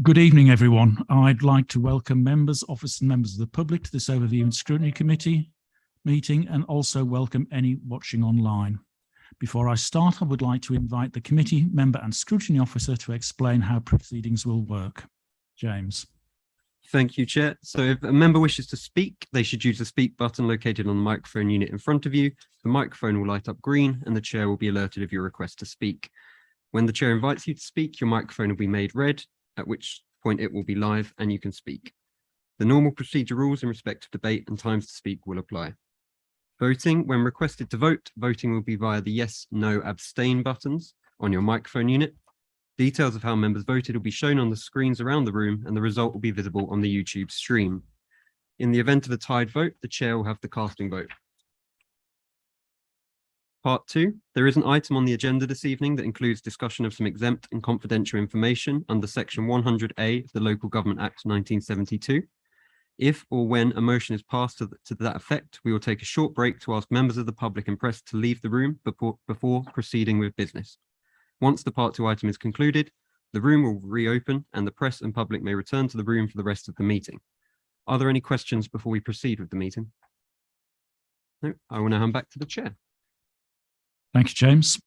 Good evening, everyone. I'd like to welcome members, officers and members of the public to this Overview and Scrutiny Committee meeting, and also welcome any watching online. Before I start, I would like to invite the committee member and scrutiny officer to explain how proceedings will work. James. Thank you, Chair. So if a member wishes to speak, they should use the speak button located on the microphone unit in front of you. The microphone will light up green and the chair will be alerted of your request to speak. When the chair invites you to speak, your microphone will be made red, at which point it will be live and you can speak. The normal procedure rules in respect of debate and times to speak will apply. Voting, when requested to vote, voting will be via the yes, no, abstain buttons on your microphone unit. Details of how members voted will be shown on the screens around the room and the result will be visible on the YouTube stream. In the event of a tied vote, the chair will have the casting vote. Part 2, there is an item on the agenda this evening that includes discussion of some exempt and confidential information under Section 100A of the Local Government Act 1972. If or when a motion is passed to that effect, we will take a short break to ask members of the public and press to leave the room before proceeding with business. Once the Part 2 item is concluded, the room will reopen and the press and public may return to the room for the rest of the meeting. Are there any questions before we proceed with the meeting? No, I will now hand back to the chair. Thank you, James.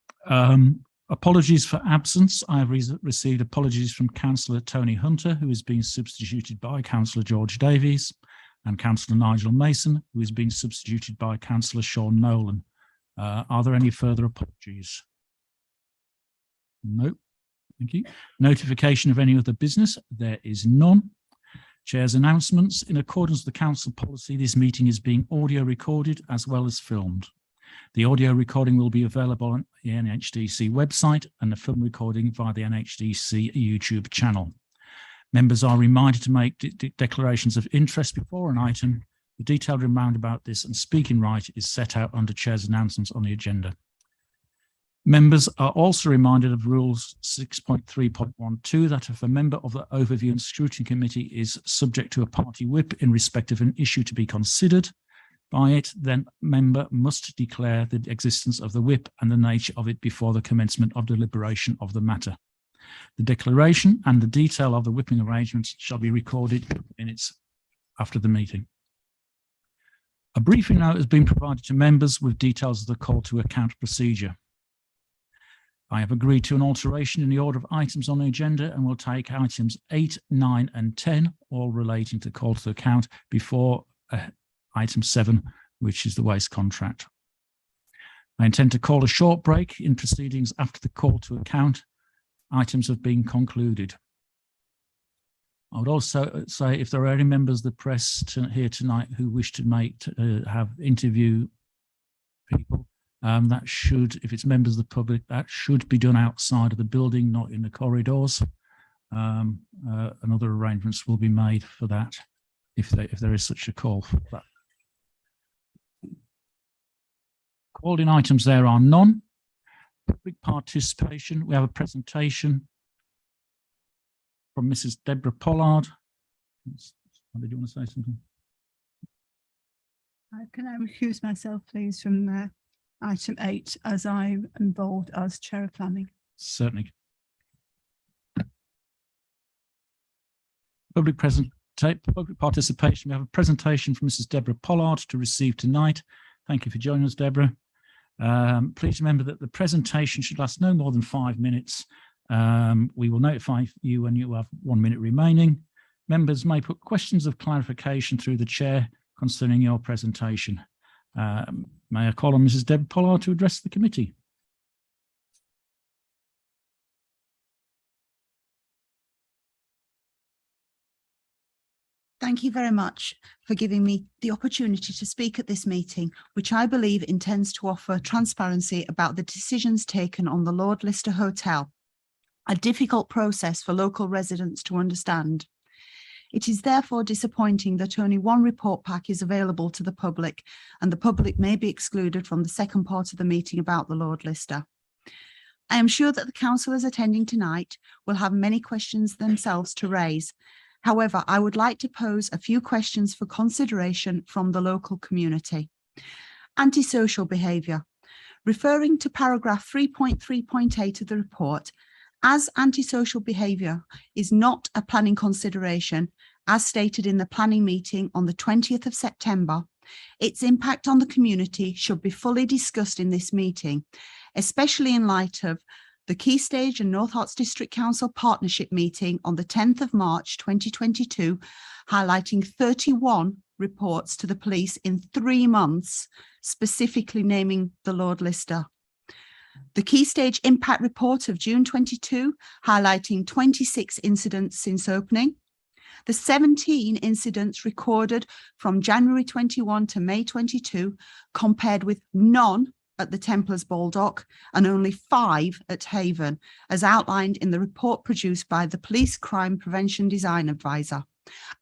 Apologies for absence. I have received apologies from Councillor Tony Hunter, who is being substituted by Councillor George Davies, and Councillor Nigel Mason, who is being substituted by Councillor Sean Nolan. Are there any further apologies? No. Thank you. Notification of any other business? There is none. Chair's announcements. In accordance with the council policy, this meeting is being audio recorded as well as filmed. The audio recording will be available on the NHDC website and the film recording via the NHDC YouTube channel. Members are reminded to make declarations of interest before an item. The detailed reminder about this and speaking right is set out under Chair's announcements on the agenda. Members are also reminded of Rules 6.3.12 that if a member of the Overview and Scrutiny Committee is subject to a party whip in respect of an issue to be considered by it, then member must declare the existence of the whip and the nature of it before the commencement of deliberation of the matter. The declaration and the detail of the whipping arrangements shall be recorded in minutes after the meeting. A briefing note has been provided to members with details of the call to account procedure. I have agreed to an alteration in the order of items on the agenda and will take items 8, 9 and 10, all relating to call to account, before item 7, which is the waste contract. I intend to call a short break in proceedings after the call to account items have been concluded. I would also say if there are any members of the press here tonight who wish to have interview people, that should, if it's members of the public, that should be done outside of the building, not in the corridors. And other arrangements will be made for that if there is such a call for that. Called in items there are none. Public participation, we have a presentation from Mrs. Deborah Pollard. Did you want to say something? Can I recuse myself, please, from item 8, as I'm involved as chair of planning? Certainly. Public participation, we have a presentation from Mrs. Deborah Pollard to receive tonight. Thank you for joining us, Deborah. Please remember that the presentation should last no more than 5 minutes. We will notify you when you have 1 minute remaining. Members may put questions of clarification through the chair concerning your presentation. May I call on Mrs. Deborah Pollard to address the committee? Thank you very much for giving me the opportunity to speak at this meeting, which I believe intends to offer transparency about the decisions taken on the Lord Lister Hotel, a difficult process for local residents to understand. It is therefore disappointing that only one report pack is available to the public, and the public may be excluded from the second part of the meeting about the Lord Lister. I am sure that the councillors attending tonight will have many questions themselves to raise. However, I would like to pose a few questions for consideration from the local community. Antisocial behaviour. Referring to paragraph 3.3.8 of the report, As antisocial behaviour is not a planning consideration, as stated in the planning meeting on the 20th of September, its impact on the community should be fully discussed in this meeting, especially in light of the Key Stage and North Herts District Council partnership meeting on the 10th of March 2022, highlighting 31 reports to the police in 3 months, specifically naming the Lord Lister. The Key Stage Impact Report of June 22, highlighting 26 incidents since opening. The 17 incidents recorded from January 21 to May 22, compared with none at the Templars Baldock and only 5 at Haven, as outlined in the report produced by the Police Crime Prevention Design Advisor,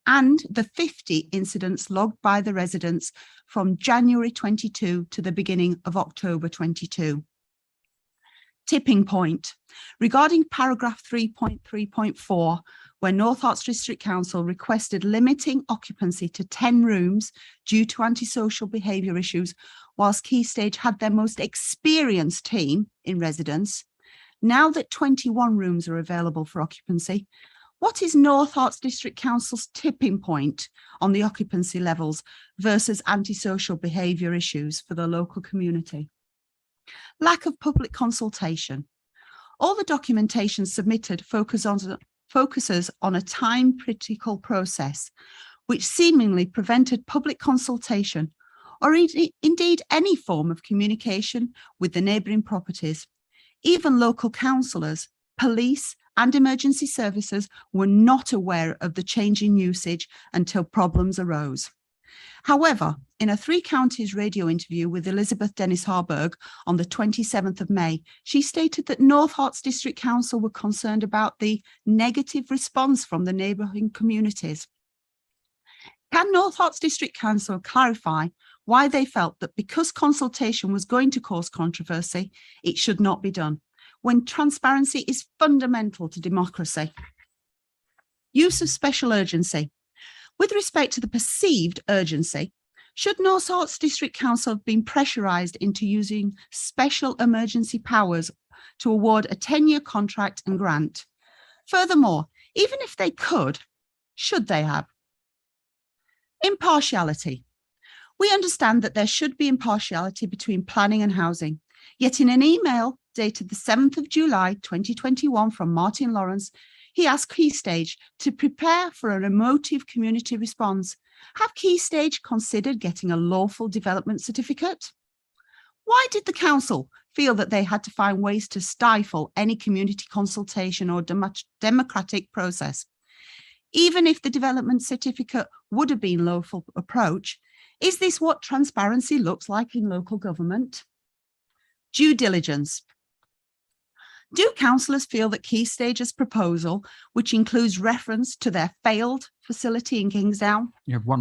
and the 50 incidents logged by the residents from January 22 to the beginning of October 22. Tipping point. Regarding paragraph 3.3.4, where North Herts District Council requested limiting occupancy to 10 rooms due to antisocial behaviour issues, whilst Key Stage had their most experienced team in residence, now that 21 rooms are available for occupancy, what is North Herts District Council's tipping point on the occupancy levels versus antisocial behaviour issues for the local community? Lack of public consultation. All the documentation submitted focuses on a time-critical process, which seemingly prevented public consultation or indeed any form of communication with the neighbouring properties. Even local councillors, police and emergency services were not aware of the change in usage until problems arose. However, in a 3 Counties radio interview with Elizabeth Dennis-Harburg on the 27th of May, she stated that North Herts District Council were concerned about the negative response from the neighbouring communities. Can North Herts District Council clarify why they felt that because consultation was going to cause controversy, it should not be done, when transparency is fundamental to democracy? Use of special urgency. With respect to the perceived urgency, should North Herts District Council have been pressurised into using special emergency powers to award a 10-year contract and grant? Furthermore, even if they could, should they have? Impartiality. We understand that there should be impartiality between planning and housing. Yet in an email dated the 7th of July 2021 from Martin Lawrence, he asked Key Stage to prepare for an emotive community response. Have Key Stage considered getting a lawful development certificate? Why did the council feel that they had to find ways to stifle any community consultation or democratic process? Even if the development certificate would have been lawful approach, is this what transparency looks like in local government? Due diligence. Do councillors feel that Key Stage's proposal, which includes reference to their failed facility in Kingsdown,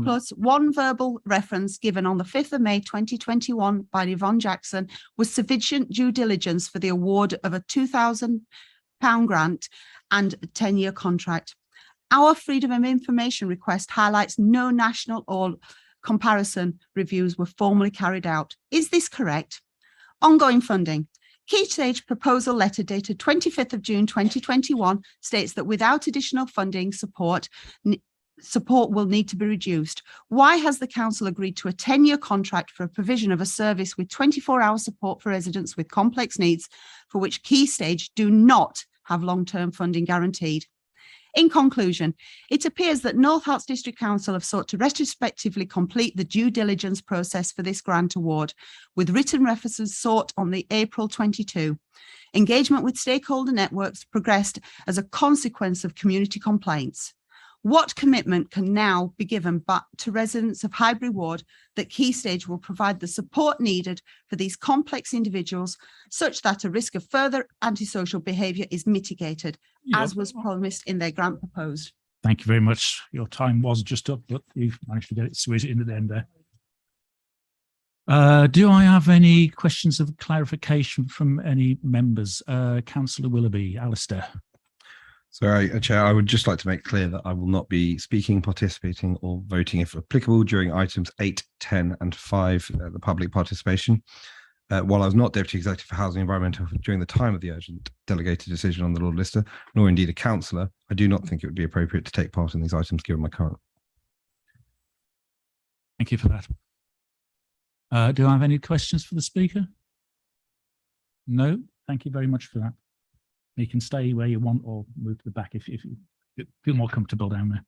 plus 1 verbal reference given on the 5th of May 2021 by Yvonne Jackson, was sufficient due diligence for the award of a £2,000 grant and a 10-year contract? Our Freedom of Information request highlights no national or comparison reviews were formally carried out. Is this correct? Ongoing funding. Key Stage proposal letter dated 25th of June 2021 states that without additional funding support will need to be reduced. Why has the council agreed to a 10-year contract for a provision of a service with 24-hour support for residents with complex needs, for which Key Stage do not have long-term funding guaranteed? In conclusion, it appears that North Herts District Council have sought to retrospectively complete the due diligence process for this grant award, with written references sought on the April 22. Engagement with stakeholder networks progressed as a consequence of community complaints. What commitment can now be given to residents of Highbury Ward that Key Stage will provide the support needed for these complex individuals, such that a risk of further antisocial behaviour is mitigated, as was promised in their grant proposed? Thank you very much. Your time was just up, but you've managed to get it squeezed into the end there. Do I have any questions of clarification from any members? Councillor Willoughby, Alistair. So, Chair, I would just like to make clear that I will not be speaking, participating or voting if applicable during items 8, 10 and 5, the public participation. While I was not Deputy Executive for Housing and Environmental during the time of the urgent delegated decision on the Lord Lister, nor indeed a councillor, I do not think it would be appropriate to take part in these items given my current. Thank you for that. Do I have any questions for the speaker? No, thank you very much for that. You can stay where you want or move to the back if you feel more comfortable down there.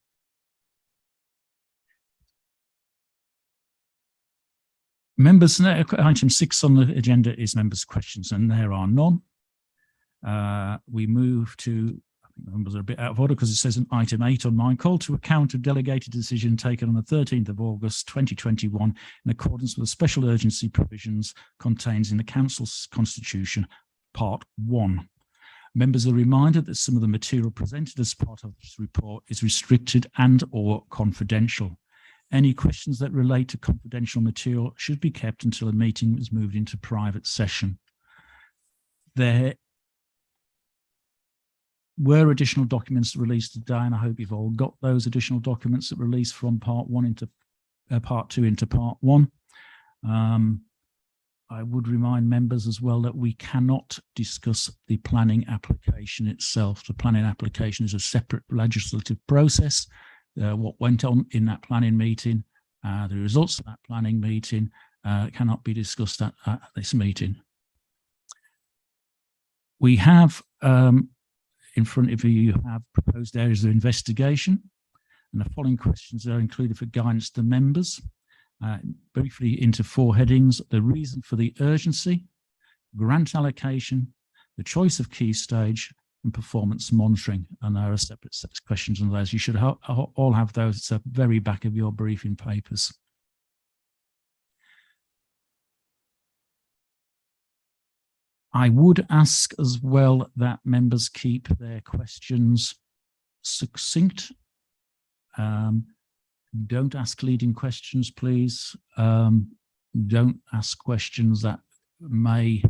Members, item 6 on the agenda is members' questions, and there are none. We move to, I think the numbers are a bit out of order because it says an item 8 on my call to account of delegated decision taken on the 13th of August 2021 in accordance with the special urgency provisions contained in the Council's Constitution, Part 1. Members are reminded that some of the material presented as part of this report is restricted and/or confidential. Any questions that relate to confidential material should be kept until a meeting is moved into private session. There were additional documents released today, and I hope you've all got those additional documents that released from Part 1 into Part 2 into Part 1. I would remind members as well that we cannot discuss the planning application itself. The planning application is a separate legislative process. What went on in that planning meeting, the results of that planning meeting cannot be discussed at this meeting. We have in front of you have proposed areas of investigation, and the following questions are included for guidance to members. Briefly into 4 headings: the reason for the urgency, grant allocation, the choice of key stage, and performance monitoring. And there are separate sets of questions on those. You should all have those at the very back of your briefing papers. I would ask as well that members keep their questions succinct. Don't ask leading questions, please. Don't ask questions that may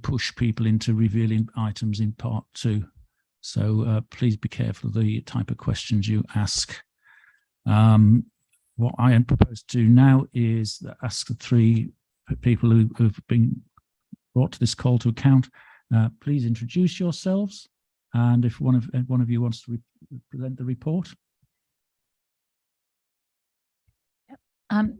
push people into revealing items in Part 2. So please be careful of the type of questions you ask. What I propose to do now is ask the 3 people who have been brought to this call to account. Please introduce yourselves, and if one of you wants to present the report.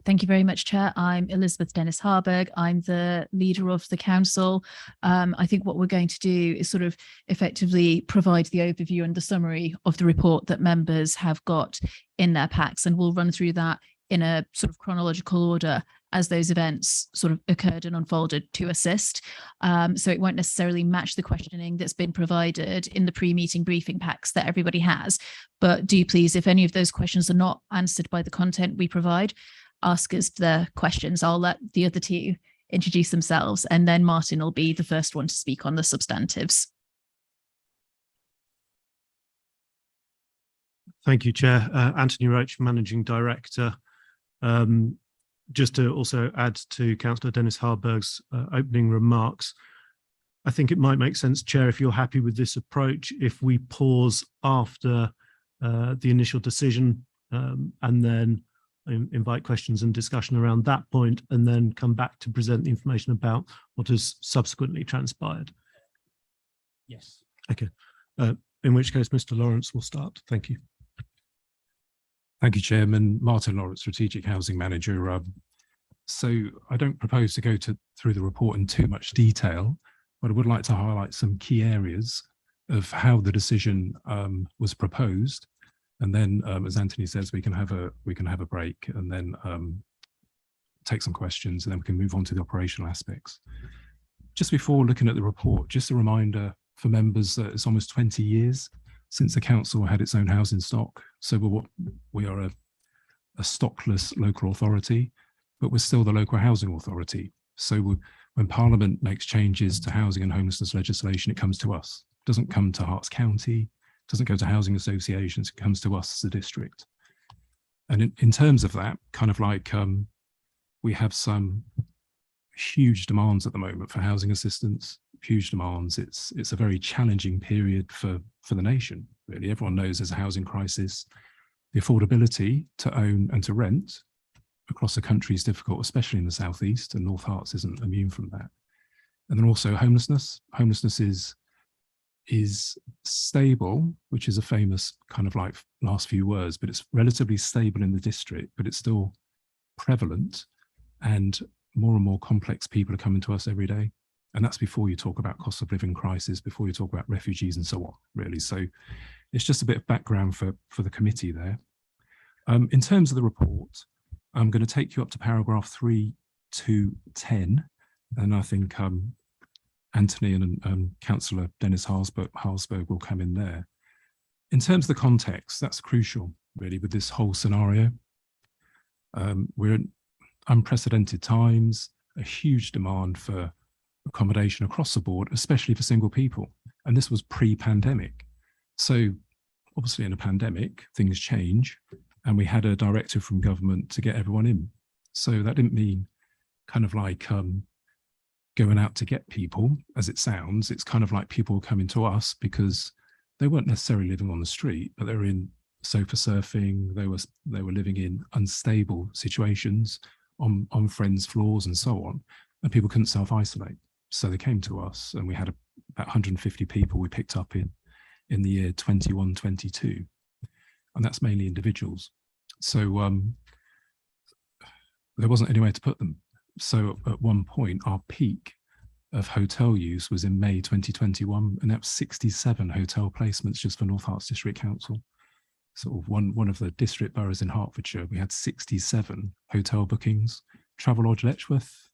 Thank you very much, Chair. I'm Elizabeth Dennis Harburg. I'm the leader of the council. I think what we're going to do is sort of effectively provide the overview and the summary of the report that members have got in their packs, and we'll run through that in a sort of chronological order as those events sort of occurred and unfolded to assist. So it won't necessarily match the questioning that's been provided in the pre-meeting briefing packs that everybody has. But do please, if any of those questions are not answered by the content we provide, ask us the questions. I'll let the other 2 introduce themselves, and then Martin will be the first one to speak on the substantives. Thank you, Chair. Anthony Roach, Managing Director. Just to also add to Councillor Dennis Harburg's opening remarks, I think it might make sense, Chair, if you're happy with this approach, if we pause after the initial decision and then invite questions and discussion around that point, and then come back to present the information about what has subsequently transpired. Yes. Okay. In which case, Mr. Lawrence will start. Thank you. Thank you, Chairman. Martin Lawrence, Strategic Housing Manager. So I don't propose to go through the report in too much detail, but I would like to highlight some key areas of how the decision was proposed. And then, as Anthony says, we can have a break and then take some questions, and then we can move on to the operational aspects. Just before looking at the report, just a reminder for members that it's almost 20 years since the council had its own housing stock. So we are a stockless local authority, but we're still the local housing authority. So when Parliament makes changes to housing and homelessness legislation, it comes to us. It doesn't come to Herts County, it doesn't go to housing associations, it comes to us as a district. And in terms of that, kind of like we have some huge demands at the moment for housing assistance, huge demands. It's a very challenging period for the nation, really. Everyone knows there's a housing crisis. The affordability to own and to rent across the country is difficult, especially in the southeast, and North Herts isn't immune from that. And then also homelessness. Homelessness is stable, which is a famous kind of like last few words, but it's relatively stable in the district, but it's still prevalent, and more complex people are coming to us every day. And that's before you talk about cost of living crisis, before you talk about refugees and so on, really. So it's just a bit of background for the committee there. In terms of the report, I'm going to take you up to paragraph 3 to 10. And I think Anthony and Councillor Dennis Halsberg will come in there. In terms of the context, that's crucial, really, with this whole scenario. We're in unprecedented times, a huge demand for accommodation across the board, especially for single people. And this was pre-pandemic. So obviously in a pandemic, things change, and we had a directive from government to get everyone in. So that didn't mean kind of like going out to get people, as it sounds. It's kind of like people were coming to us because they weren't necessarily living on the street, but they were in sofa surfing, they were living in unstable situations on friends' floors and so on, and people couldn't self-isolate. So they came to us, and we had about 150 people we picked up in the year 21-22, and that's mainly individuals. So there wasn't anywhere to put them. So at one point, our peak of hotel use was in May 2021, and that was 67 hotel placements just for North Herts District Council. Sort of one of the district boroughs in Hertfordshire, we had 67 hotel bookings. Travelodge Letchworth,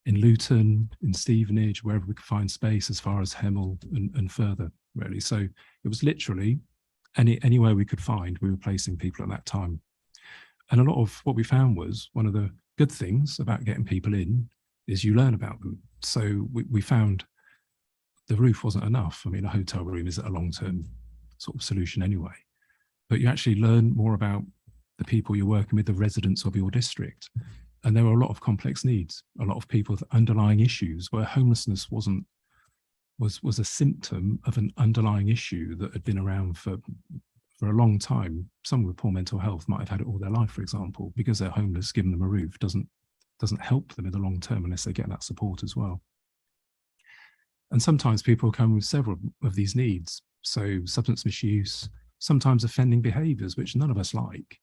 in Luton, in Stevenage, wherever we could find space, as far as Hemel and further, really. So it was literally anywhere we could find, we were placing people at that time. And a lot of what we found was, one of the good things about getting people in is you learn about them. So we found the roof wasn't enough. I mean, a hotel room is a long-term sort of solution anyway, but you actually learn more about the people you're working with, the residents of your district. And there were a lot of complex needs, a lot of people with underlying issues, where homelessness was a symptom of an underlying issue that had been around for a long time. Some with poor mental health might have had it all their life, for example. Because they're homeless, giving them a roof doesn't help them in the long term unless they get that support as well. And sometimes people come with several of these needs. So substance misuse, sometimes offending behaviours, which none of us like.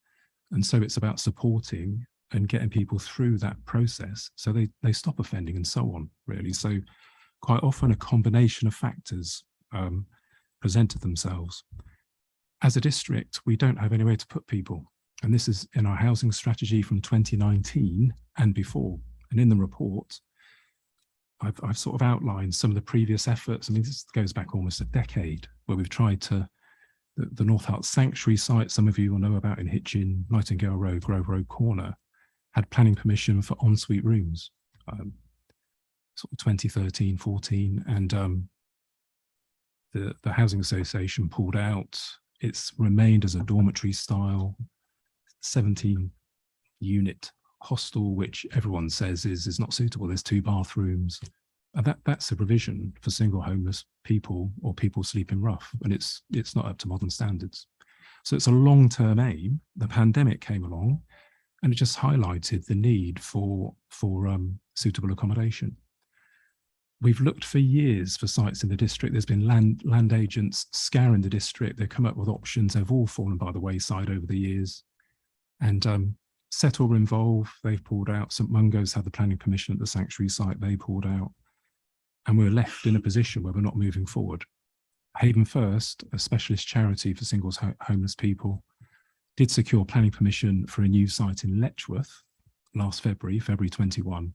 And so it's about supporting and getting people through that process so they stop offending and so on, really. So quite often a combination of factors presented themselves. As a district, we don't have anywhere to put people. And this is in our housing strategy from 2019 and before. And in the report, I've sort of outlined some of the previous efforts. I mean, this goes back almost a decade, where we've tried to, the North Herts Sanctuary site, some of you will know about in Hitchin, Nightingale Road, Grove Road Corner, had planning permission for ensuite rooms, sort of 2013, 14, and the Housing Association pulled out. It's remained as a dormitory style 17-unit hostel, which everyone says is not suitable. There's 2 bathrooms. And that's a provision for single homeless people or people sleeping rough, and it's not up to modern standards. So it's a long-term aim. The pandemic came along, and it just highlighted the need for suitable accommodation. We've looked for years for sites in the district. There's been land agents scouring the district. They've come up with options. They've all fallen by the wayside over the years. And Settle were involved. They've pulled out. St Mungo's had the planning permission at the sanctuary site. They pulled out. And we're left in a position where we're not moving forward. Haven First, a specialist charity for singles homeless people, did secure planning permission for a new site in Letchworth last February 21,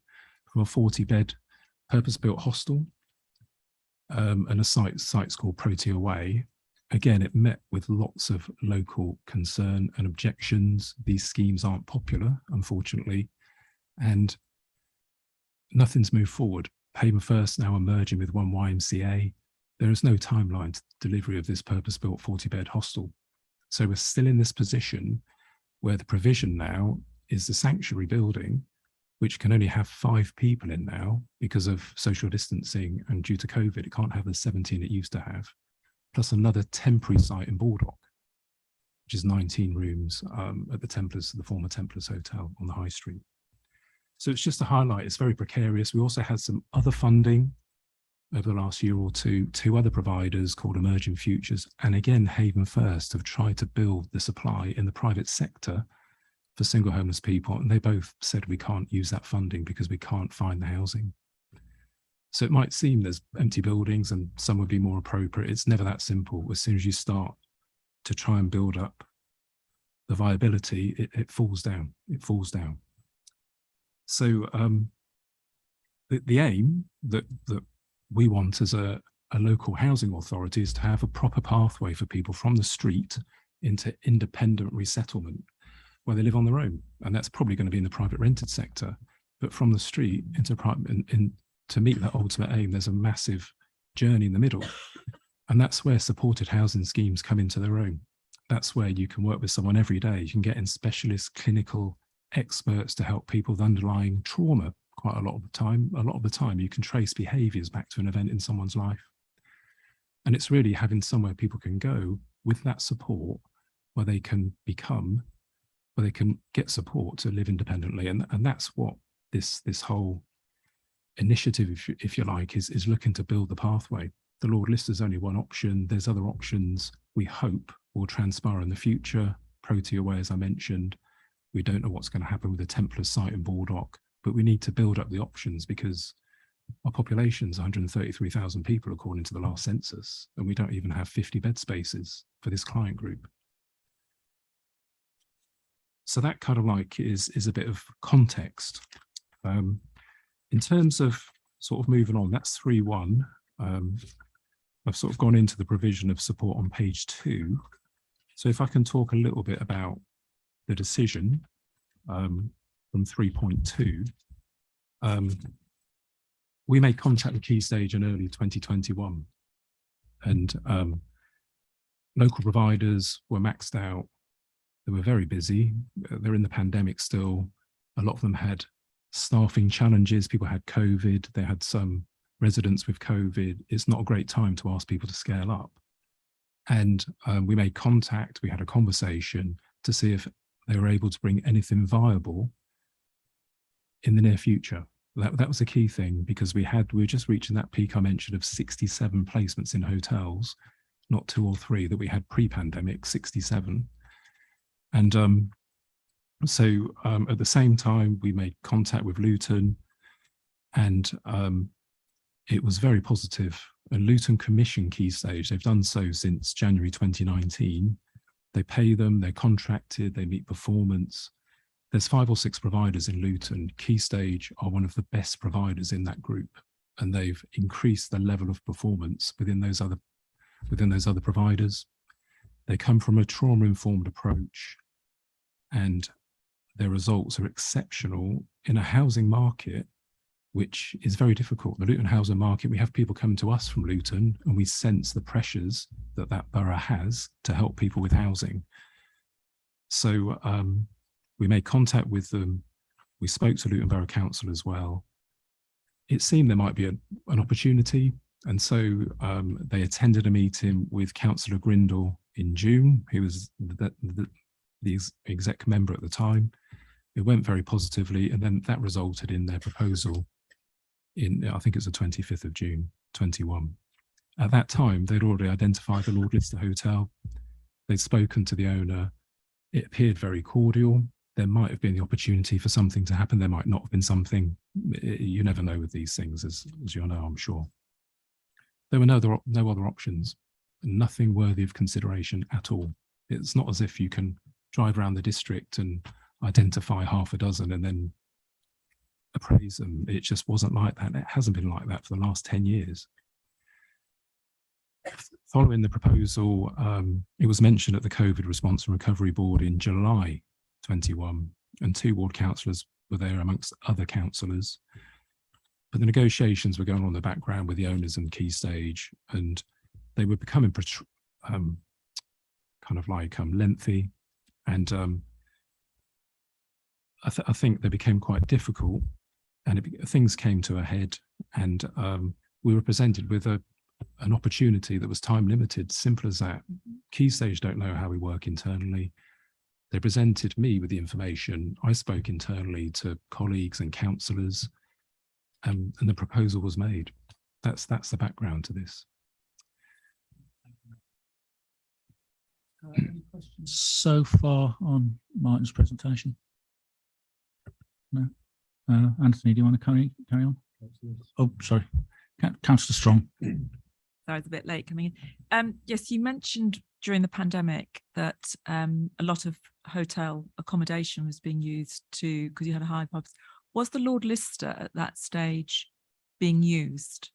for a 40-bed purpose-built hostel, and a site's called Protea Way. Again, it met with lots of local concern and objections. These schemes aren't popular, unfortunately, and nothing's moved forward. Haven First now emerging with one YMCA. There is no timeline to delivery of this purpose-built 40-bed hostel. So we're still in this position where the provision now is the sanctuary building, which can only have 5 people in now because of social distancing, and due to COVID, it can't have the 17 it used to have, plus another temporary site in Baldock. which is 19 rooms at the Templars, the former Templars Hotel on the High Street. So it's just to highlight, it's very precarious. We also had some other funding over the last year or two other providers called Emerging Futures, and again, Haven First have tried to build the supply in the private sector for single homeless people, and they both said we can't use that funding because we can't find the housing. So it might seem there's empty buildings and some would be more appropriate. It's never that simple. As soon as you start to try and build up the viability, it falls down. It falls down. So the aim that we want as a local housing authority is to have a proper pathway for people from the street into independent resettlement where they live on their own. And that's probably going to be in the private rented sector. But from the street into private, to meet that ultimate aim, there's a massive journey in the middle. And that's where supported housing schemes come into their own. That's where you can work with someone every day. You can get in specialist clinical experts to help people with underlying trauma. Quite a lot of the time, you can trace behaviours back to an event in someone's life. And it's really having somewhere people can go with that support where they can get support to live independently. And that's what this whole initiative, if you like, is looking to build the pathway. The Lord Lister is only one option. There's other options we hope will transpire in the future. Protea Way, as I mentioned, we don't know what's going to happen with the Templars site in Baldock, but we need to build up the options because our population is 133,000 people according to the last census, and we don't even have 50 bed spaces for this client group. So that kind of like is a bit of context. In terms of sort of moving on, that's 3.1. I've sort of gone into the provision of support on page 2. So if I can talk a little bit about the decision from 3.2, we made contact with Key Stage in early 2021, and local providers were maxed out. They were very busy. They're in the pandemic still. A lot of them had staffing challenges. People had COVID. They had some residents with COVID. It's not a great time to ask people to scale up. And we made contact. We had a conversation to see if they were able to bring anything viable in the near future. That was a key thing, because we were just reaching that peak I mentioned of 67 placements in hotels, not 2 or 3 that we had pre-pandemic, 67. And so at the same time, we made contact with Luton, and it was very positive. And Luton commissioned Key Stage. They've done so since January 2019. They pay them, they're contracted, they meet performance. There's 5 or 6 providers in Luton. Key Stage are one of the best providers in that group, and they've increased the level of performance within those other providers. They come from a trauma-informed approach, and their results are exceptional in a housing market which is very difficult. The Luton housing market, we have people come to us from Luton, and we sense the pressures that borough has to help people with housing. So we made contact with them. We spoke to Luton Borough Council as well. It seemed there might be an opportunity, and so they attended a meeting with Councillor Grindle in June, who was the exec member at the time. It went very positively, and then that resulted in their proposal in, I think it's the 25th of June, 21. At that time, they'd already identified the Lord Lister Hotel. They'd spoken to the owner. It appeared very cordial. There might have been the opportunity for something to happen. There might not have been something. You never know with these things, as you know, I'm sure. There were no other options, nothing worthy of consideration at all. It's not as if you can drive around the district and identify half a dozen and then appraise them. It just wasn't like that. It hasn't been like that for the last 10 years. Following the proposal, it was mentioned at the COVID Response and Recovery Board in July 21, and 2 ward councillors were there amongst other councillors. But the negotiations were going on in the background with the owners and Key Stage, and they were becoming kind of like lengthy, and I think they became quite difficult, and things came to a head, and we were presented with a an opportunity that was time limited, simple as that. Key Stage don't know how we work internally. They presented me with the information. I spoke internally to colleagues and councillors, and the proposal was made. That's the background to this. Any questions so far on Martin's presentation? No. Anthony, do you want to carry on? Oh, sorry. Councillor Strong. Sorry, it's a bit late coming in. Yes, you mentioned during the pandemic that a lot of hotel accommodation was being used because you had a high pubs. Was the Lord Lister at that stage being used?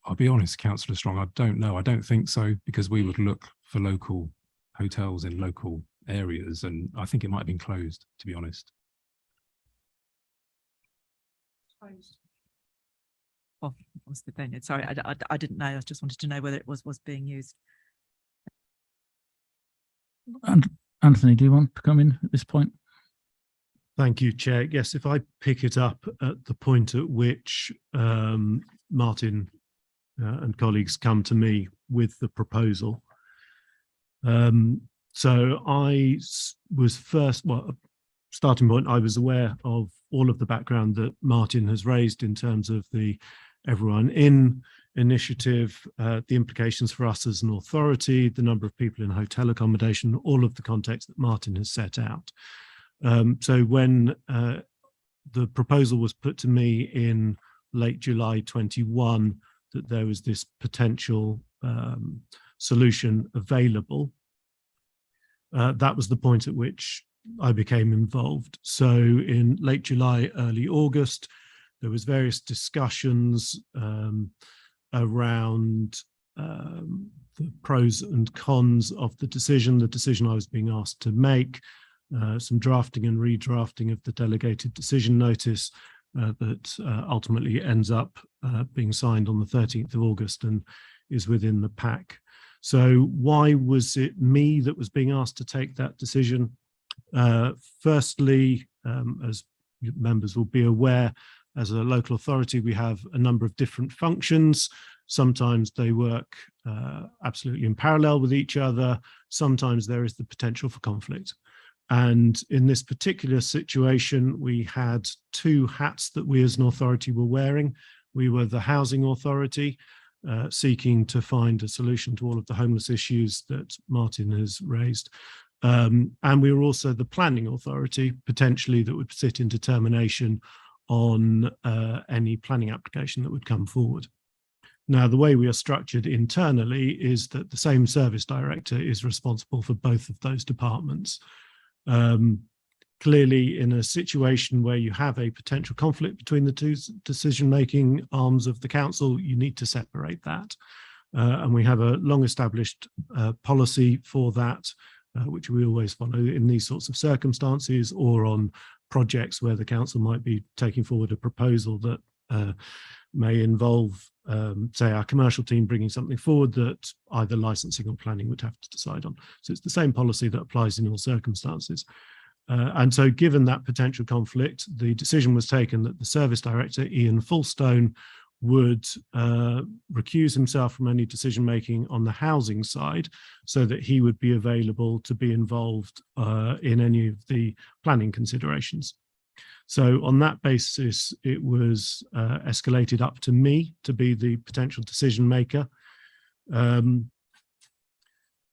I'll be honest, Councillor Strong, I don't know. I don't think so, because we would look for local hotels in local areas, and I think it might have been closed, to be honest. Well, what's the opinion? Sorry, I didn't know. I just wanted to know whether it was being used. And Anthony, do you want to come in at this point? Thank you, Chair. Yes, if I pick it up at the point at which Martin and colleagues come to me with the proposal. So I was first, starting point, I was aware of all of the background that Martin has raised in terms of the Everyone In initiative, the implications for us as an authority, the number of people in hotel accommodation, all of the context that Martin has set out. So when the proposal was put to me in late July 21, that there was this potential solution available, that was the point at which I became involved. So in late July, early August, there was various discussions around the pros and cons of the decision I was being asked to make, some drafting and redrafting of the delegated decision notice that ultimately ends up being signed on the 13th of August and is within the pack. So why was it me that was being asked to take that decision? Firstly, as members will be aware, as a local authority, we have a number of different functions. Sometimes they work absolutely in parallel with each other. Sometimes there is the potential for conflict. And in this particular situation, we had two hats that we as an authority were wearing. We were the housing authority, seeking to find a solution to all of the homeless issues that Martin has raised. And we were also the planning authority, potentially, that would sit in determination on any planning application that would come forward. Now, the way we are structured internally is that the same service director is responsible for both of those departments. Clearly, in a situation where you have a potential conflict between the two decision-making arms of the council, you need to separate that. And we have a long-established policy for that, which we always follow in these sorts of circumstances, or on projects where the council might be taking forward a proposal that may involve, say, our commercial team bringing something forward that either licensing or planning would have to decide on. So it's the same policy that applies in all circumstances. And so given that potential conflict, the decision was taken that the service director, Ian Fullstone, would recuse himself from any decision-making on the housing side, so that he would be available to be involved in any of the planning considerations. So on that basis, it was escalated up to me to be the potential decision maker.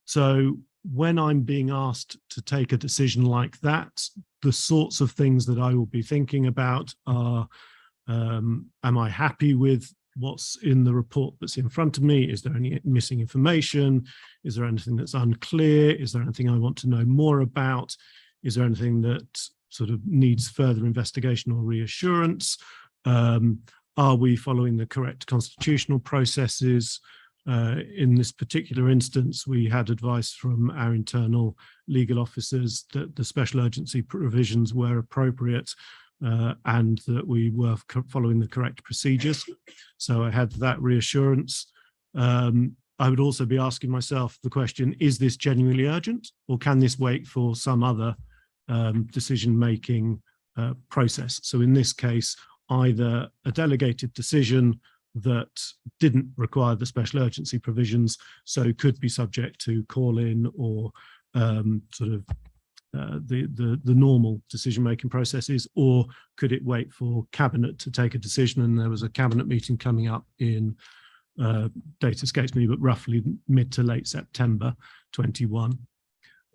So when I'm being asked to take a decision like that, the sorts of things that I will be thinking about are, am I happy with what's in the report that's in front of me? Is there any missing information? Is there anything that's unclear? Is there anything I want to know more about? Is there anything that sort of needs further investigation or reassurance? Are we following the correct constitutional processes? In this particular instance, we had advice from our internal legal officers that the special urgency provisions were appropriate and that we were following the correct procedures. So I had that reassurance. I would also be asking myself the question, is this genuinely urgent, or can this wait for some other decision-making process? So in this case, either a delegated decision that didn't require the special urgency provisions, so could be subject to call-in or the normal decision-making processes, or could it wait for Cabinet to take a decision? And there was a Cabinet meeting coming up in, date escapes me, but roughly mid to late September 21.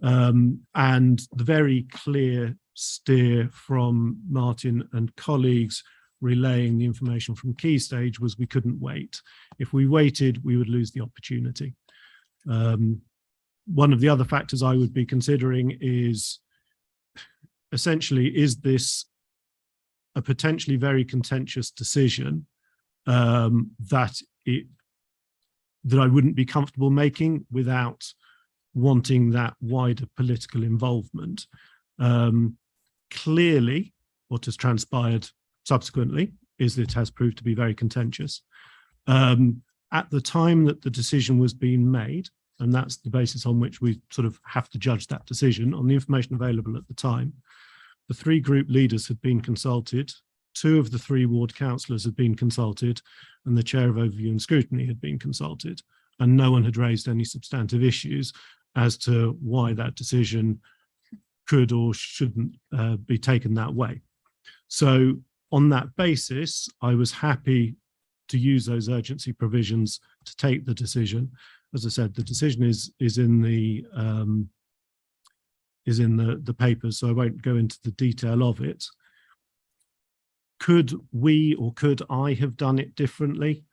And the very clear steer from Martin and colleagues relaying the information from Key Stage was we couldn't wait. If we waited, we would lose the opportunity. One of the other factors I would be considering is essentially, is this a potentially very contentious decision that I wouldn't be comfortable making without wanting that wider political involvement. Clearly, what has transpired subsequently is it has proved to be very contentious. At the time that the decision was being made, and that's the basis on which we sort of have to judge that decision, on the information available at the time, the 3 group leaders had been consulted, 2 of the 3 ward councillors had been consulted, and the chair of Overview and Scrutiny had been consulted, and no one had raised any substantive issues as to why that decision could or shouldn't be taken that way. So on that basis, I was happy to use those urgency provisions to take the decision. As I said, the decision is in the papers, so I won't go into the detail of it. Could we or could I have done it differently?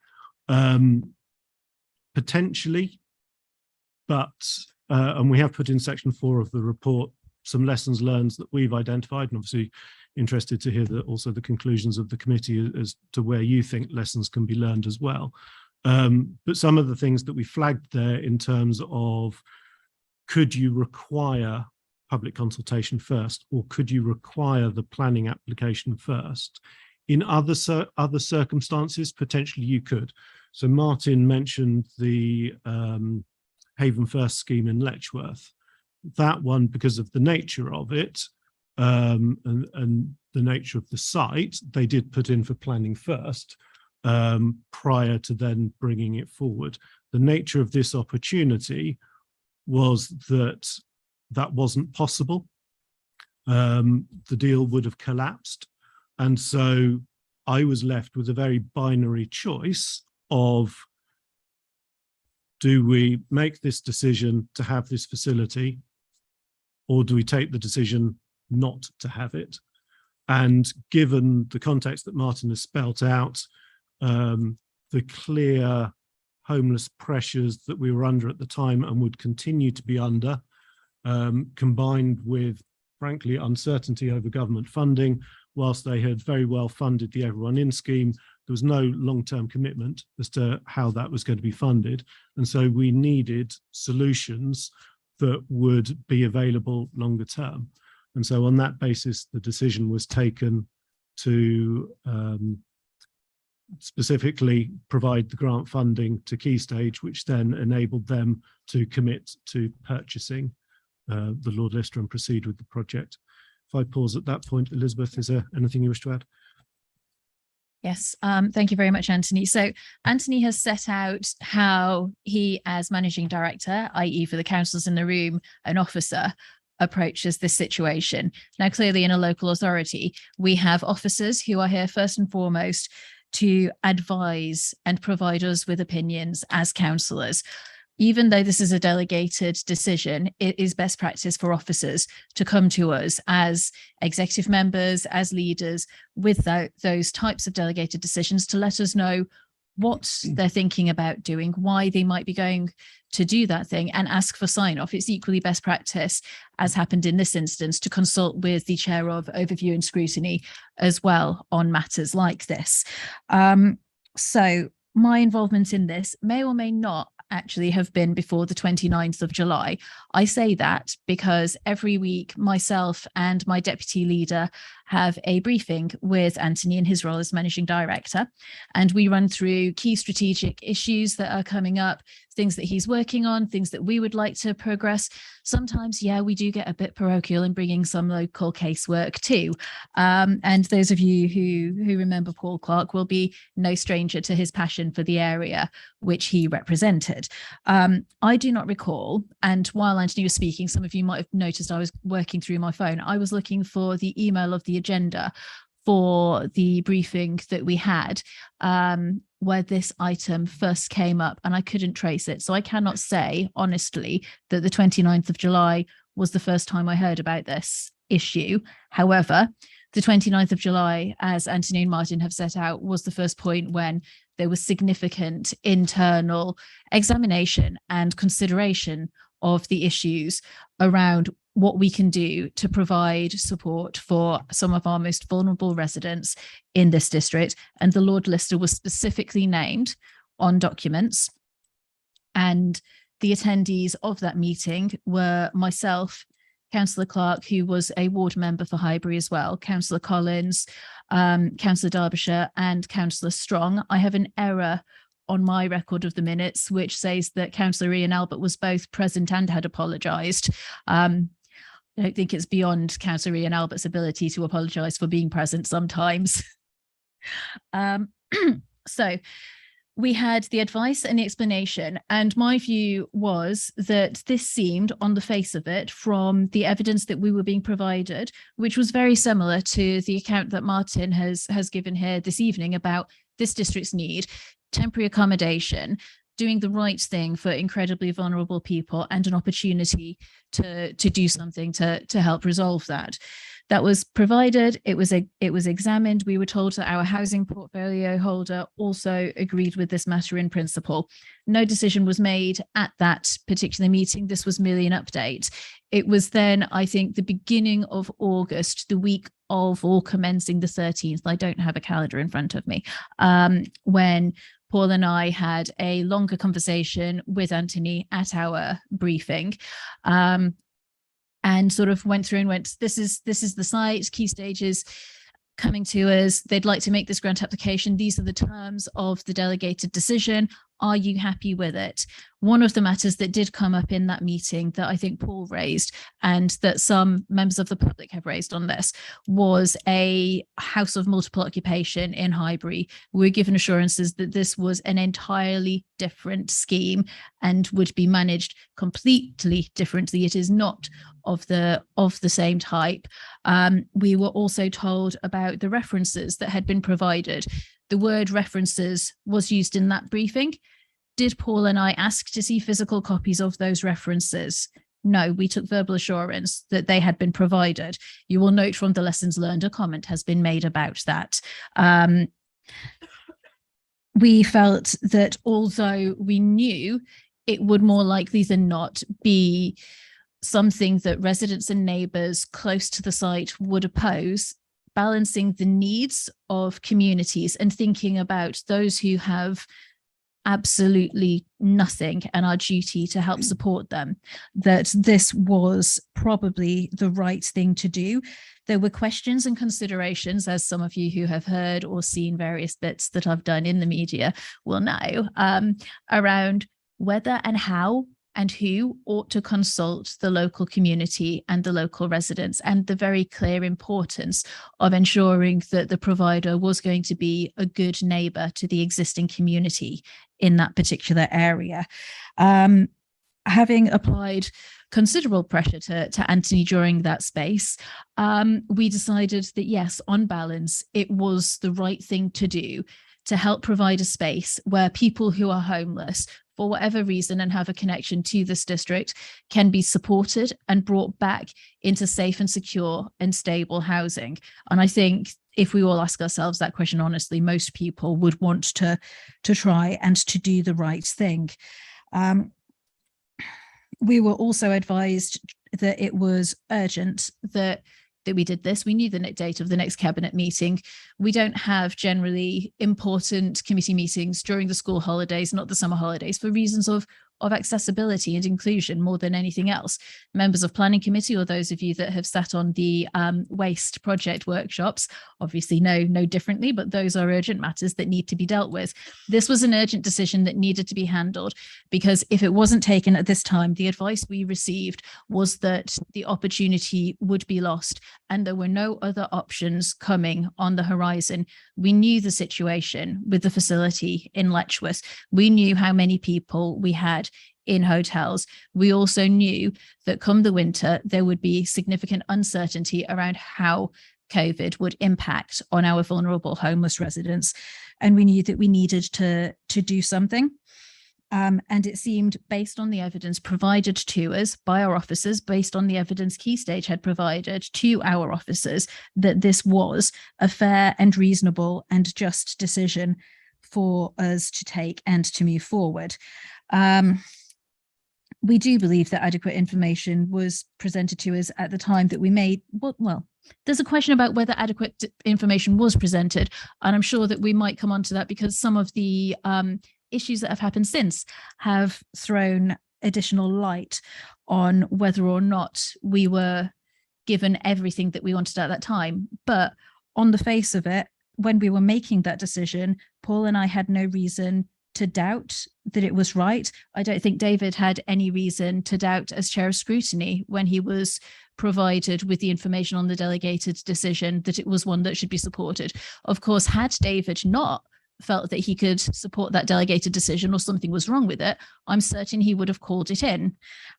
Potentially, but and we have put in section 4 of the report some lessons learned that we've identified, and obviously interested to hear also the conclusions of the committee as to where you think lessons can be learned as well. But some of the things that we flagged there in terms of, could you require public consultation first, or could you require the planning application first? In other circumstances, potentially you could. So Martin mentioned the Haven First scheme in Letchworth. That one, because of the nature of it and the nature of the site, they did put in for planning first prior to then bringing it forward. The nature of this opportunity was that that wasn't possible. The deal would have collapsed. And so I was left with a very binary choice of, do we make this decision to have this facility, or do we take the decision not to have it? And given the context that Martin has spelt out, the clear homeless pressures that we were under at the time and would continue to be under, combined with, frankly, uncertainty over government funding, whilst they had very well funded the Everyone In scheme, there was no long-term commitment as to how that was going to be funded. And so we needed solutions that would be available longer term. And so on that basis, the decision was taken to specifically provide the grant funding to Key Stage, which then enabled them to commit to purchasing the Lord Lister and proceed with the project. If I pause at that point, Elizabeth, is there anything you wish to add? Yes, thank you very much, Anthony. So Anthony has set out how he, as managing director, i.e. for the councils in the room, an officer, approaches this situation. Now, clearly in a local authority, we have officers who are here first and foremost to advise and provide us with opinions as councillors. Even though this is a delegated decision, it is best practice for officers to come to us as executive members, as leaders, with those types of delegated decisions to let us know what they're thinking about doing, why they might be going to do that thing, and ask for sign-off. It's equally best practice, as happened in this instance, to consult with the chair of Overview and Scrutiny as well on matters like this. So my involvement in this may or may not actually have been before the 29th of July. I say that because every week myself and my deputy leader have a briefing with Anthony in his role as managing director, and we run through key strategic issues that are coming up, things that he's working on, things that we would like to progress. Sometimes, yeah, we do get a bit parochial in bringing some local casework too. And those of you who remember Paul Clark will be no stranger to his passion for the area which he represented. I do not recall, and while Anthony was speaking, some of you might have noticed I was working through my phone. I was looking for the email of the agenda for the briefing that we had, where this item first came up, and I couldn't trace it. So I cannot say honestly that the 29th of July was the first time I heard about this issue. However, the 29th of July, as Anthony and Martin have set out, was the first point when there was significant internal examination and consideration of the issues around what we can do to provide support for some of our most vulnerable residents in this district. And the Lord Lister was specifically named on documents. And the attendees of that meeting were myself, Councillor Clark, who was a ward member for Highbury as well, Councillor Collins, Councillor Derbyshire, and Councillor Strong. I have an error on my record of the minutes, which says that Councillor Ian Albert was both present and had apologised. I don't think it's beyond Councillor Ian Albert's ability to apologise for being present sometimes. So we had the advice and the explanation, and my view was that this seemed, on the face of it, from the evidence that we were being provided, which was very similar to the account that Martin has given here this evening about this district's need, temporary accommodation, doing the right thing for incredibly vulnerable people, and an opportunity to do something to help resolve that. That was provided. It was examined. We were told that our housing portfolio holder also agreed with this matter in principle. No decision was made at that particular meeting. This was merely an update. It was then, I think, the beginning of August, the week of or commencing the 13th. I don't have a calendar in front of me, when Paul and I had a longer conversation with Anthony at our briefing, and sort of went through and went, this is the site, key stages coming to us. They'd like to make this grant application. These are the terms of the delegated decision. Are you happy with it? One of the matters that did come up in that meeting that I think Paul raised, and that some members of the public have raised on this, was a house of multiple occupation in Highbury. We were given assurances that this was an entirely different scheme and would be managed completely differently. It is not of the same type. We were also told about the references that had been provided. The word references was used in that briefing. Did Paul and I ask to see physical copies of those references? No, we took verbal assurance that they had been provided. You will note from the lessons learned, a comment has been made about that. We felt that although we knew it would more likely than not be something that residents and neighbours close to the site would oppose, balancing the needs of communities and thinking about those who have absolutely nothing and our duty to help support them, that this was probably the right thing to do. There were questions and considerations, as some of you who have heard or seen various bits that I've done in the media will know, around whether and how and who ought to consult the local community and the local residents, and the very clear importance of ensuring that the provider was going to be a good neighbour to the existing community in that particular area. Having applied considerable pressure to Anthony during that space, we decided that yes, on balance, it was the right thing to do to help provide a space where people who are homeless for whatever reason and have a connection to this district can be supported and brought back into safe and secure and stable housing. And I think if we all ask ourselves that question honestly, most people would want to try and to do the right thing. We were also advised that it was urgent that we did this. We knew the date of the next cabinet meeting. We don't have generally important committee meetings during the school holidays, not the summer holidays, for reasons of of accessibility and inclusion more than anything else. Members of planning committee, or those of you that have sat on the waste project workshops, obviously know differently, but those are urgent matters that need to be dealt with. This was an urgent decision that needed to be handled, because if it wasn't taken at this time, the advice we received was that the opportunity would be lost and there were no other options coming on the horizon. We knew the situation with the facility in Letchworth. We knew how many people we had in hotels. We also knew that come the winter, there would be significant uncertainty around how COVID would impact on our vulnerable homeless residents. And we knew that we needed to do something. And it seemed, based on the evidence provided to us by our officers, based on the evidence Key Stage had provided to our officers, that this was a fair and reasonable and just decision for us to take and to move forward. We do believe that adequate information was presented to us at the time that we made, well, there's a question about whether adequate information was presented, and I'm sure that we might come on to that because some of the issues that have happened since have thrown additional light on whether or not we were given everything that we wanted at that time. But on the face of it, when we were making that decision, Paul and I had no reason to doubt that it was right. I don't think David had any reason to doubt, as chair of scrutiny, when he was provided with the information on the delegated decision, that it was one that should be supported. Of course, had David not felt that he could support that delegated decision or something was wrong with it, I'm certain he would have called it in.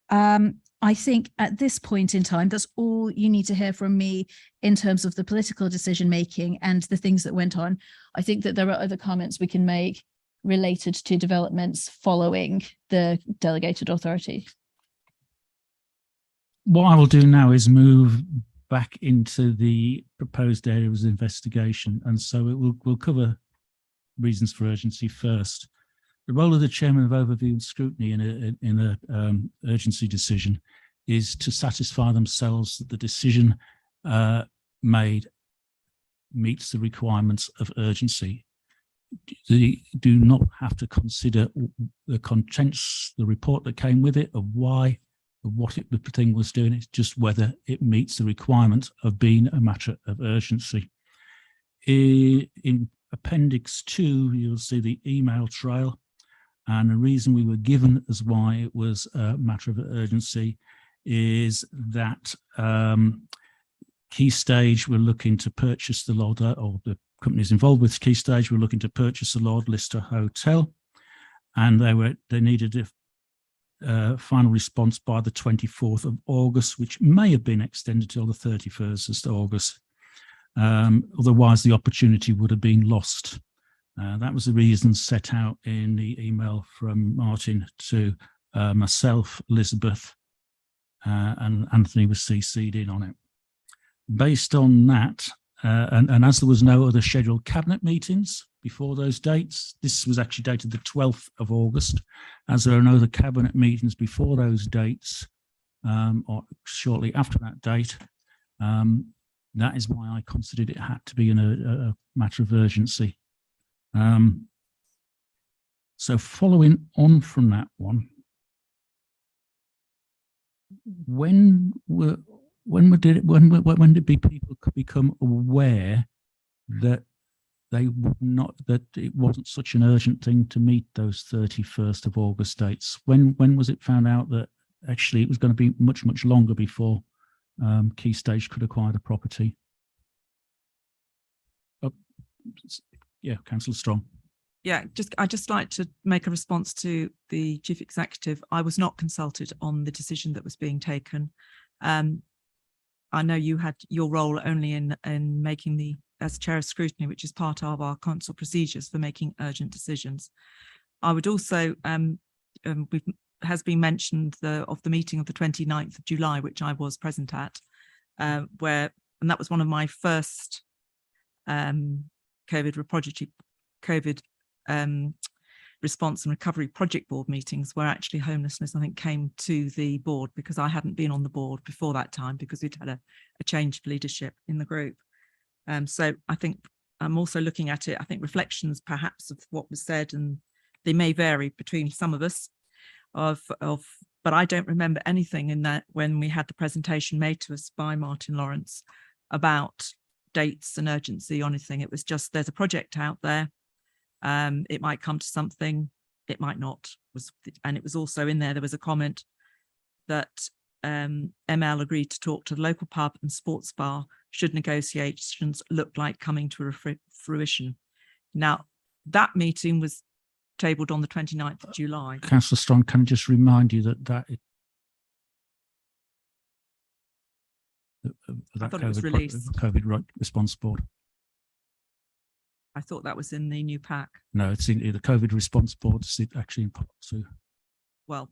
I think at this point in time, that's all you need to hear from me in terms of the political decision making and the things that went on. I think that there are other comments we can make related to developments following the delegated authority. What I will do now is move back into the proposed areas of investigation, and so we'll cover reasons for urgency first. The role of the chairman of overview and scrutiny in a urgency decision is to satisfy themselves that the decision made meets the requirements of urgency. They do not have to consider the contents, the report that came with it, of why, of what the thing was doing. It's just whether it meets the requirement of being a matter of urgency. In Appendix 2, you'll see the email trail, and the reason we were given as why it was a matter of urgency is that Key Stage were looking to purchase the Lord, or the companies involved with Key Stage were looking to purchase the Lord Lister Hotel, and they needed a final response by the 24th of August, which may have been extended till the 31st of August. Otherwise, the opportunity would have been lost. That was the reason set out in the email from Martin to myself, Elizabeth, and Anthony was CC'd in on it. Based on that, and as there was no other scheduled cabinet meetings before those dates, this was actually dated the 12th of August, as there are no other cabinet meetings before those dates, or shortly after that date, that is why I considered it had to be a matter of urgency. So following on from that one, when did people become aware that they would not, that it wasn't such an urgent thing to meet those 31st of August dates? When was it found out that actually it was going to be much longer before Key Stage could acquire the property? Yeah, Councillor Strong. Yeah, I'd just like to make a response to the Chief Executive. I was not consulted on the decision that was being taken. I know you had your role only in making as chair of scrutiny, which is part of our council procedures for making urgent decisions. I would also, has been mentioned of the meeting of the 29th of July, which I was present at, and that was one of my first COVID response and recovery project board meetings, where actually homelessness, I think, came to the board, because I hadn't been on the board before that time because we'd had a change of leadership in the group. So I think I'm also looking at it, I think reflections perhaps of what was said, and they may vary between some of us. but I don't remember anything in that when we had the presentation made to us by Martin Lawrence about dates and urgency or anything. It was just, there's a project out there. It might come to something, it might not. And it was also in there was a comment that ML agreed to talk to the local pub and sports bar should negotiations look like coming to fruition. Now, that meeting was tabled on the 29th of July. Councillor Strong, can I just remind you that that I thought it was released. COVID response board. I thought that was in the new pack. No, it's in the COVID response board. It's actually in policy. Well,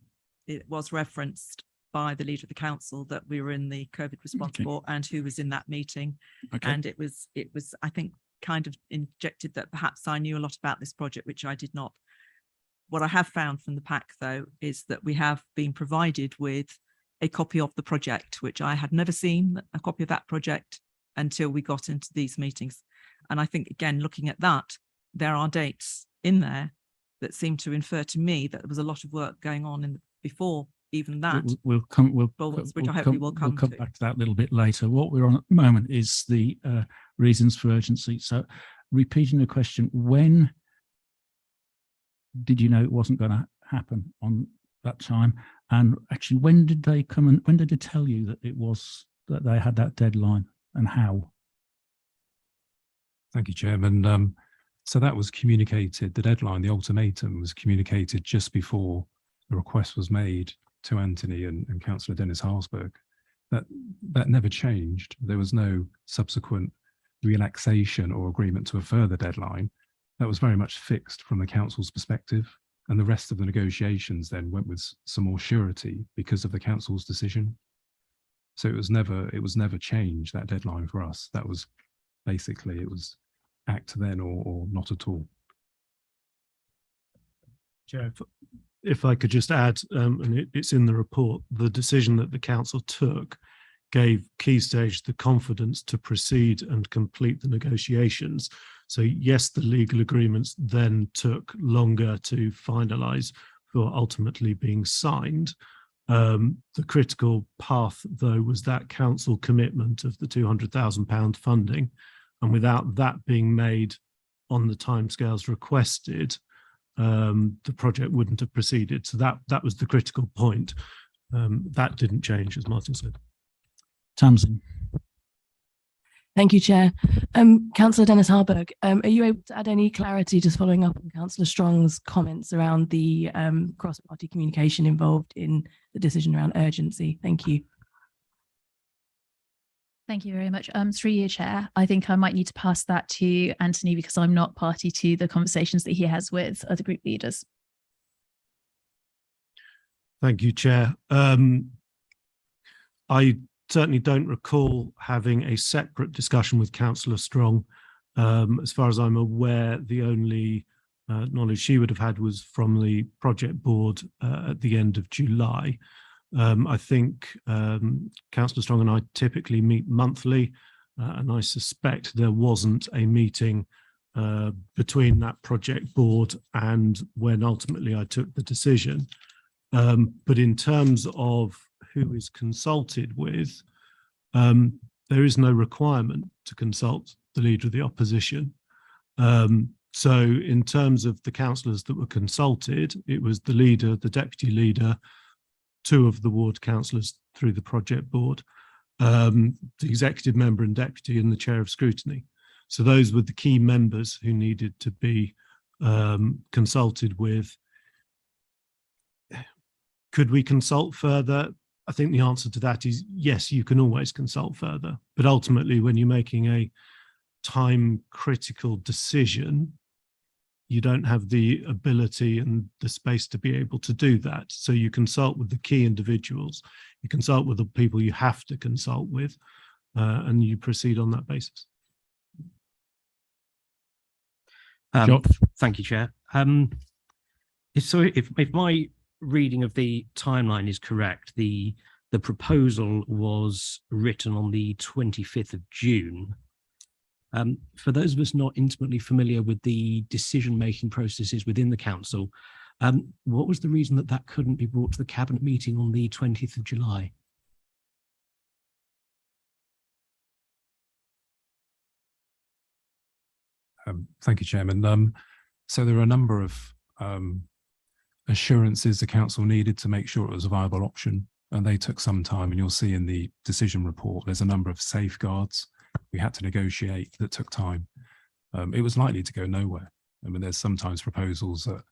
it was referenced by the leader of the council that we were in the COVID response board and who was in that meeting. Okay. And it was, I think, kind of injected that perhaps I knew a lot about this project, which I did not. What I have found from the pack, though, is that we have been provided with a copy of the project, which I had never seen a copy of that project until we got into these meetings. And I think, again, looking at that, there are dates in there that seem to infer to me that there was a lot of work going on before even that. We'll come back to that a little bit later. What we're on at the moment is the reasons for urgency. So repeating the question, when did you know it wasn't going to happen on that time? And actually, when did they come and when did they tell you that it was, that they had that deadline, and how? Thank you, Chairman. So that was communicated, the deadline, the ultimatum was communicated just before the request was made to Anthony and Councillor Dennis Harsberg. That never changed. There was no subsequent relaxation or agreement to a further deadline. That was very much fixed from the council's perspective, and the rest of the negotiations then went with some more surety because of the council's decision. So it was never changed, that deadline for us. That was basically, it was act then or not at all. Chair, if I could just add, and it's in the report, the decision that the council took gave Key Stage the confidence to proceed and complete the negotiations. So yes, the legal agreements then took longer to finalise before ultimately being signed. The critical path, though, was that council commitment of the £200,000 funding. And without that being made on the timescales requested, the project wouldn't have proceeded. So that was the critical point. That didn't change, as Martin said. Tamsin. Thank you, Chair. Councillor Dennis Harsberg, are you able to add any clarity, just following up on Councillor Strong's comments around the cross-party communication involved in the decision around urgency? Thank you. Thank you very much. Through you, Chair, I think I might need to pass that to Anthony because I'm not party to the conversations that he has with other group leaders. Thank you, Chair. I certainly don't recall having a separate discussion with Councillor Strong. As far as I'm aware, the only knowledge she would have had was from the project board at the end of July. I think Councillor Strong and I typically meet monthly, and I suspect there wasn't a meeting between that project board and when ultimately I took the decision. But in terms of who is consulted with, there is no requirement to consult the leader of the opposition. So in terms of the councillors that were consulted, it was the leader, the deputy leader, two of the ward councillors through the project board, the executive member and deputy, and the chair of scrutiny. So those were the key members who needed to be consulted with. Could we consult further? I think the answer to that is yes, you can always consult further. But ultimately, when you're making a time critical decision, you don't have the ability and the space to be able to do that. So you consult with the key individuals, you consult with the people you have to consult with, and you proceed on that basis. Thank you, Chair. If my reading of the timeline is correct, the proposal was written on the 25th of June. For those of us not intimately familiar with the decision-making processes within the council, What was the reason that that couldn't be brought to the cabinet meeting on the 20th of July? Thank you, Chairman. So there are a number of assurances the council needed to make sure it was a viable option, and they took some time. And you'll see in the decision report, there's a number of safeguards we had to negotiate that took time. It was likely to go nowhere. I mean, there's sometimes proposals that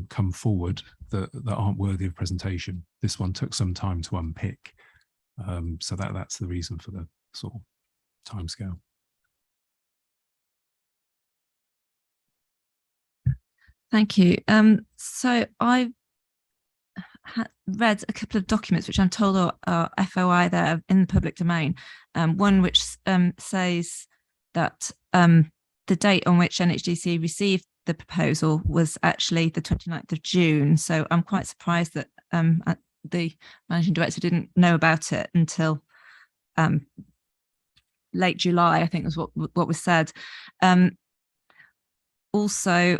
come forward that aren't worthy of presentation. This one took some time to unpick. So that's the reason for the sort of timescale. Thank you. So I've read a couple of documents which I'm told are FOI there in the public domain. One which says that the date on which NHDC received the proposal was actually the 29th of June. So I'm quite surprised that the managing director didn't know about it until late July, I think was what was said. Also,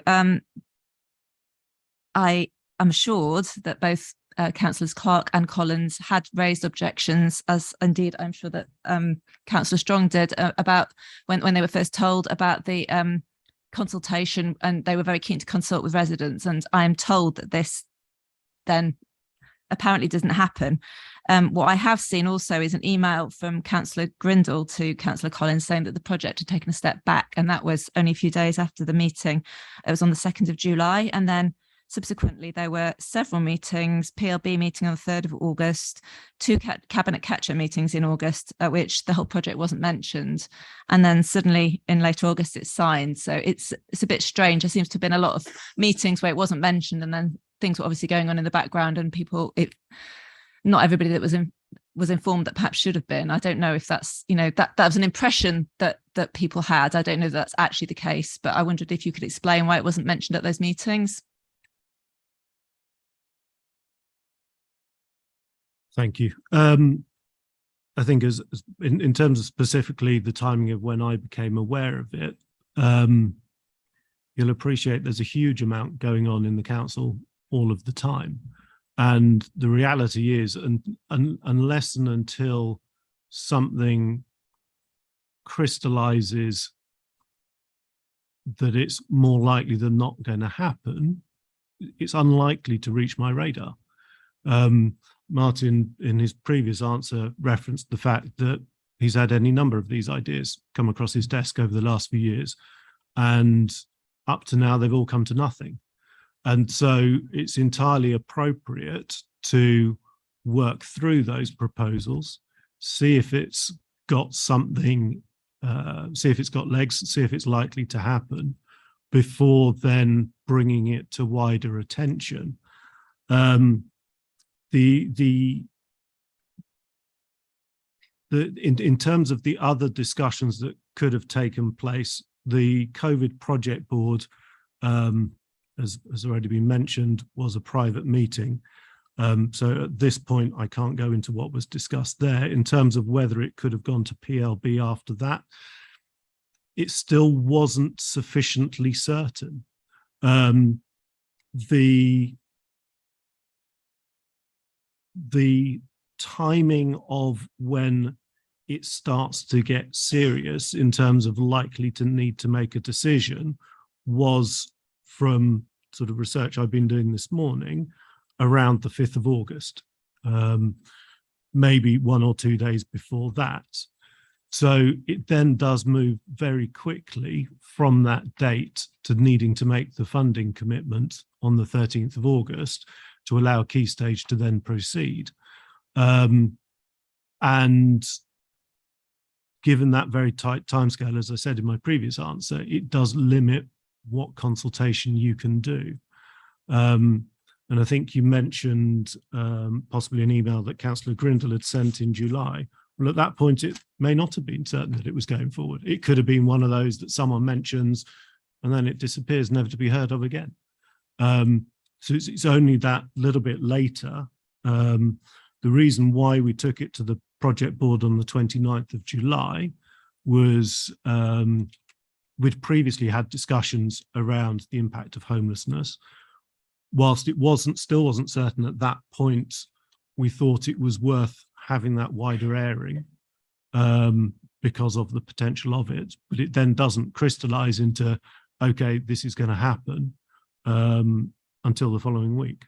I am assured that both Councillors Clark and Collins had raised objections, as indeed I'm sure that Councillor Strong did, about when they were first told about the consultation, and they were very keen to consult with residents. And I am told that this then apparently doesn't happen. What I have seen also is an email from Councillor Grindle to Councillor Collins saying that the project had taken a step back, and that was only a few days after the meeting. It was on the 2nd of July, and then subsequently there were several meetings, PLB meeting on the 3rd of August, 2 cabinet catch-up meetings in August, at which the whole project wasn't mentioned. And then suddenly in late August it's signed. So it's a bit strange. There seems to have been a lot of meetings where it wasn't mentioned, and then things were obviously going on in the background, and not everybody that was informed that perhaps should have been. I don't know if that's, that was an impression that people had. I don't know if that's actually the case, but I wondered if you could explain why it wasn't mentioned at those meetings. Thank you. I think as in terms of specifically the timing of when I became aware of it, you'll appreciate there's a huge amount going on in the council all of the time. And the reality is, unless and until something crystallizes that it's more likely than not going to happen, it's unlikely to reach my radar. Martin, in his previous answer, referenced the fact that he's had any number of these ideas come across his desk over the last few years, and up to now they've all come to nothing. And so it's entirely appropriate to work through those proposals, see if it's got something, see if it's got legs, see if it's likely to happen, before then bringing it to wider attention. In terms of the other discussions that could have taken place, the COVID project board, as has already been mentioned, was a private meeting. So at this point, I can't go into what was discussed there. In terms of whether it could have gone to PLB after that, it still wasn't sufficiently certain. The timing of when it starts to get serious in terms of likely to need to make a decision was, from sort of research I've been doing this morning, around the 5th of August, maybe 1 or 2 days before that. So it then does move very quickly from that date to needing to make the funding commitment on the 13th of August to allow Key Stage to then proceed. And given that very tight timescale, as I said in my previous answer, it does limit what consultation you can do. And I think you mentioned possibly an email that Councillor Grindle had sent in July. Well, at that point, it may not have been certain that it was going forward. It could have been one of those that someone mentions and then it disappears, never to be heard of again. So it's only that little bit later. The reason why we took it to the project board on the 29th of July was we'd previously had discussions around the impact of homelessness. whilst it still wasn't certain at that point, we thought it was worth having that wider airing because of the potential of it. But it then doesn't crystallize into, okay, this is going to happen until the following week.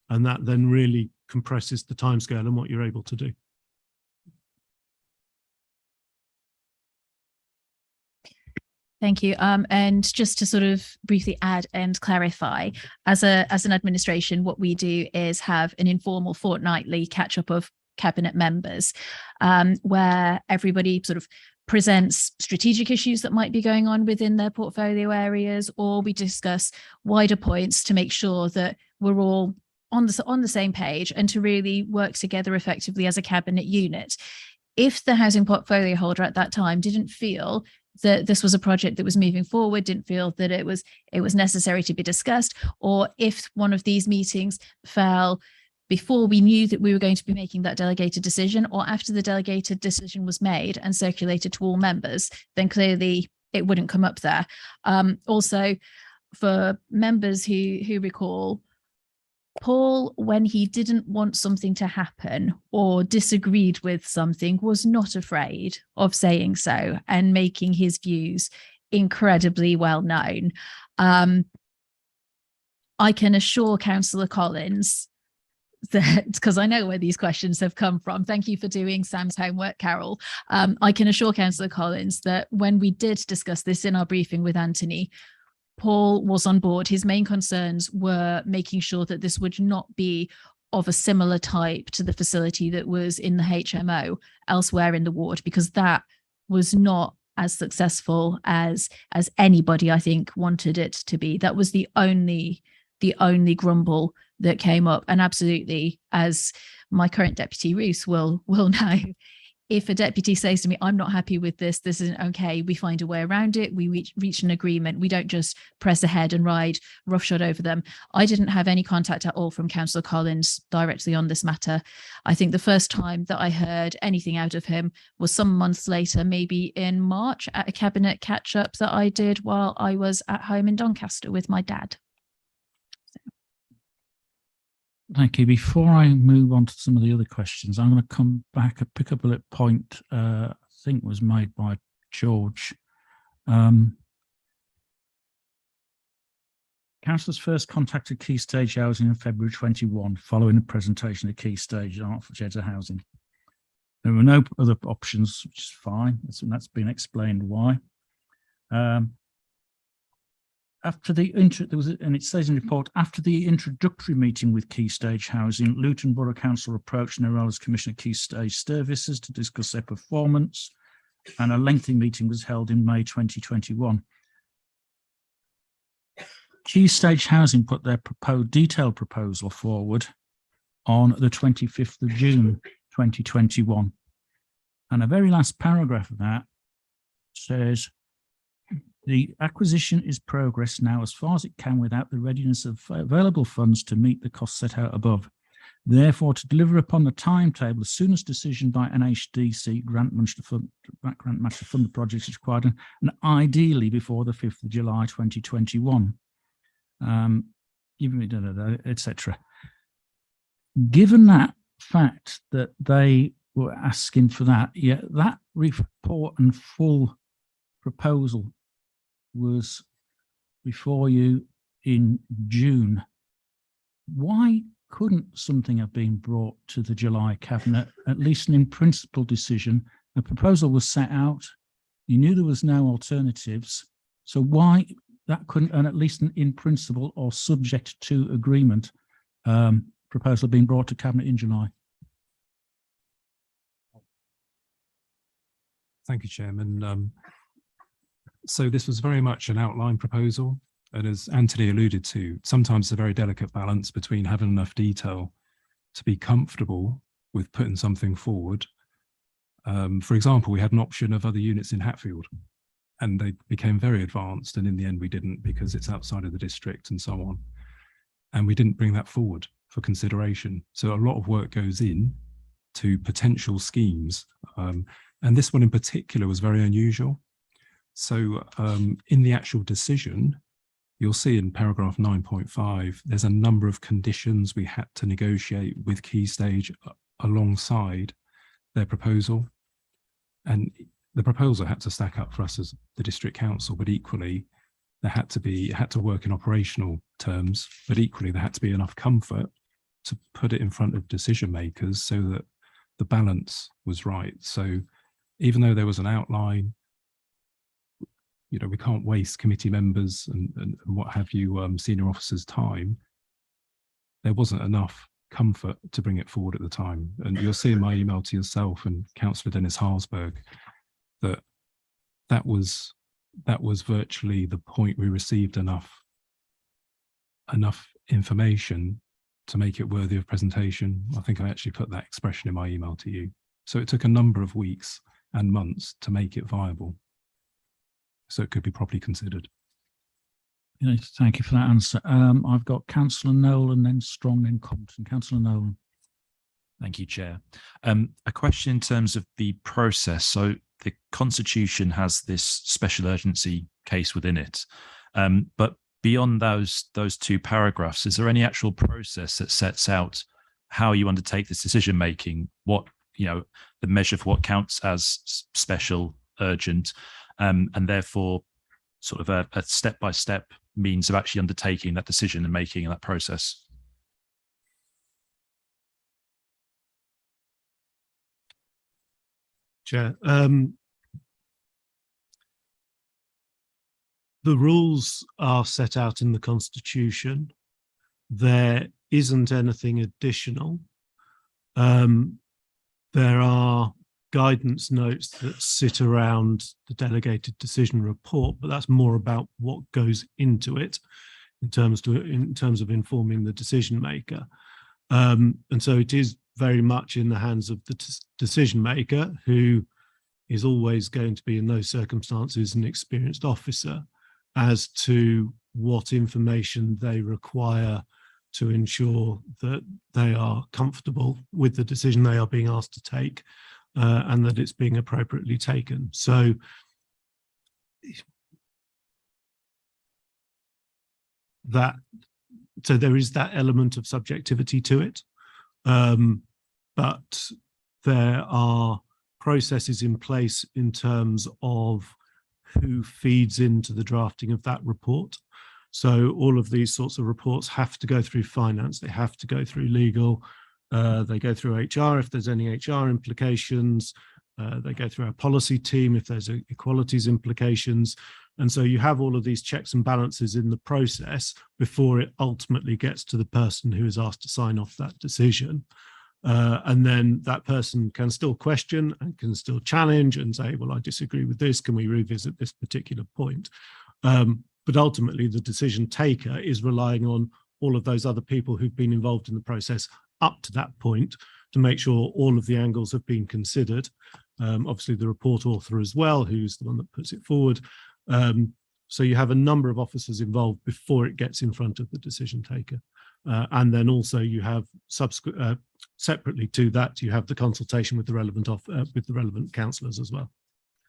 And that then really compresses the timescale and what you're able to do. Thank you. And just to sort of briefly add and clarify, as an administration, what we do is have an informal fortnightly catch up of cabinet members, where everybody sort of presents strategic issues that might be going on within their portfolio areas, or we discuss wider points to make sure that we're all on the same page and to really work together effectively as a cabinet unit. If the housing portfolio holder at that time didn't feel that this was a project that was moving forward, didn't feel that it was necessary to be discussed, or if one of these meetings fell before we knew that we were going to be making that delegated decision, or after the delegated decision was made and circulated to all members, then clearly it wouldn't come up there. Also, for members who recall, Paul, when he didn't want something to happen or disagreed with something, was not afraid of saying so and making his views incredibly well known. I can assure Councillor Collins that, because I know where these questions have come from, thank you for doing Sam's homework, Carol. I can assure Councillor Collins that when we did discuss this in our briefing with Anthony, Paul was on board. His main concerns were making sure that this would not be of a similar type to the facility that was in the HMO elsewhere in the ward, because that was not as successful as anybody, I think, wanted it to be. That was the only grumble that came up. And absolutely, as my current deputy Ruth will know, if a deputy says to me, I'm not happy with this isn't okay, we find a way around it. We reach an agreement. We don't just press ahead and ride roughshod over them. I didn't have any contact at all from Councillor Collins directly on this matter. I think the first time that I heard anything out of him was some months later, maybe in March, at a cabinet catch-up that I did while I was at home in Doncaster with my dad. Thank you. Before I move on to some of the other questions, I'm going to come back and pick up a little point I think was made by George. Councillors first contacted Key Stage Housing in February 21 following the presentation of Key Stage Hertfordshire Housing. There were no other options, which is fine. That's been explained why. After the and it says in the report, after the introductory meeting with Key Stage Housing, Luton Borough Council approached Neurolas Commissioner Key Stage Services to discuss their performance, and a lengthy meeting was held in May 2021. Key Stage Housing put their detailed proposal forward on the 25th of June 2021. And a very last paragraph of that says, the acquisition is progressed now as far as it can without the readiness of available funds to meet the costs set out above. Therefore, to deliver upon the timetable, as soon as decision by NHDC grant match to fund the project is required, and ideally before the 5th of July 2021, etc. Given that fact that they were asking for that, yet that report and full proposal was before you in June, why couldn't something have been brought to the July Cabinet, at least an in-principle decision? The proposal was set out, you knew there was no alternatives, so why that couldn't, and at least an in-principle or subject to agreement proposal being brought to Cabinet in July? Thank you, Chairman. So this was very much an outline proposal. And as Anthony alluded to, sometimes it's a very delicate balance between having enough detail to be comfortable with putting something forward. For example, we had an option of other units in Hatfield, and they became very advanced. And in the end, we didn't, because it's outside of the district and so on. And we didn't bring that forward for consideration. So a lot of work goes in to potential schemes. And this one in particular was very unusual. So in the actual decision, you'll see in paragraph 9.5, there's a number of conditions we had to negotiate with Key Stage alongside their proposal. And the proposal had to stack up for us as the district council, but equally there had to work in operational terms, but equally there had to be enough comfort to put it in front of decision makers so that the balance was right. So even though there was an outline, you know, we can't waste committee members and what have you, senior officers' time. There wasn't enough comfort to bring it forward at the time. And you'll see in my email to yourself and Councillor Dennis Harsberg that was virtually the point we received enough information to make it worthy of presentation. I think I actually put that expression in my email to you. So it took a number of weeks and months to make it viable, so it could be properly considered. Yes, thank you for that answer. I've got Councillor Nolan, then Strong, then Compton. Councillor Nolan. Thank you, Chair. A question in terms of the process. So the Constitution has this special urgency case within it, but beyond those two paragraphs, is there any actual process that sets out how you undertake this decision making? What, you know, the measure for what counts as special, urgent, and therefore sort of a step-by-step means of actually undertaking that decision and making that process? Chair, the rules are set out in the Constitution. There isn't anything additional. There are guidance notes that sit around the delegated decision report, but that's more about what goes into it in terms of informing the decision maker. And so it is very much in the hands of the decision maker, who is always going to be in those circumstances an experienced officer, as to what information they require to ensure that they are comfortable with the decision they are being asked to take, and that it's being appropriately taken. So there is that element of subjectivity to it, but there are processes in place in terms of who feeds into the drafting of that report. So all of these sorts of reports have to go through finance, they have to go through legal, they go through HR if there's any HR implications, they go through our policy team if there's equalities implications. And so you have all of these checks and balances in the process before it ultimately gets to the person who is asked to sign off that decision. And then that person can still question and can still challenge and say, well, I disagree with this. Can we revisit this particular point? But ultimately, the decision taker is relying on all of those other people who've been involved in the process up to that point to make sure all of the angles have been considered. Obviously, the report author as well, who's the one that puts it forward. So you have a number of officers involved before it gets in front of the decision taker. And then also you have separately to that, you have the consultation with the relevant councillors as well.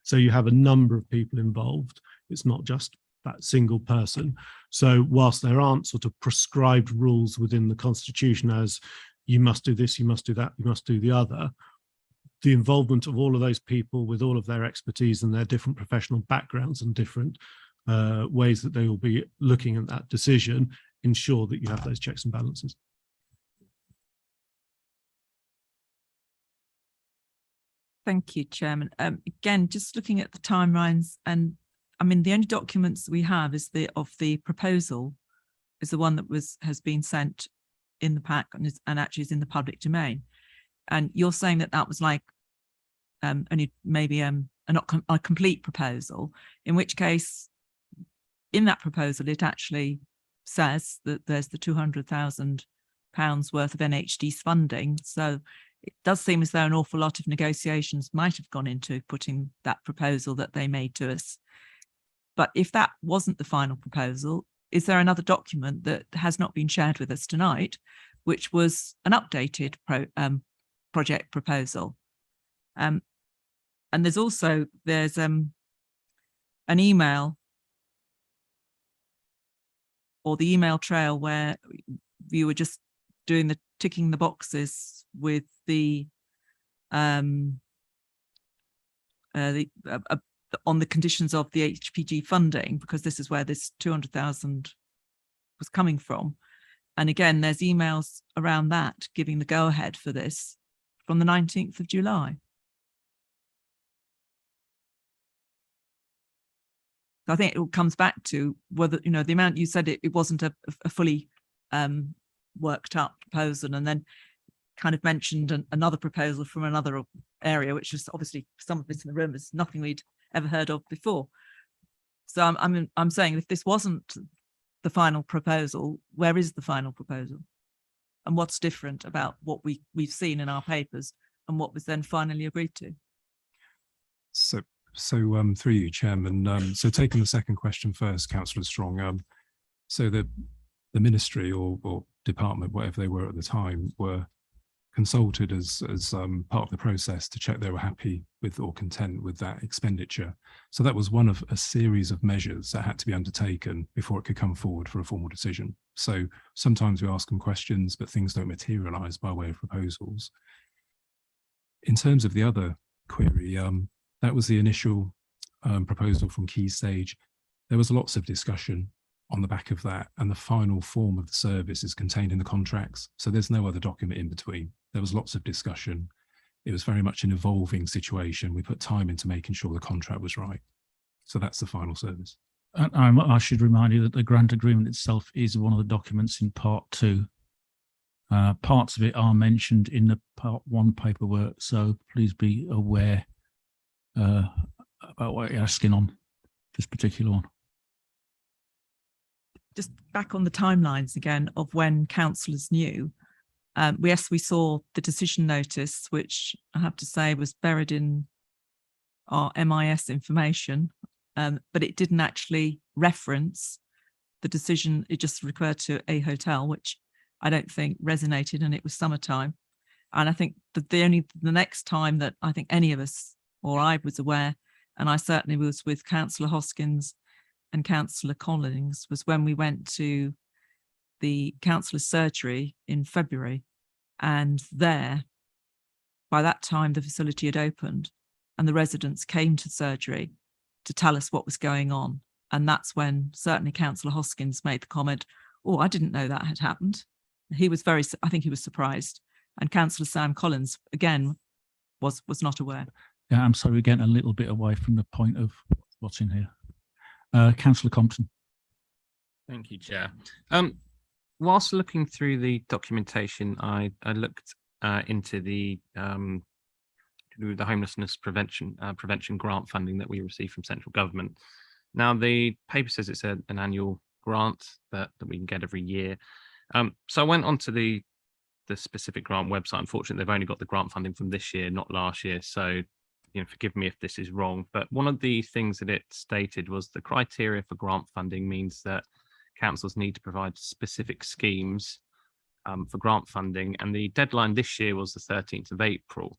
So you have a number of people involved. It's not just that single person. So whilst there aren't sort of prescribed rules within the Constitution as you must do this, you must do that, you must do the other, the involvement of all of those people with all of their expertise and their different professional backgrounds and different ways that they will be looking at that decision ensure that you have those checks and balances. Thank you, Chairman. Again, just looking at the timelines, and I mean, the only documents we have is the proposal is the one that has been sent in the pack and actually is in the public domain. And you're saying that that was like only maybe not a complete proposal, in which case in that proposal, it actually says that there's the £200,000 worth of NHD's funding. So it does seem as though an awful lot of negotiations might have gone into putting that proposal that they made to us. But if that wasn't the final proposal, is there another document that has not been shared with us tonight, which was an updated project proposal? And there's also, there's an email or the email trail where you were just doing the ticking the boxes with the on the conditions of the HPG funding, because this is where this 200,000 was coming from. And again, there's emails around that giving the go ahead for this from the 19th of July. So I think it comes back to whether, you know, the amount you said it wasn't a fully worked up proposal, and then kind of mentioned another proposal from another area, which was obviously some of this in the room is nothing we'd ever heard of before. So I'm saying if this wasn't the final proposal, where is the final proposal? And what's different about what we've seen in our papers and what was then finally agreed to? So through you, Chairman. So taking the second question first, Councillor Strong. So the ministry or department, whatever they were at the time, were consulted as part of the process to check they were happy with or content with that expenditure. So that was one of a series of measures that had to be undertaken before it could come forward for a formal decision. So sometimes we ask them questions, but things don't materialise by way of proposals. In terms of the other query, that was the initial proposal from Key Stage. There was lots of discussion on the back of that, and the final form of the service is contained in the contracts. So there's no other document in between. There was lots of discussion. It was very much an evolving situation. We put time into making sure the contract was right. So that's the final service. And I should remind you that the grant agreement itself is one of the documents in Part 2. Parts of it are mentioned in the Part 1 paperwork, so please be aware about what you're asking on this particular one. Just back on the timelines again of when councillors knew. Yes, we saw the decision notice, which I have to say was buried in our MIS information, but it didn't actually reference the decision. It just referred to a hotel, which I don't think resonated, and it was summertime. And I think that the next time that I think any of us or I was aware, and I certainly was with Councillor Hoskins and Councillor Collins, was when we went to the councillor's surgery in February. And there, by that time, the facility had opened and the residents came to surgery to tell us what was going on. And that's when certainly Councillor Hoskins made the comment, oh, I didn't know that had happened. He was I think he was surprised. And Councillor Sam Collins, again, was not aware. Yeah, I'm sorry, we're getting a little bit away from the point of what's in here. Councillor Compton. Thank you, Chair. Whilst looking through the documentation, I looked into the homelessness prevention grant funding that we receive from central government. Now, the paper says it's an annual grant that we can get every year. So I went onto the specific grant website. Unfortunately, they've only got the grant funding from this year, not last year. So, you know, forgive me if this is wrong, but one of the things that it stated was the criteria for grant funding means that councils need to provide specific schemes for grant funding, and the deadline this year was the 13th of April.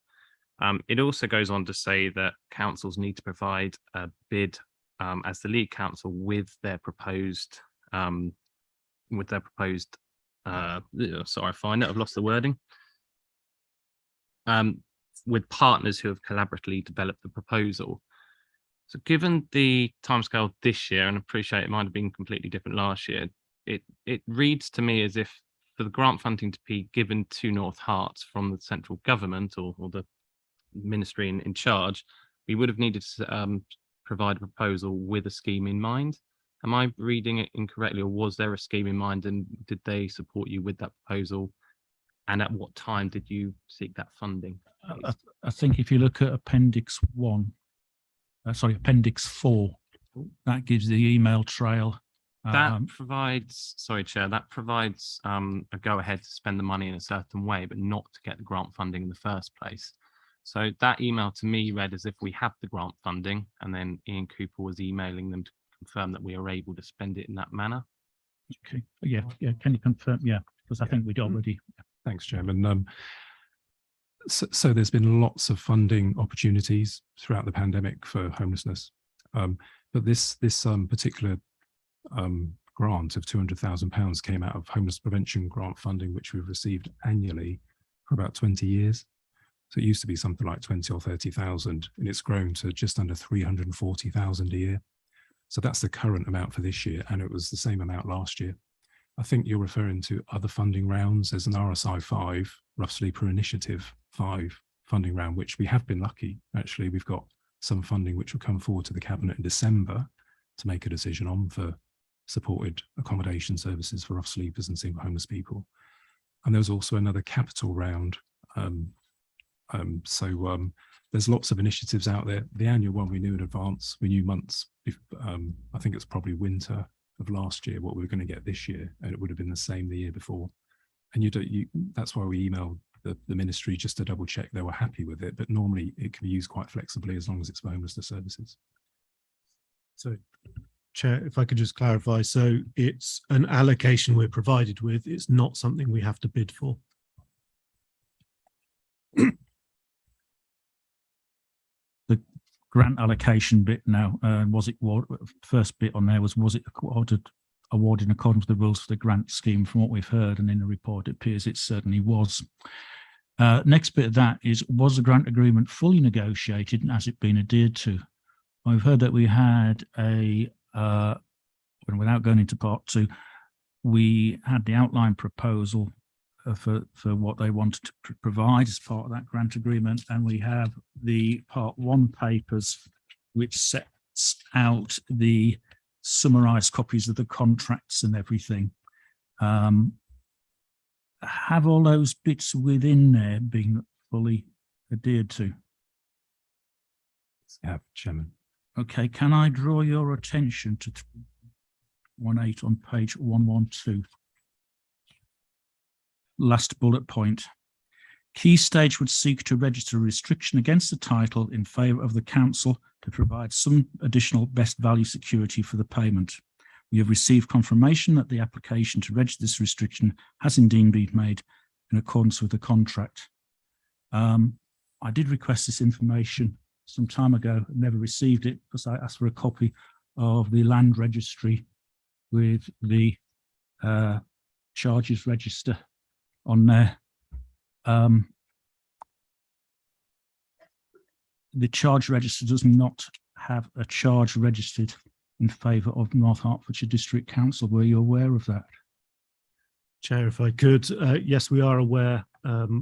It also goes on to say that councils need to provide a bid as the lead council with their proposed sorry, I find it, I've lost the wording. With partners who have collaboratively developed the proposal. So given the timescale this year, and I appreciate it might have been completely different last year, it reads to me as if for the grant funding to be given to North Herts from the central government or the ministry in charge, we would have needed to provide a proposal with a scheme in mind. Am I reading it incorrectly, or was there a scheme in mind, and did they support you with that proposal? And at what time did you seek that funding? I think if you look at Appendix 4, that gives the email trail. That provides, sorry, Chair, that provides a go ahead to spend the money in a certain way, but not to get the grant funding in the first place. So that email to me read as if we have the grant funding, and then Ian Cooper was emailing them to confirm that we are able to spend it in that manner. Okay. Yeah. Can you confirm? Yeah, because I think we'd already. Thanks, Chairman. So there's been lots of funding opportunities throughout the pandemic for homelessness, but this particular grant of £200,000 came out of homeless prevention grant funding, which we've received annually for about 20 years. So it used to be something like 20 or 30,000, and it's grown to just under 340,000 a year. So that's the current amount for this year, and it was the same amount last year. I think you're referring to other funding rounds. There's an RSI 5, roughly per initiative 5 funding round, which we have been lucky. Actually, we've got some funding which will come forward to the Cabinet in December to make a decision on for supported accommodation services for rough sleepers and single homeless people. And there was also another capital round. There's lots of initiatives out there. The annual one we knew in advance, we knew months, I think it's probably winter of last year, what we were going to get this year, and it would have been the same the year before. And that's why we emailed the ministry just to double check they were happy with it, but normally it can be used quite flexibly as long as it's for homelessness services. So, Chair, if I could just clarify, so it's an allocation we're provided with, it's not something we have to bid for. The grant allocation bit now, first bit on there was it awarded in accordance with the rules for the grant scheme? From what we've heard and in the report, it appears it certainly was. Next bit of that is, was the grant agreement fully negotiated and has it been adhered to? I've heard that we had without going into part 2, we had the outline proposal for what they wanted to provide as part of that grant agreement, and we have the part 1 papers which sets out the summarised copies of the contracts and everything. Have all those bits within there been fully adhered to? Yeah, Chairman. Okay, can I draw your attention to 18 on page 112? Last bullet point. Key Stage would seek to register a restriction against the title in favour of the council to provide some additional best value security for the payment. We have received confirmation that the application to register this restriction has indeed been made in accordance with the contract. I did request this information some time ago, never received it because I asked for a copy of the land registry with the charges register on there. The charge register does not have a charge registered in favour of North Hertfordshire District Council. Were you aware of that? Chair, if I could, yes, we are aware.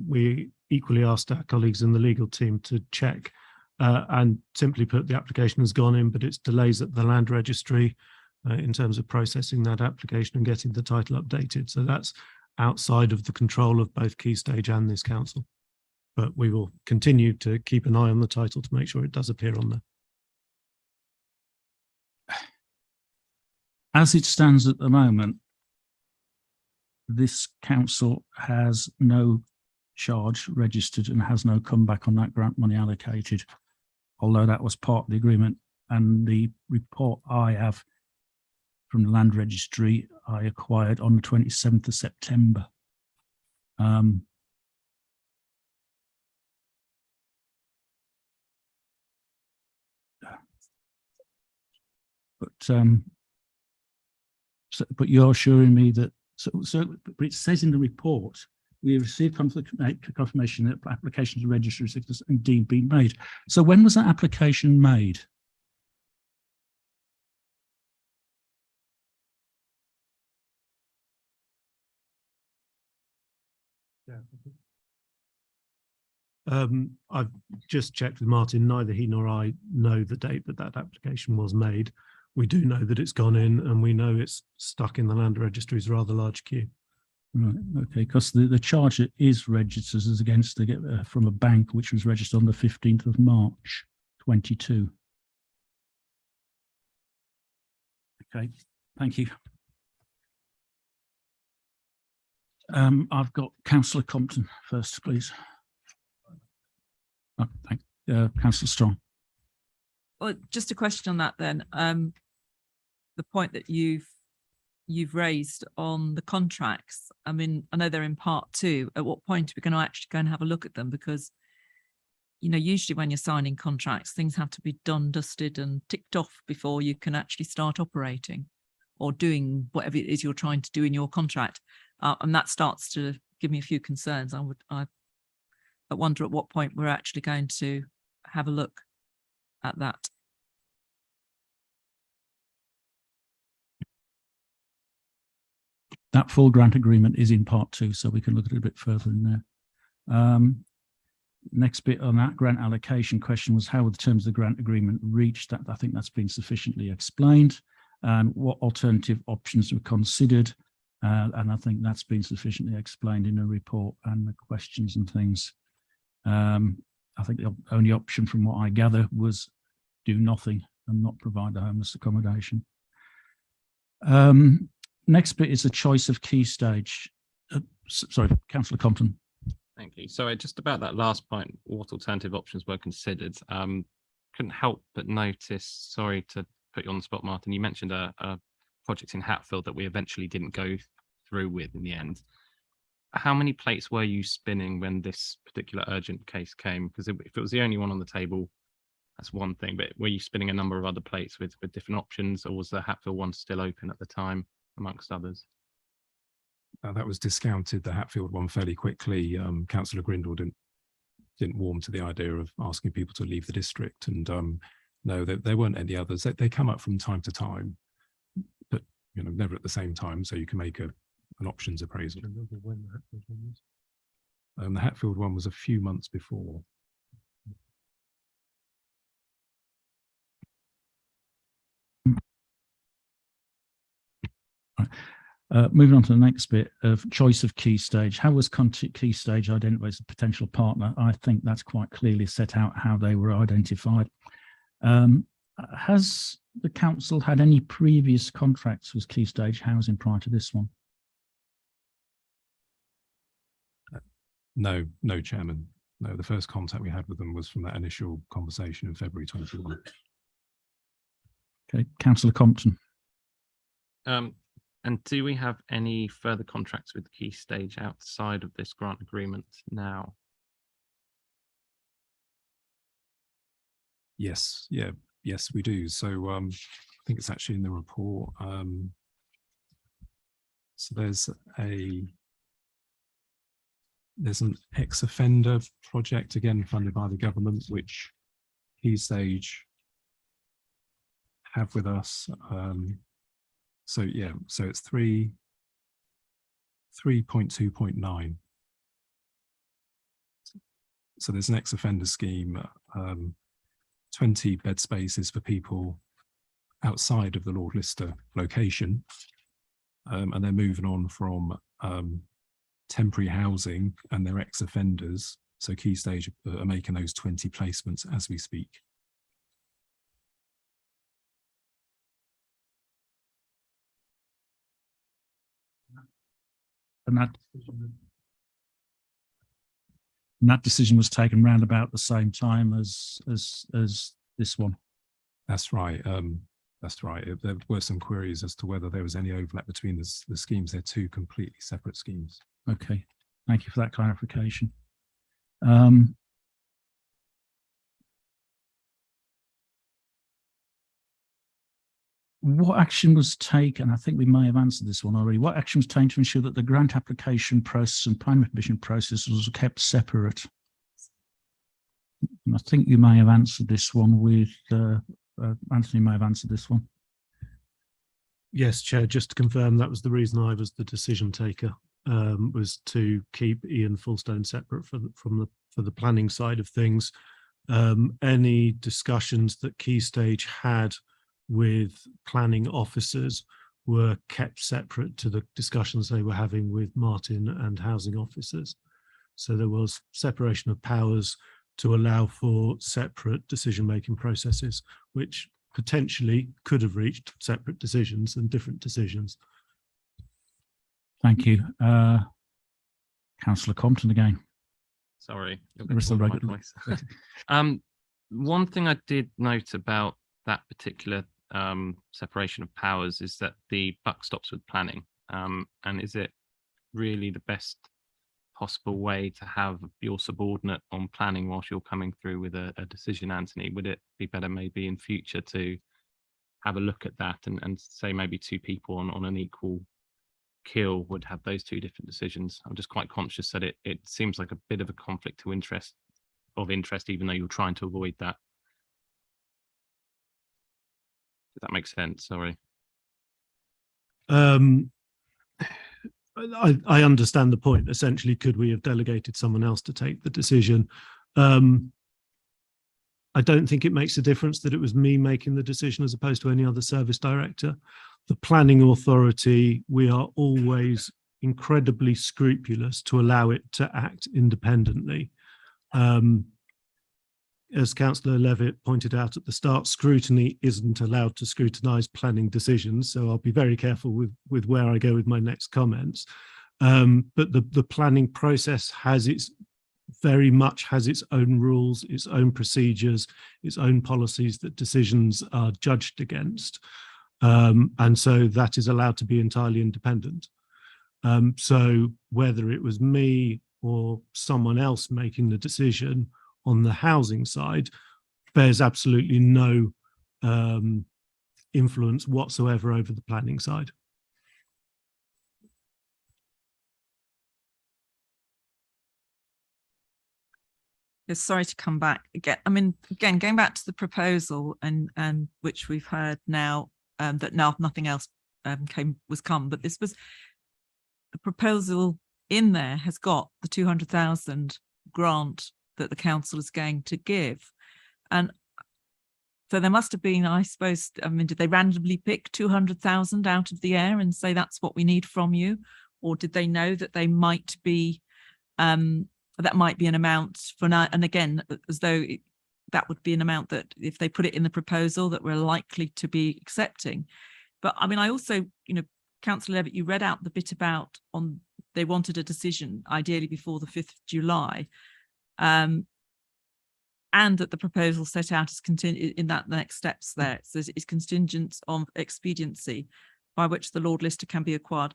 We equally asked our colleagues in the legal team to check, and simply put, the application has gone in, but it's delays at the land registry in terms of processing that application and getting the title updated. So that's outside of the control of both Key Stage and this council. But we will continue to keep an eye on the title to make sure it does appear on there. As it stands at the moment, this council has no charge registered and has no comeback on that grant money allocated, although that was part of the agreement. And the report I have from the land registry I acquired on the 27th of September. But you're assuring me that, but it says in the report, we have received confirmation that applications to register has indeed been made. So when was that application made? Yeah. I've just checked with Martin. Neither he nor I know the date that that application was made. We do know that it's gone in, and we know it's stuck in the land registry's rather large queue. Right, okay, because the charge that is registered is against from a bank which was registered on the 15th of March 22. Okay, thank you. I've got Councillor Compton first, please. Oh, thank Councillor Strong. Well, just a question on that then. The point that you've raised on the contracts. I mean, I know they're in part 2. At what point are we going to actually go and have a look at them? Because, you know, usually when you're signing contracts, things have to be done, dusted and ticked off before you can actually start operating. or doing whatever it is you're trying to do in your contract. And that starts to give me a few concerns. I wonder at what point we're actually going to have a look at that. That full grant agreement is in part 2, so we can look at it a bit further in there. Next bit on that grant allocation question was how were the terms of the grant agreement reached? That I think that's been sufficiently explained, and what alternative options were considered. And I think that's been sufficiently explained in the report and the questions and things. I think the only option from what I gather was do nothing and not provide the homeless accommodation. Next bit is the choice of key stage. Sorry, Councillor Compton. Thank you. So just about that last point, what alternative options were considered? Couldn't help but notice, sorry to put you on the spot, Martin, you mentioned a project in Hatfield that we eventually didn't go through with in the end. How many plates were you spinning when this particular urgent case came? Because if it was the only one on the table, that's one thing, but were you spinning a number of other plates with different options, or was the Hatfield one still open at the time, amongst others? That was discounted, the Hatfield one, fairly quickly. Councillor Grindle didn't warm to the idea of asking people to leave the district, and no, there weren't any others. They come up from time to time, but never at the same time. So you can make an options appraisal. Do you remember when the Hatfield one was? The Hatfield one was a few months before. Moving on to the next bit of choice of key stage. How was key stage identified as a potential partner? I think that's quite clearly set out how they were identified. Has the council had any previous contracts with key stage housing prior to this one? No, Chairman. No, the first contact we had with them was from that initial conversation in February 2021. Okay, Councillor Compton. And do we have any further contracts with Key Stage outside of this grant agreement now? Yes, yes, we do. So I think it's actually in the report. So there's an ex-offender project, again funded by the government, which Key Stage have with us. So yeah, so it's 3.2.9. So there's an ex-offender scheme, 20 bed spaces for people outside of the Lord Lister location, and they're moving on from temporary housing and they're ex-offenders. So Key Stage are making those 20 placements as we speak. And that decision was taken round about the same time as this one. That's right. That's right. There were some queries as to whether there was any overlap between the schemes. They're two completely separate schemes. Okay, thank you for that clarification. What action was taken? I think we may have answered this one already. What action was taken to ensure that the grant application process and planning permission process was kept separate? And I think you may have answered this one with Anthony may have answered this one. Yes, Chair, just to confirm, that was the reason I was the decision taker, was to keep Ian Fullstone separate for the planning side of things. Any discussions that Key Stage had with planning officers were kept separate to the discussions they were having with Martin and housing officers. So there was separation of powers to allow for separate decision-making processes, which potentially could have reached separate decisions and different decisions. Thank you. Councillor Compton again. Sorry. One thing I did note about that particular separation of powers is that the buck stops with planning. And is it really the best possible way to have your subordinate on planning whilst you're coming through with a decision, Anthony? Would it be better maybe in future to have a look at that and say maybe two people on an equal kill would have those two different decisions. I'm just quite conscious that it seems like a bit of a conflict of interest, even though you're trying to avoid that. Does that make sense? Sorry. I understand the point. Essentially, could we have delegated someone else to take the decision? I don't think it makes a difference that it was me making the decision as opposed to any other service director. The planning authority, we are always incredibly scrupulous to allow it to act independently. As Councillor Levitt pointed out at the start, Scrutiny isn't allowed to scrutinise planning decisions, so I'll be very careful with where I go with my next comments. But the planning process very much has its own rules, its own procedures, its own policies that decisions are judged against. And so that is allowed to be entirely independent. So whether it was me or someone else making the decision on the housing side bears absolutely no influence whatsoever over the planning side. Sorry to come back again. I mean, again, going back to the proposal and which we've heard now that now nothing else was come, but this was the proposal in there has got the 200,000 grant that the council is going to give, and so there must have been, I suppose, I mean, did they randomly pick 200,000 out of the air and say that's what we need from you, or did they know that they might be that might be an amount for now? And again, as though that would be an amount that if they put it in the proposal that we're likely to be accepting. But I mean, I also, Councillor Levitt, you read out the bit about they wanted a decision ideally before the 5th of July. And that the proposal set out as in that the next steps there. So it's contingent on expediency by which the Lord Lister can be acquired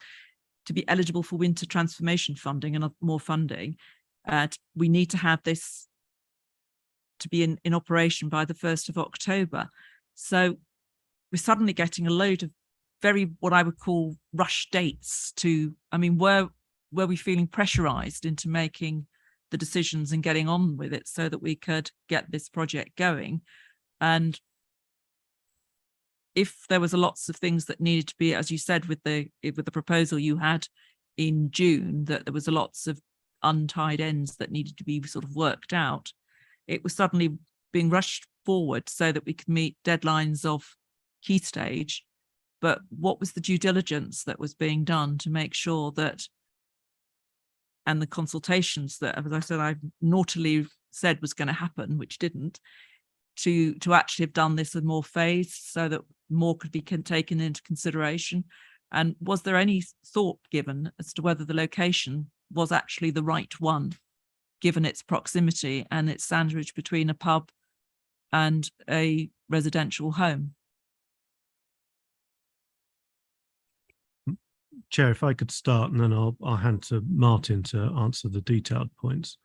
to be eligible for winter transformation funding and more funding. We need to have this to be in operation by the 1st of October. So we're suddenly getting a load of what I would call rush dates to, I mean, were we feeling pressurized into making the decisions and getting on with it so that we could get this project going? And if there was lots of things that needed to be, as you said, with the proposal you had in June, that there was lots of untied ends that needed to be sort of worked out, it was suddenly being rushed forward so that we could meet deadlines of key stage. But what was the due diligence that was being done to make sure that, and the consultations that, as I said, I naughtily said was going to happen, which didn't, to actually have done this in more phase so that more could be taken into consideration? And was there any thought given as to whether the location was actually the right one, given its proximity and its sandwich between a pub and a residential home? Chair, if I could start, and then I'll hand to Martin to answer the detailed points.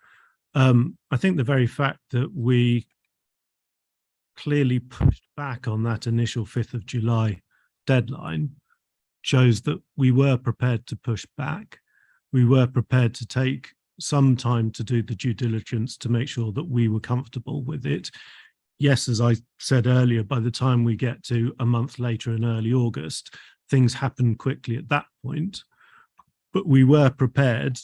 I think the very fact that we clearly pushed back on that initial 5th of July deadline shows that we were prepared to push back. We were prepared to take some time to do the due diligence to make sure that we were comfortable with it. Yes, as I said earlier, by the time we get to a month later in early August, things happened quickly at that point. But we were prepared,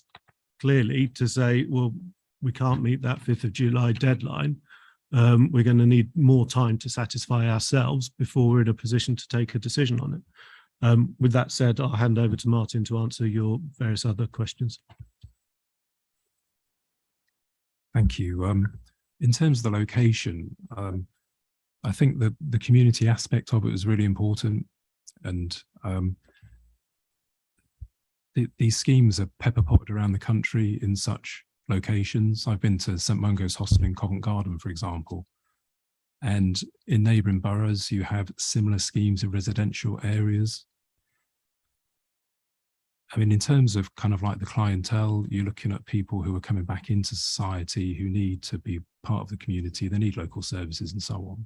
clearly, to say, well, we can't meet that 5th of July deadline. We're going to need more time to satisfy ourselves before we're in a position to take a decision on it. With that said, I'll hand over to Martin to answer your various other questions. Thank you. In terms of the location, I think that the community aspect of it was really important, and these schemes are pepper potted around the country in such locations. I've been to St Mungo's Hostel in Covent Garden, for example, and in neighbouring boroughs you have similar schemes in residential areas. I mean, in terms of kind of like the clientele, you're looking at people who are coming back into society, who need to be part of the community, they need local services and so on.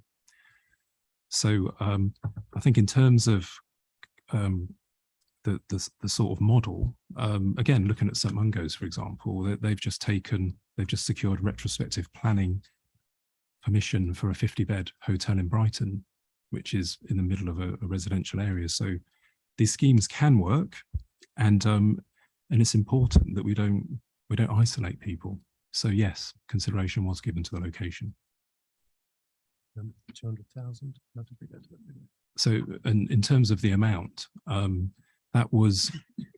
So I think in terms of the sort of model, again, looking at St Mungo's, for example, they've just secured retrospective planning permission for a 50-bed hotel in Brighton, which is in the middle of a residential area. So these schemes can work, and it's important that we don't isolate people. So yes, consideration was given to the location. 200,000. So, and in terms of the amount, that was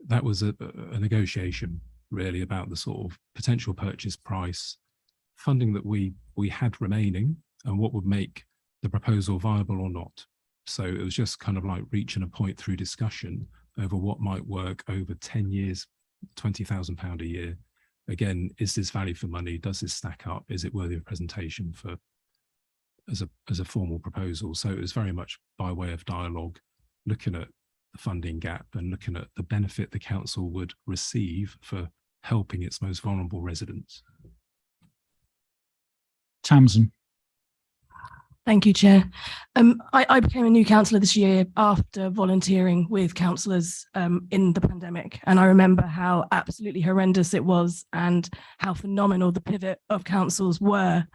a negotiation really about the sort of potential purchase price, funding that we had remaining, and what would make the proposal viable or not. So it was just kind of like reaching a point through discussion over what might work over 10 years, £20,000 a year. Again, is this value for money? Does this stack up? Is it worthy of presentation as a formal proposal? So it was very much by way of dialogue, looking at the funding gap and looking at the benefit the council would receive for helping its most vulnerable residents. Tamsin. Thank you, Chair. I became a new councillor this year after volunteering with councillors in the pandemic. And I remember how absolutely horrendous it was and how phenomenal the pivot of councils were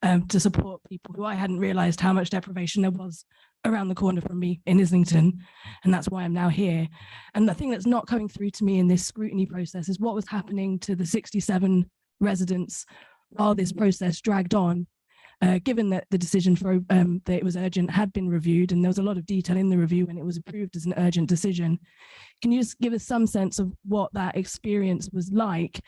to support people who I hadn't realised how much deprivation there was around the corner from me in Islington. And that's why I'm now here. And the thing that's not coming through to me in this scrutiny process is what was happening to the 67 residents while this process dragged on. Given that the decision for that it was urgent had been reviewed, and there was a lot of detail in the review when it was approved as an urgent decision. Can you just give us some sense of what that experience was like?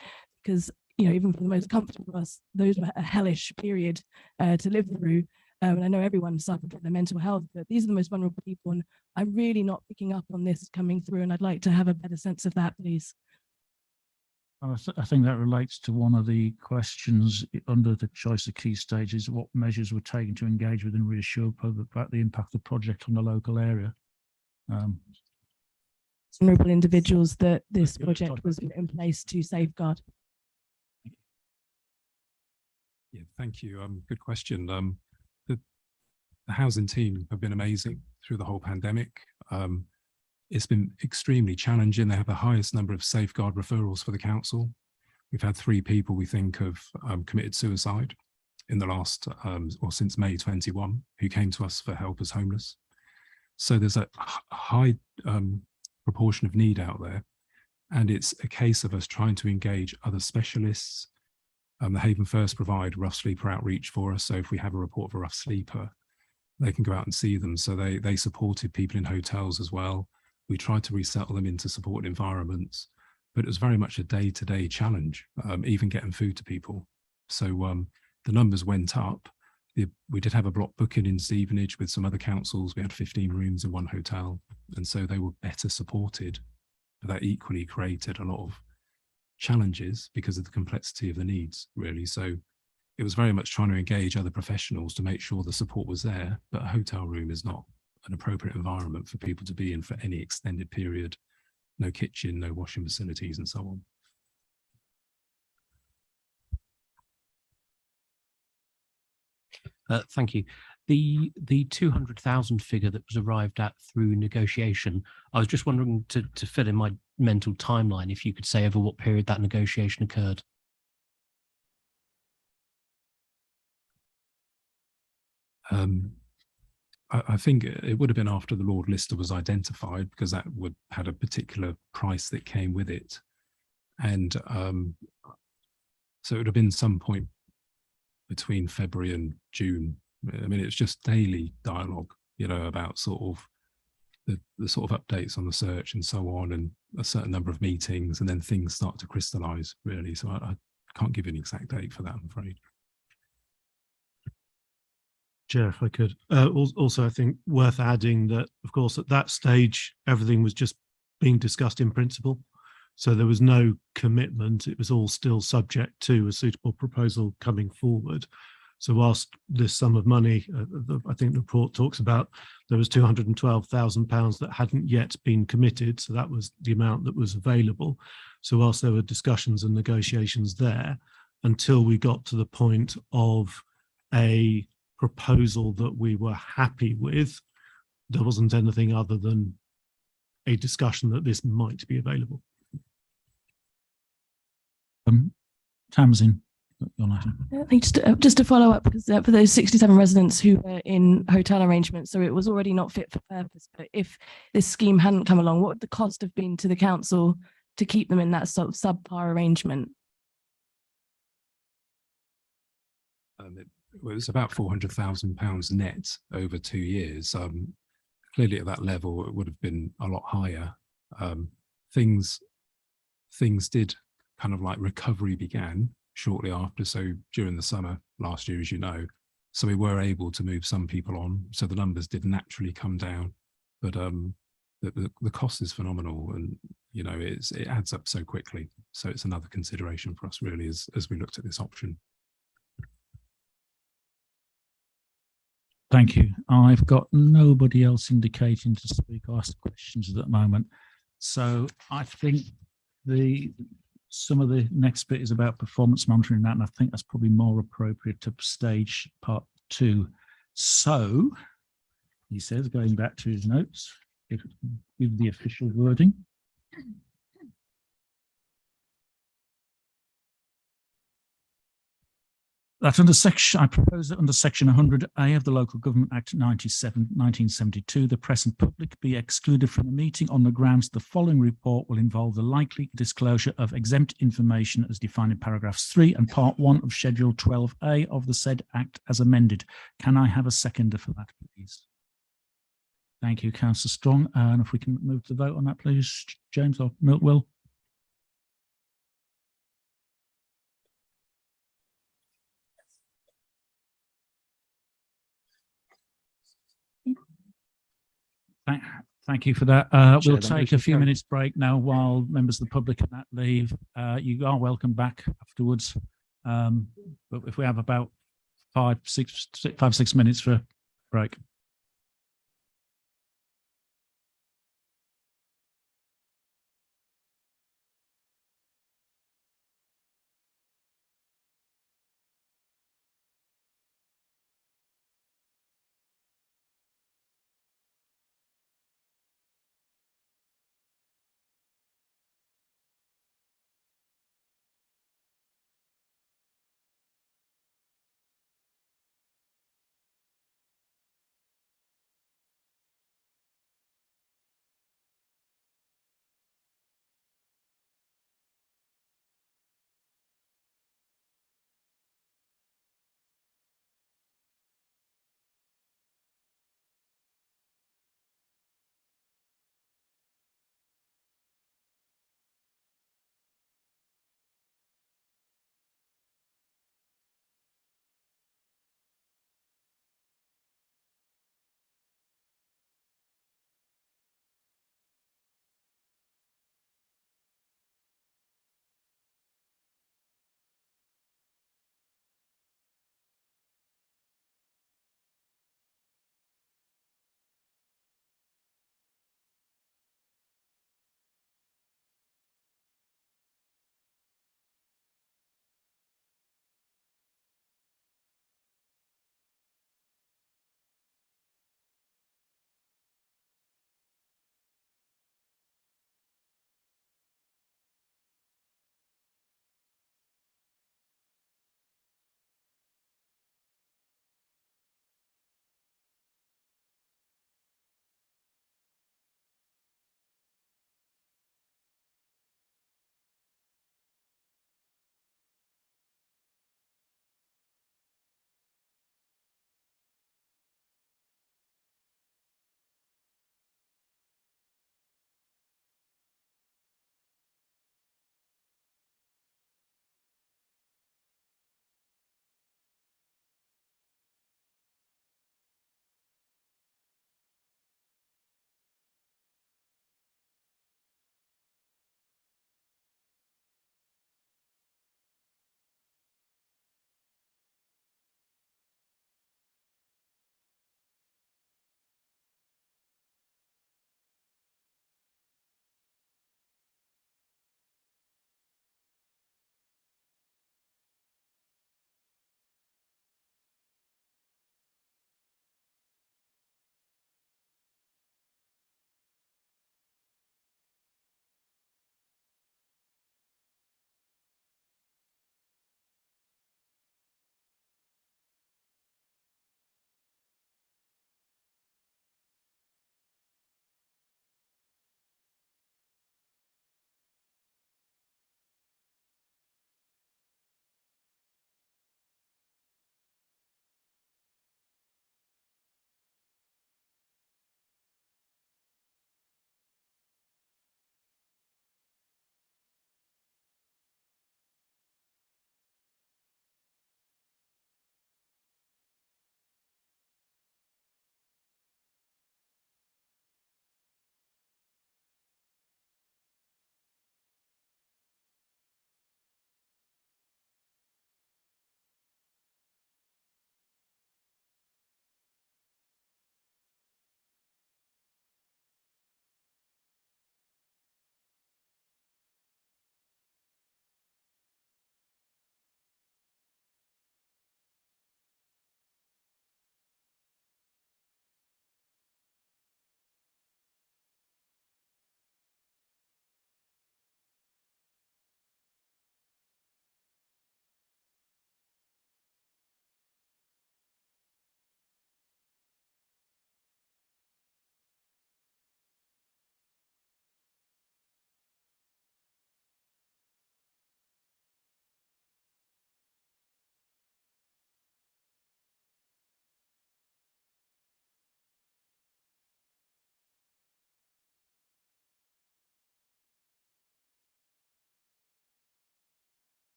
Because, you know, even for the most comfortable of us, those were a hellish period to live through. And I know everyone suffered from their mental health, but these are the most vulnerable people. And I'm really not picking up on this coming through, and I'd like to have a better sense of that, please. I think that relates to one of the questions under the choice of key stages. What measures were taken to engage with and reassure public about the impact of the project on the local area? Vulnerable individuals that this project was put in place to safeguard. Yeah, thank you. Good question. The housing team have been amazing through the whole pandemic. It's been extremely challenging. They have the highest number of safeguard referrals for the council. We've had 3 people we think have committed suicide in the last, or since May 21, who came to us for help as homeless. So there's a high proportion of need out there. And it's a case of us trying to engage other specialists. The Haven First provide rough sleeper outreach for us. So if we have a report of a rough sleeper, they can go out and see them. So they supported people in hotels as well. We tried to resettle them into supported environments, but it was very much a day-to-day challenge, even getting food to people. So the numbers went up. We did have a block booking in Stevenage with some other councils. We had 15 rooms in one hotel, and so they were better supported. But that equally created a lot of challenges because of the complexity of the needs, really. So it was very much trying to engage other professionals to make sure the support was there, but a hotel room is not an appropriate environment for people to be in for any extended period. No kitchen, no washing facilities, and so on. Thank you. The 200,000 figure that was arrived at through negotiation, I was just wondering to fill in my mental timeline, if you could say over what period that negotiation occurred. I think it would have been after the Lord Lister was identified, because that would had a particular price that came with it. And so it would have been some point between February and June. I mean, it's just daily dialogue, you know, about sort of the sort of updates on the search and so on, and a certain number of meetings, and then things start to crystallize, really. So I can't give you an exact date for that, I'm afraid. Chair, if I could. Also, I think worth adding that, of course, at that stage, everything was just being discussed in principle. So there was no commitment. It was all still subject to a suitable proposal coming forward. So whilst this sum of money, I think the report talks about, there was £212,000 that hadn't yet been committed. So that was the amount that was available. So whilst there were discussions and negotiations there, until we got to the point of a proposal that we were happy with. There wasn't anything other than a discussion that this might be available. Tamsin, your I think just to follow up, because for those 67 residents who were in hotel arrangements, so it was already not fit for purpose. But if this scheme hadn't come along, what would the cost have been to the council to keep them in that sort of subpar arrangement? It was about £400,000 net over 2 years. Clearly, at that level, it would have been a lot higher. Things did kind of like recovery began shortly after. So during the summer last year, as you know, so we were able to move some people on. So the numbers did naturally come down, but the cost is phenomenal, and you know it adds up so quickly. So it's another consideration for us really as we looked at this option. Thank you. I've got nobody else indicating to speak or ask questions at the moment. So I think some of the next bit is about performance monitoring that, and I think that's probably more appropriate to stage part 2. So he says, going back to his notes, give the official wording. That I propose that under section 100A of the Local Government Act 1972, the press and public be excluded from the meeting on the grounds the following report will involve the likely disclosure of exempt information as defined in paragraphs 3 and part 1 of schedule 12A of the said act as amended. Can I have a seconder for that, please? Thank you, Councillor Strong. And if we can move to the vote on that, please, James or Will. Thank you for that. We'll take a few minutes break now while members of the public and that leave. You are welcome back afterwards. But if we have about 5-6 minutes for a break.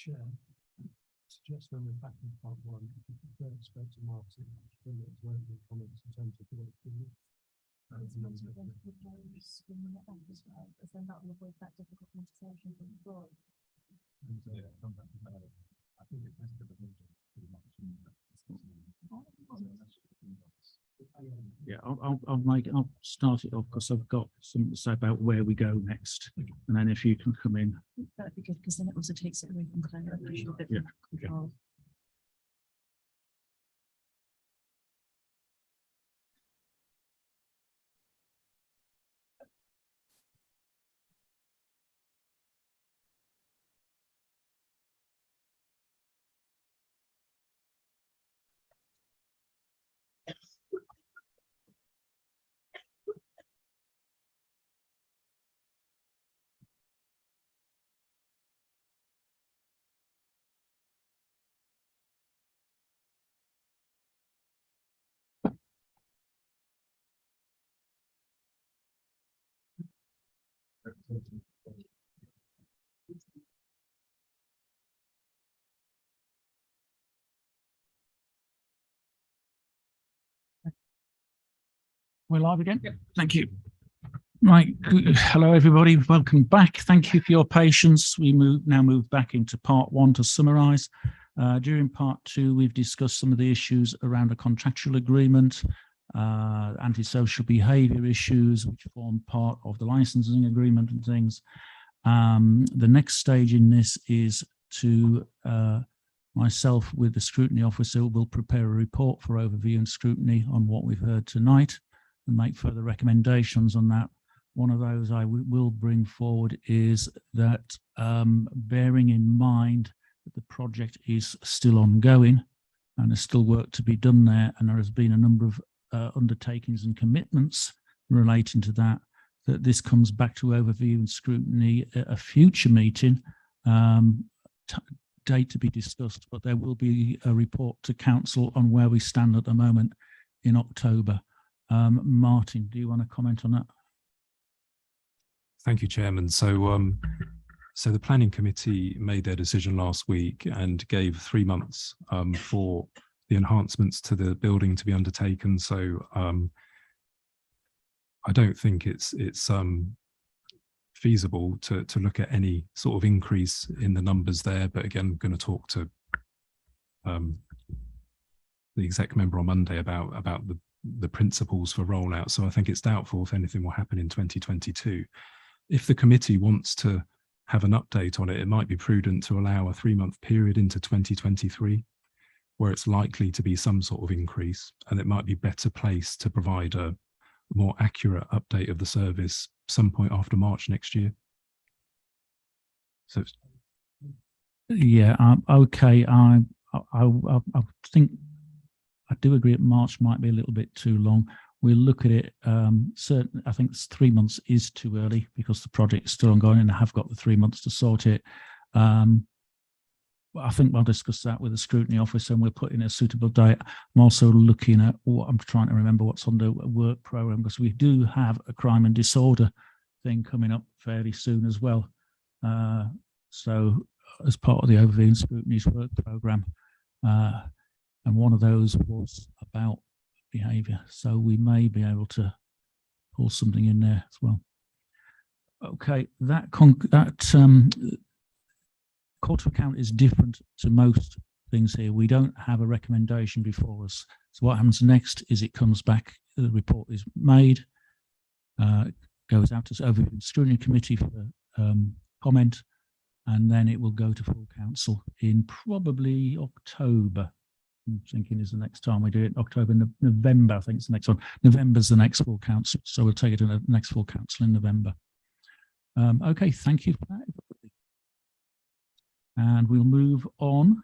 Chair, suggest when we're back in part one, if you could go straight to Martin, bring it to opening comments in terms of the way forward. Yeah, I'll start it off because I've got something to say about where we go next, and then if you can come in. That'd be good because then it also takes it away from Claire. Yeah. Control. We're live again. Thank you. Right. Hello, everybody. Welcome back. Thank you for your patience. We now move back into part one to summarise. During part two, we've discussed some of the issues around a contractual agreement, antisocial behaviour issues, which form part of the licensing agreement and things. The next stage in this is to myself with the scrutiny officer will prepare a report for overview and scrutiny on what we've heard tonight and make further recommendations on that. One of those I will bring forward is that bearing in mind that the project is still ongoing and there's still work to be done there, and there has been a number of undertakings and commitments relating to that, that this comes back to overview and scrutiny at a future meeting, date to be discussed, but there will be a report to council on where we stand at the moment in October. Martin, do you want to comment on that? Thank you, Chairman. So the planning committee made their decision last week and gave 3 months for the enhancements to the building to be undertaken. So I don't think it's feasible to look at any sort of increase in the numbers there. But again, I'm going to talk to the exec member on Monday about the principles for rollout. So I think it's doubtful if anything will happen in 2022. If the committee wants to have an update on it, it might be prudent to allow a 3-month period into 2023 where it's likely to be some sort of increase, and it might be better placed to provide a more accurate update of the service some point after March next year. So yeah, okay. I think I do agree that March might be a little bit too long. We'll look at it. Certain, I think 3 months is too early because the project is still ongoing and I have got the 3 months to sort it. I think we'll discuss that with the scrutiny officer and we'll put in a suitable date. I'm also looking at what I'm trying to remember what's on the work program, because we do have a crime and disorder thing coming up fairly soon as well. So as part of the overview and scrutiny's work program, and one of those was about behaviour. So we may be able to pull something in there as well. Okay, that Court of Account is different to most things here. We don't have a recommendation before us. So what happens next is it comes back, the report is made, goes out to overview and scrutiny committee for comment, and then it will go to full council in probably October. I'm thinking is the next time we do it. October, November, I think it's the next one. November's the next full council. So we'll take it to the next full council in November. Okay, thank you for that, everybody. And we'll move on.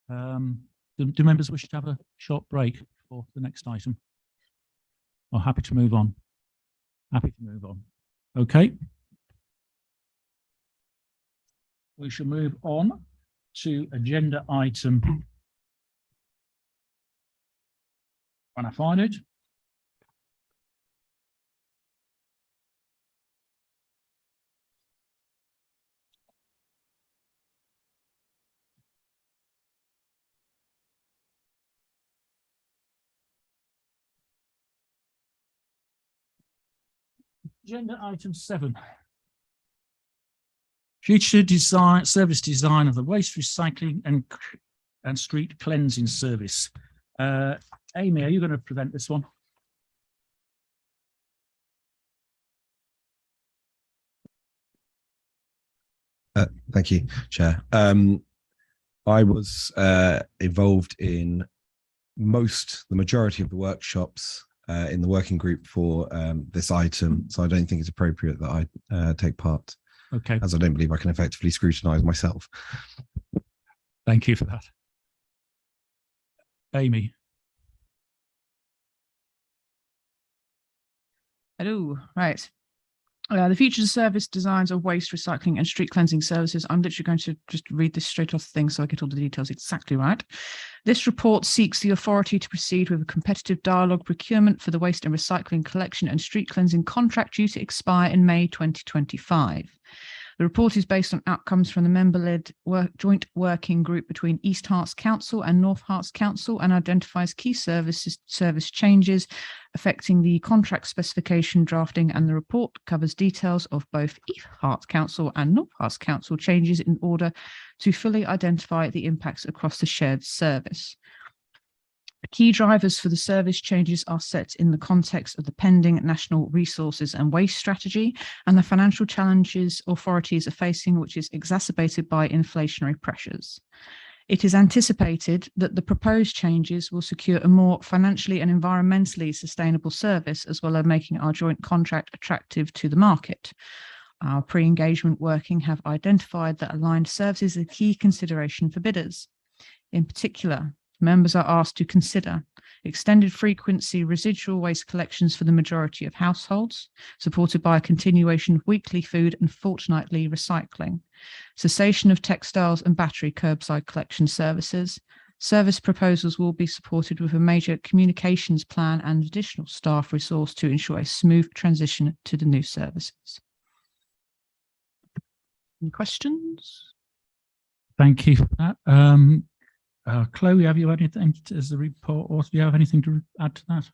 Do members wish to have a short break for the next item? Or happy to move on? Happy to move on. Okay. We shall move on to agenda item. When I find it. Agenda item 7. Future design, service design of the waste recycling and street cleansing service. Amy, are you going to present this one? Thank you, Chair. I was involved in the majority of the workshops in the working group for this item, so I don't think it's appropriate that I take part. Okay. As I don't believe I can effectively scrutinise myself. Thank you for that. Amy. Hello, right. The future service designs of waste recycling and street cleansing services. I'm literally going to just read this straight off the thing so I get all the details exactly right. This report seeks the authority to proceed with a competitive dialogue procurement for the waste and recycling collection and street cleansing contract due to expire in May 2025. The report is based on outcomes from the member-led joint working group between East Herts Council and North Herts Council and identifies key service changes affecting the contract specification drafting, and the report covers details of both East Herts Council and North Herts Council changes in order to fully identify the impacts across the shared service. The key drivers for the service changes are set in the context of the pending National Resources and Waste Strategy and the financial challenges authorities are facing, which is exacerbated by inflationary pressures. It is anticipated that the proposed changes will secure a more financially and environmentally sustainable service, as well as making our joint contract attractive to the market. Our pre-engagement working have identified that aligned services is a key consideration for bidders. In particular, members are asked to consider extended frequency residual waste collections for the majority of households, supported by a continuation of weekly food and fortnightly recycling, cessation of textiles and battery curbside collection services. Service proposals will be supported with a major communications plan and additional staff resource to ensure a smooth transition to the new services. Any questions? Thank you for that. Chloe, have you anything as the report, or do you have anything to add to that?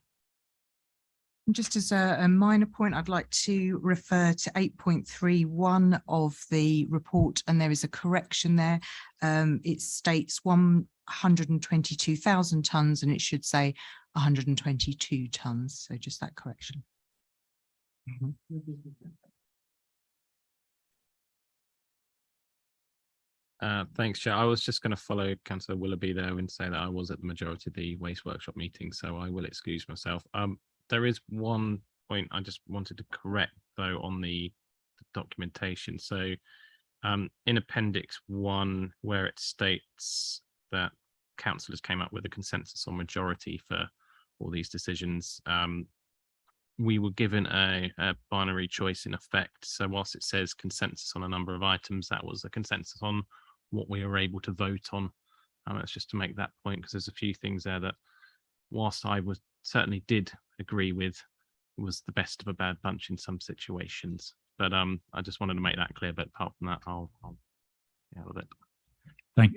Just as a minor point, I'd like to refer to 8.31 of the report, and there is a correction there. It states 122,000 tonnes, and it should say 122 tonnes. So just that correction. Thanks, Chair. I was just going to follow Councillor Willoughby there and say that I was at the majority of the waste workshop meeting, so I will excuse myself. There is one point I just wanted to correct, though, on the documentation. So in Appendix 1, where it states that councillors came up with a consensus on majority for all these decisions, we were given a binary choice in effect. So whilst it says consensus on a number of items, that was a consensus on what we were able to vote on. That's just to make that point, because there's a few things there that, whilst I certainly did agree with, was the best of a bad bunch in some situations. But I just wanted to make that clear. But apart from that, I'll yeah, with it.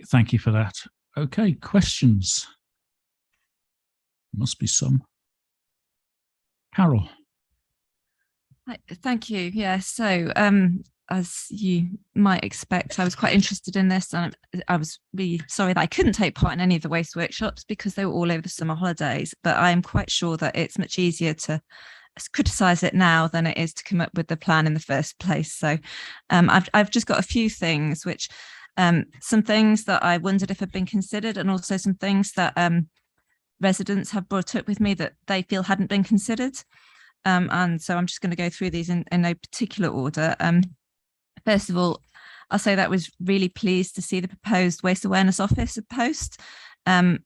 Thank you for that. Okay, questions? Must be some. Carol. Thank you. Yeah, so as you might expect, I was quite interested in this, and I was really sorry that I couldn't take part in any of the waste workshops because they were all over the summer holidays, but I'm quite sure that it's much easier to criticise it now than it is to come up with the plan in the first place. So I've just got a few things which some things that I wondered if had been considered, and also some things that residents have brought up with me that they feel hadn't been considered. And so I'm just going to go through these in no particular order. First of all, I'll say that I was really pleased to see the proposed Waste Awareness Office post. I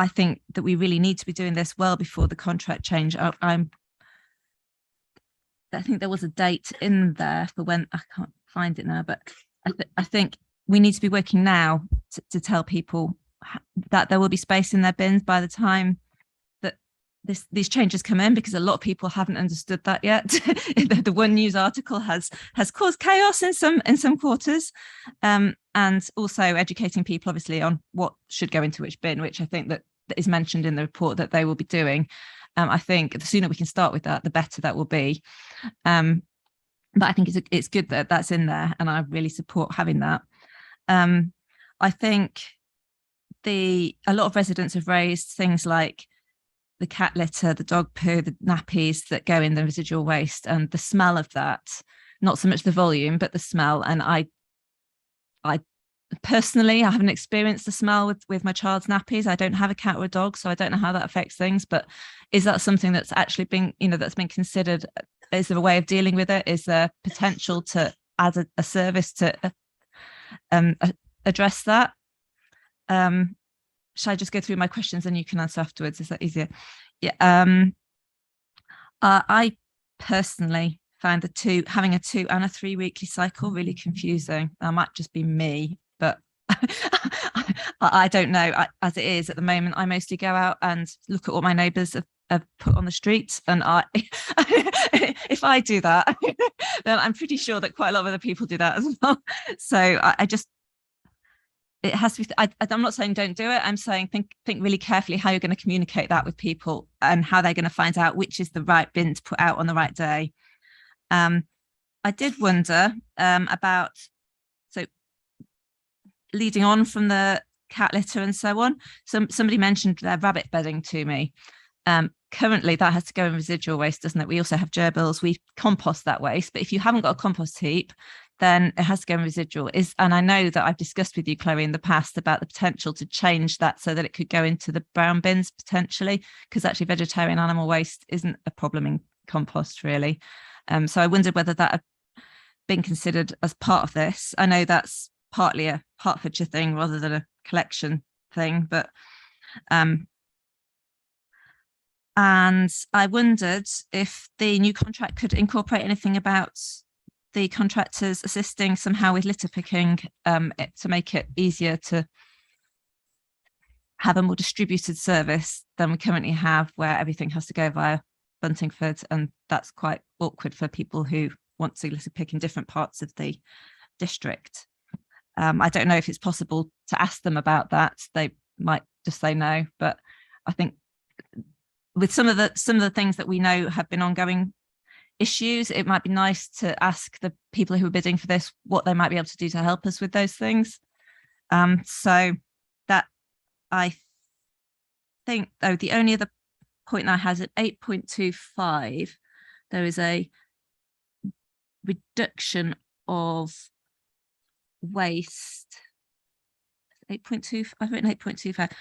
think that we really need to be doing this well before the contract change. I think there was a date in there for when, I can't find it now, but I think we need to be working now to tell people that there will be space in their bins by the time that these changes come in, because a lot of people haven't understood that yet. The one news article has caused chaos in some quarters, and also educating people obviously on what should go into which bin, which I think that is mentioned in the report that they will be doing. I think the sooner we can start with that, the better that will be. But I think it's good that that's in there, and I really support having that. I think a lot of residents have raised things like the cat litter, the dog poo, the nappies that go in the residual waste, and the smell of that. Not so much the volume, but the smell. And I personally, I haven't experienced the smell with my child's nappies. I don't have a cat or a dog, so I don't know how that affects things. But is that something that's actually been, that's been considered? Is there a way of dealing with it? Is there potential to add a service to address that? Shall I just go through my questions and you can answer afterwards? Is that easier? Yeah. I personally found having a 2 and a 3 weekly cycle really confusing. That might just be me, but I don't know. As it is at the moment, I mostly go out and look at what my neighbours have put on the streets, and if I do that, then I'm pretty sure that quite a lot of other people do that as well. So it has to be. I'm not saying don't do it. I'm saying think really carefully how you're going to communicate that with people and how they're going to find out which is the right bin to put out on the right day. I did wonder about, so leading on from the cat litter and so on. Somebody mentioned their rabbit bedding to me. Currently, that has to go in residual waste, doesn't it? We also have gerbils. We compost that waste, but if you haven't got a compost heap, then it has to go in residual. And I know that I've discussed with you, Chloe, in the past about the potential to change that so that it could go into the brown bins potentially, because actually vegetarian animal waste isn't a problem in compost really. So I wondered whether that had been considered as part of this. I know that's partly a Hertfordshire thing rather than a collection thing, but and I wondered if the new contract could incorporate anything about the contractors assisting somehow with litter picking, to make it easier to have a more distributed service than we currently have, where everything has to go via Buntingford, and that's quite awkward for people who want to litter pick in different parts of the district. I don't know if it's possible to ask them about that. They might just say no, but I think with some of the things that we know have been ongoing issues, it might be nice to ask the people who are bidding for this what they might be able to do to help us with those things. So that, I think, though, the only other point I had at 8.25, there is a reduction of waste. 8.2, I've written 8.25.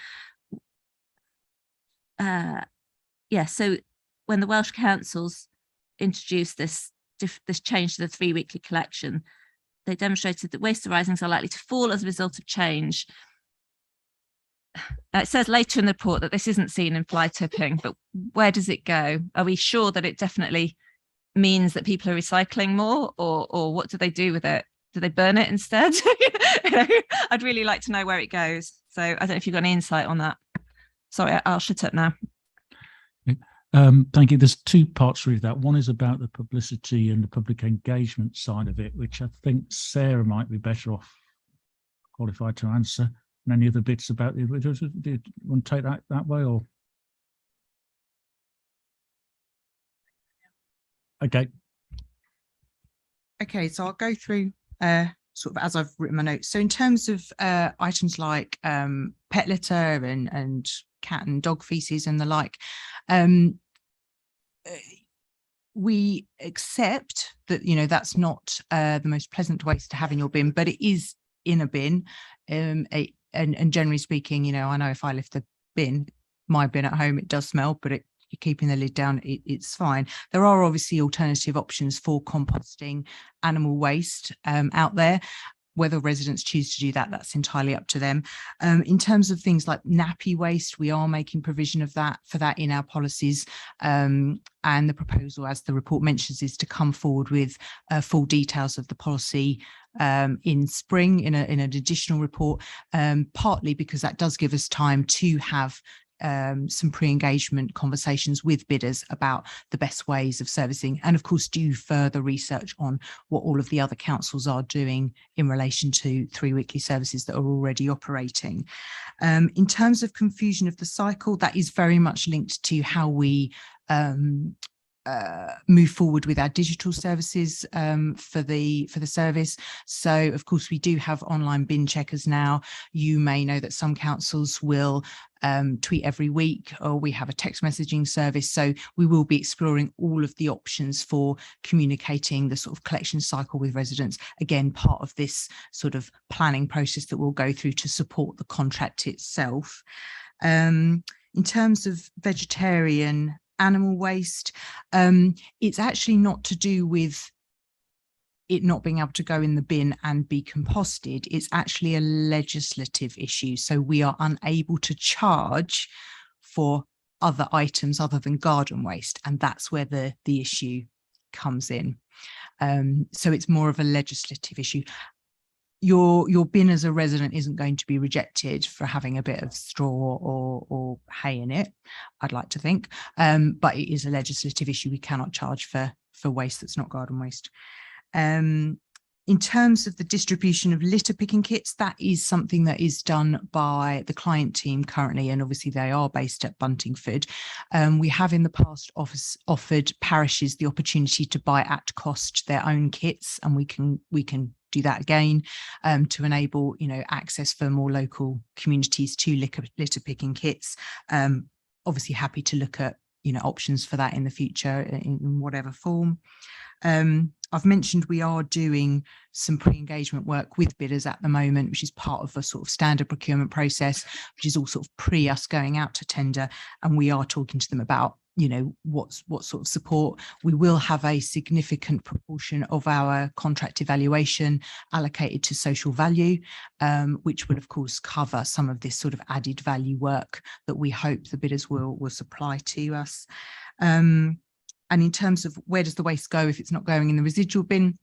Yeah, so when the Welsh councils introduced this change to the 3 weekly collection, they demonstrated that waste arisings are likely to fall as a result of change. It says later in the report that this isn't seen in fly tipping, but where does it go? Are we sure that it definitely means that people are recycling more, or what do they do with it? Do they burn it instead? I'd really like to know where it goes. So I don't know if you've got any insight on that. Sorry, I'll shut up now. Thank you. There's two parts really. That one is about the publicity and the public engagement side of it, which I think Sarah might be better off qualified to answer. And any other bits about it? Do you want to take that way, or? Okay. Okay, so I'll go through sort of as I've written my notes. So in terms of items like pet litter and cat and dog feces and the like, we accept that, that's not the most pleasant waste to have in your bin, but it is in a bin. And generally speaking, I know if I lift the bin, my bin at home, it does smell, but you're keeping the lid down, it's fine. There are obviously alternative options for composting animal waste out there. Whether residents choose to do that, that's entirely up to them. In terms of things like nappy waste, we are making provision for that in our policies. And the proposal, as the report mentions, is to come forward with full details of the policy in spring in an additional report, partly because that does give us time to have some pre-engagement conversations with bidders about the best ways of servicing, and of course do further research on what all of the other councils are doing in relation to 3 weekly services that are already operating. In terms of confusion of the cycle, that is very much linked to how we move forward with our digital services for the service. So of course we do have online bin checkers now. You may know that some councils will tweet every week, or we have a text messaging service. So we will be exploring all of the options for communicating the sort of collection cycle with residents. Again, part of this sort of planning process that we'll go through to support the contract itself. In terms of vegetarian animal waste, it's actually not to do with it not being able to go in the bin and be composted. It's actually a legislative issue. So we are unable to charge for other items other than garden waste, and that's where the issue comes in. So it's more of a legislative issue. Your bin as a resident isn't going to be rejected for having a bit of straw or hay in it, I'd like to think, but it is a legislative issue. We cannot charge for waste that's not garden waste. In terms of the distribution of litter picking kits, that is something that is done by the client team currently, and obviously they are based at Buntingford. We have in the past offered parishes the opportunity to buy at cost their own kits, and we can do that again to enable, you know, access for more local communities to litter picking kits. Obviously happy to look at, you know, options for that in the future in whatever form. I've mentioned we are doing some pre-engagement work with bidders at the moment, which is part of a sort of standard procurement process, which is all sort of pre us going out to tender. And we are talking to them about, you know, what sort of support. We will have a significant proportion of our contract evaluation allocated to social value, which will of course cover some of this sort of added value work that we hope the bidders will supply to us. And in terms of where does the waste go if it's not going in the residual bin?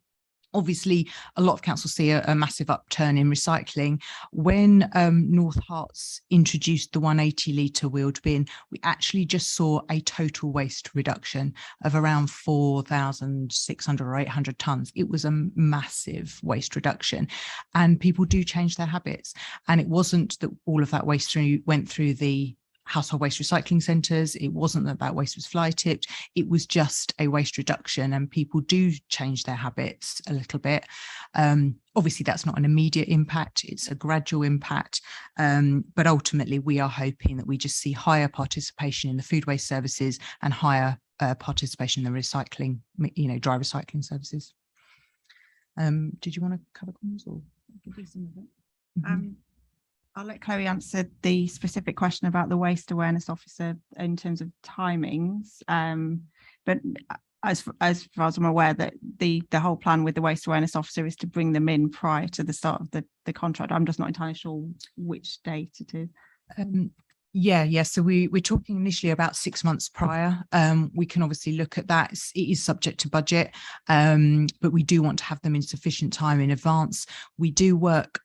Obviously, a lot of councils see a massive upturn in recycling. When North Herts introduced the 180 litre wheeled bin, we actually just saw a total waste reduction of around 4,600 or 800 tonnes. It was a massive waste reduction, and people do change their habits. And it wasn't that all of that waste went through the household waste recycling centres. It wasn't that waste was fly tipped. It was just a waste reduction, and people do change their habits a little bit. Obviously, that's not an immediate impact. It's a gradual impact. But ultimately, we are hoping that we just see higher participation in the food waste services and higher participation in the recycling, you know, dry recycling services. Did you want to cover comms or give you some of it? I'll let Chloe answer the specific question about the waste awareness officer in terms of timings. But as far as I'm aware, that the whole plan with the waste awareness officer is to bring them in prior to the start of the contract. I'm just not entirely sure which date it is. Yeah. So we're talking initially about 6 months prior. We can obviously look at that. It is subject to budget, but we do want to have them in sufficient time in advance. We do work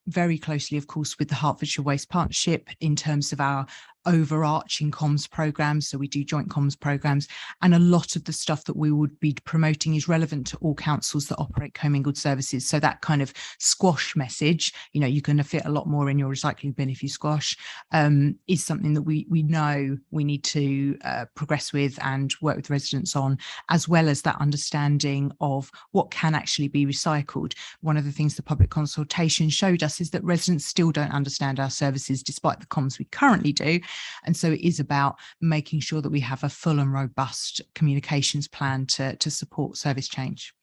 very closely, of course, with the Hertfordshire Waste Partnership in terms of our overarching comms programs. So we do joint comms programs, and a lot of the stuff that we would be promoting is relevant to all councils that operate commingled services. So that kind of squash message, you know, you're going to fit a lot more in your recycling bin if you squash, is something that we know we need to progress with and work with residents on, as well as that understanding of what can actually be recycled. One of the things the public consultation showed us is that residents still don't understand our services despite the comms we currently do. And so it is about making sure that we have a full and robust communications plan to support service change.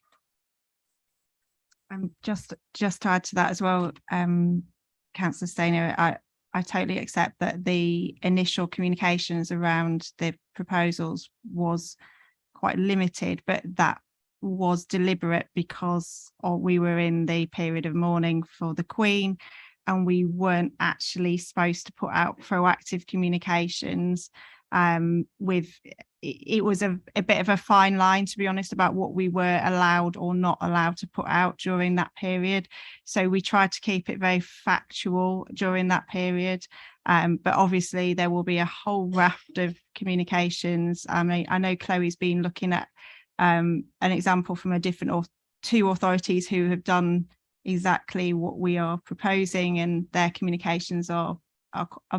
Just to add to that as well, Councillor Stainer, I totally accept that the initial communications around the proposals was quite limited, but that was deliberate because we were in the period of mourning for the Queen, and we weren't actually supposed to put out proactive communications. It was a bit of a fine line, to be honest, about what we were allowed or not allowed to put out during that period. So we tried to keep it very factual during that period. But obviously there will be a whole raft of communications. I mean, I know Chloe's been looking at an example from a different two authorities who have done exactly what we are proposing, and their communications are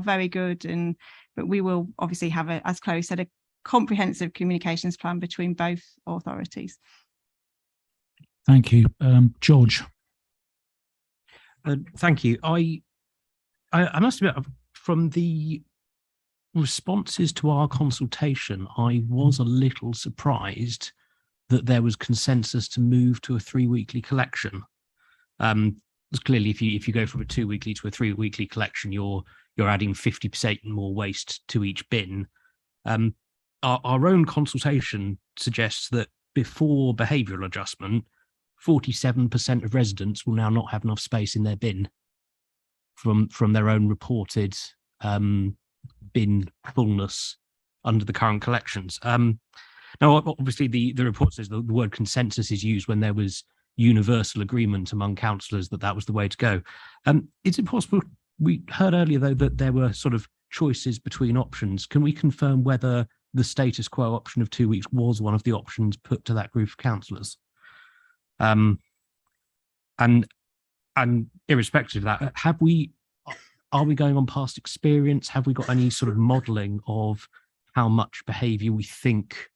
very good. But we will obviously have, as Chloe said, a comprehensive communications plan between both authorities. Thank you. George. Thank you. I must admit, from the responses to our consultation, I was a little surprised that there was consensus to move to a 3-weekly collection. Clearly, if you go from a 2-weekly to a 3-weekly collection, you're adding 50% more waste to each bin. Our own consultation suggests that before behavioural adjustment, 47% of residents will now not have enough space in their bin from their own reported bin fullness under the current collections. Now, obviously, the report says the word consensus is used when there was universal agreement among councillors that was the way to go. Is it possible? We heard earlier, though, that there were sort of choices between options. Can we confirm whether the status quo option of 2 weeks was one of the options put to that group of councillors? And irrespective of that, are we going on past experience? Have we got any sort of modelling of how much behaviour we think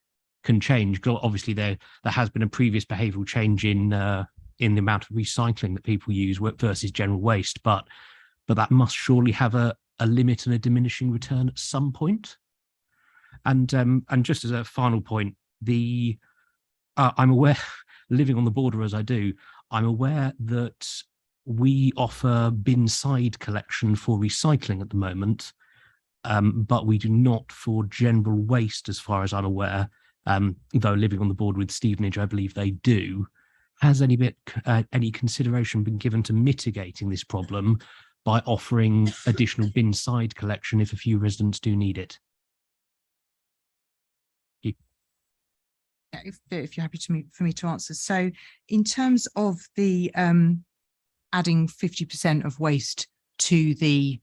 can change? Because obviously there has been a previous behavioural change in the amount of recycling that people use versus general waste, but that must surely have a limit and a diminishing return at some point. And just as a final point, I'm aware, living on the border as I do, I'm aware that we offer bin side collection for recycling at the moment, but we do not for general waste, as far as I'm aware. Though living on the border with Stevenage, I believe they do. Has any consideration been given to mitigating this problem by offering additional bin side collection if a few residents do need it? If you're happy for me to answer. So in terms of the adding 50% of waste to the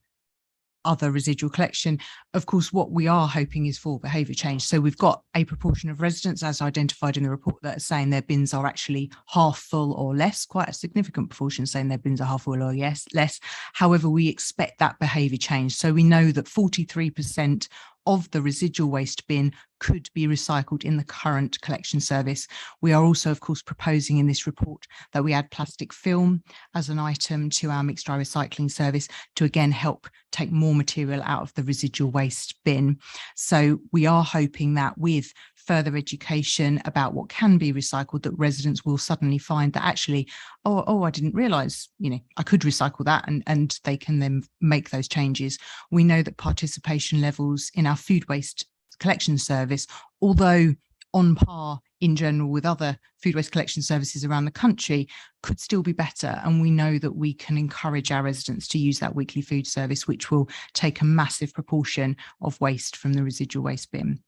other residual collection, of course, what we are hoping is for behaviour change. So we've got a proportion of residents, as identified in the report, that are saying their bins are actually half full or less, quite a significant proportion saying their bins are half full or less. However, we expect that behaviour change. So we know that 43% of the residual waste bin could be recycled in the current collection service. We are also, of course, proposing in this report that we add plastic film as an item to our mixed dry recycling service to again help take more material out of the residual waste bin. So we are hoping that with further education about what can be recycled, that residents will suddenly find that actually, oh, I didn't realise, I could recycle that, and they can then make those changes. We know that participation levels in our food waste collection service, although on par in general with other food waste collection services around the country, could still be better. And we know that we can encourage our residents to use that weekly food service, which will take a massive proportion of waste from the residual waste bin.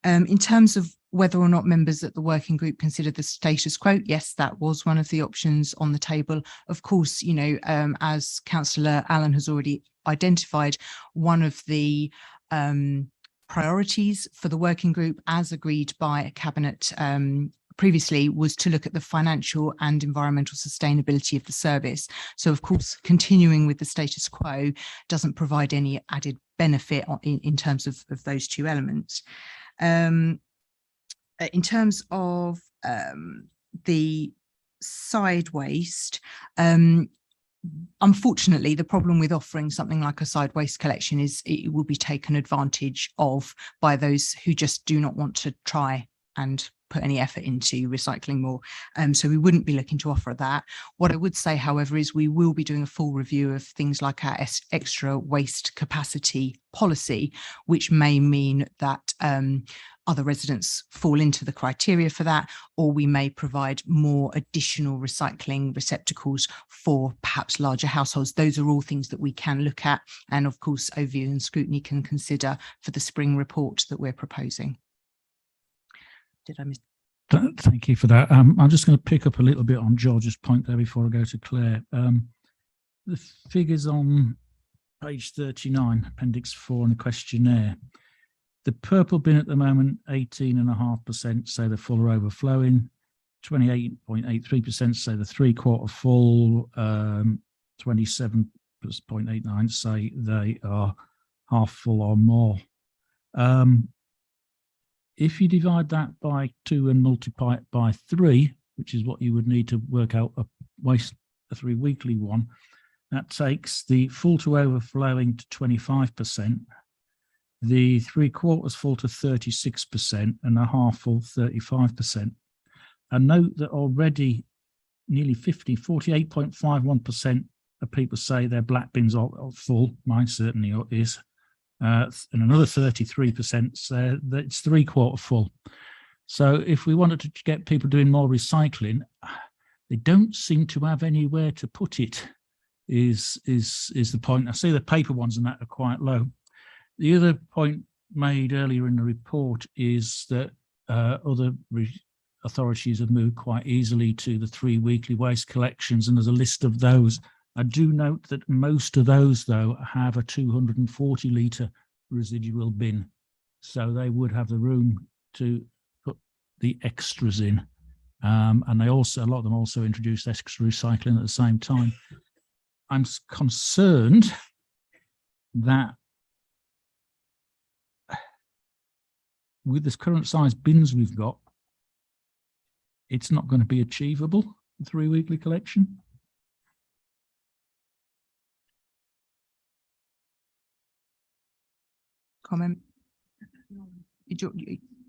In terms of whether or not members at the working group consider the status quo, yes, that was one of the options on the table. Of course, as Councillor Allen has already identified, one of the priorities for the working group, as agreed by Cabinet previously, was to look at the financial and environmental sustainability of the service. So, of course, continuing with the status quo doesn't provide any added benefit in terms of those two elements. In terms of the side waste, unfortunately, the problem with offering something like a side waste collection is it will be taken advantage of by those who just do not want to try and put any effort into recycling more. So we wouldn't be looking to offer that. What I would say, however, is we will be doing a full review of things like our extra waste capacity policy, which may mean that other residents fall into the criteria for that, or we may provide more additional recycling receptacles for perhaps larger households. Those are all things that we can look at, and of course overview and scrutiny can consider for the spring report that we're proposing. Did I miss? Thank you for that. I'm just going to pick up a little bit on George's point there before I go to Claire. The figures on page 39, Appendix 4 and the questionnaire. The purple bin at the moment, 18.5% say they're full or overflowing. 28.83% say they're 3/4 full. 27.89% say they are half full or more. If you divide that by 2 and multiply it by 3, which is what you would need to work out a 3 weekly one, that takes the full to overflowing to 25%, the 3/4 full to 36%, and a half full 35%. And note that already nearly 48.51% of people say their black bins are full. Mine certainly is. And another 33% say that it's 3/4 full. So if we wanted to get people doing more recycling, they don't seem to have anywhere to put it, is the point. I see the paper ones and that are quite low. The other point made earlier in the report is that other authorities have moved quite easily to the 3 weekly waste collections, and there's a list of those. I do note that most of those, though, have a 240 litre residual bin, so they would have the room to put the extras in. And they also, a lot of them also introduced extra recycling at the same time. I'm concerned that with this current size bins we've got, it's not going to be achievable, the 3 weekly collection. Comment?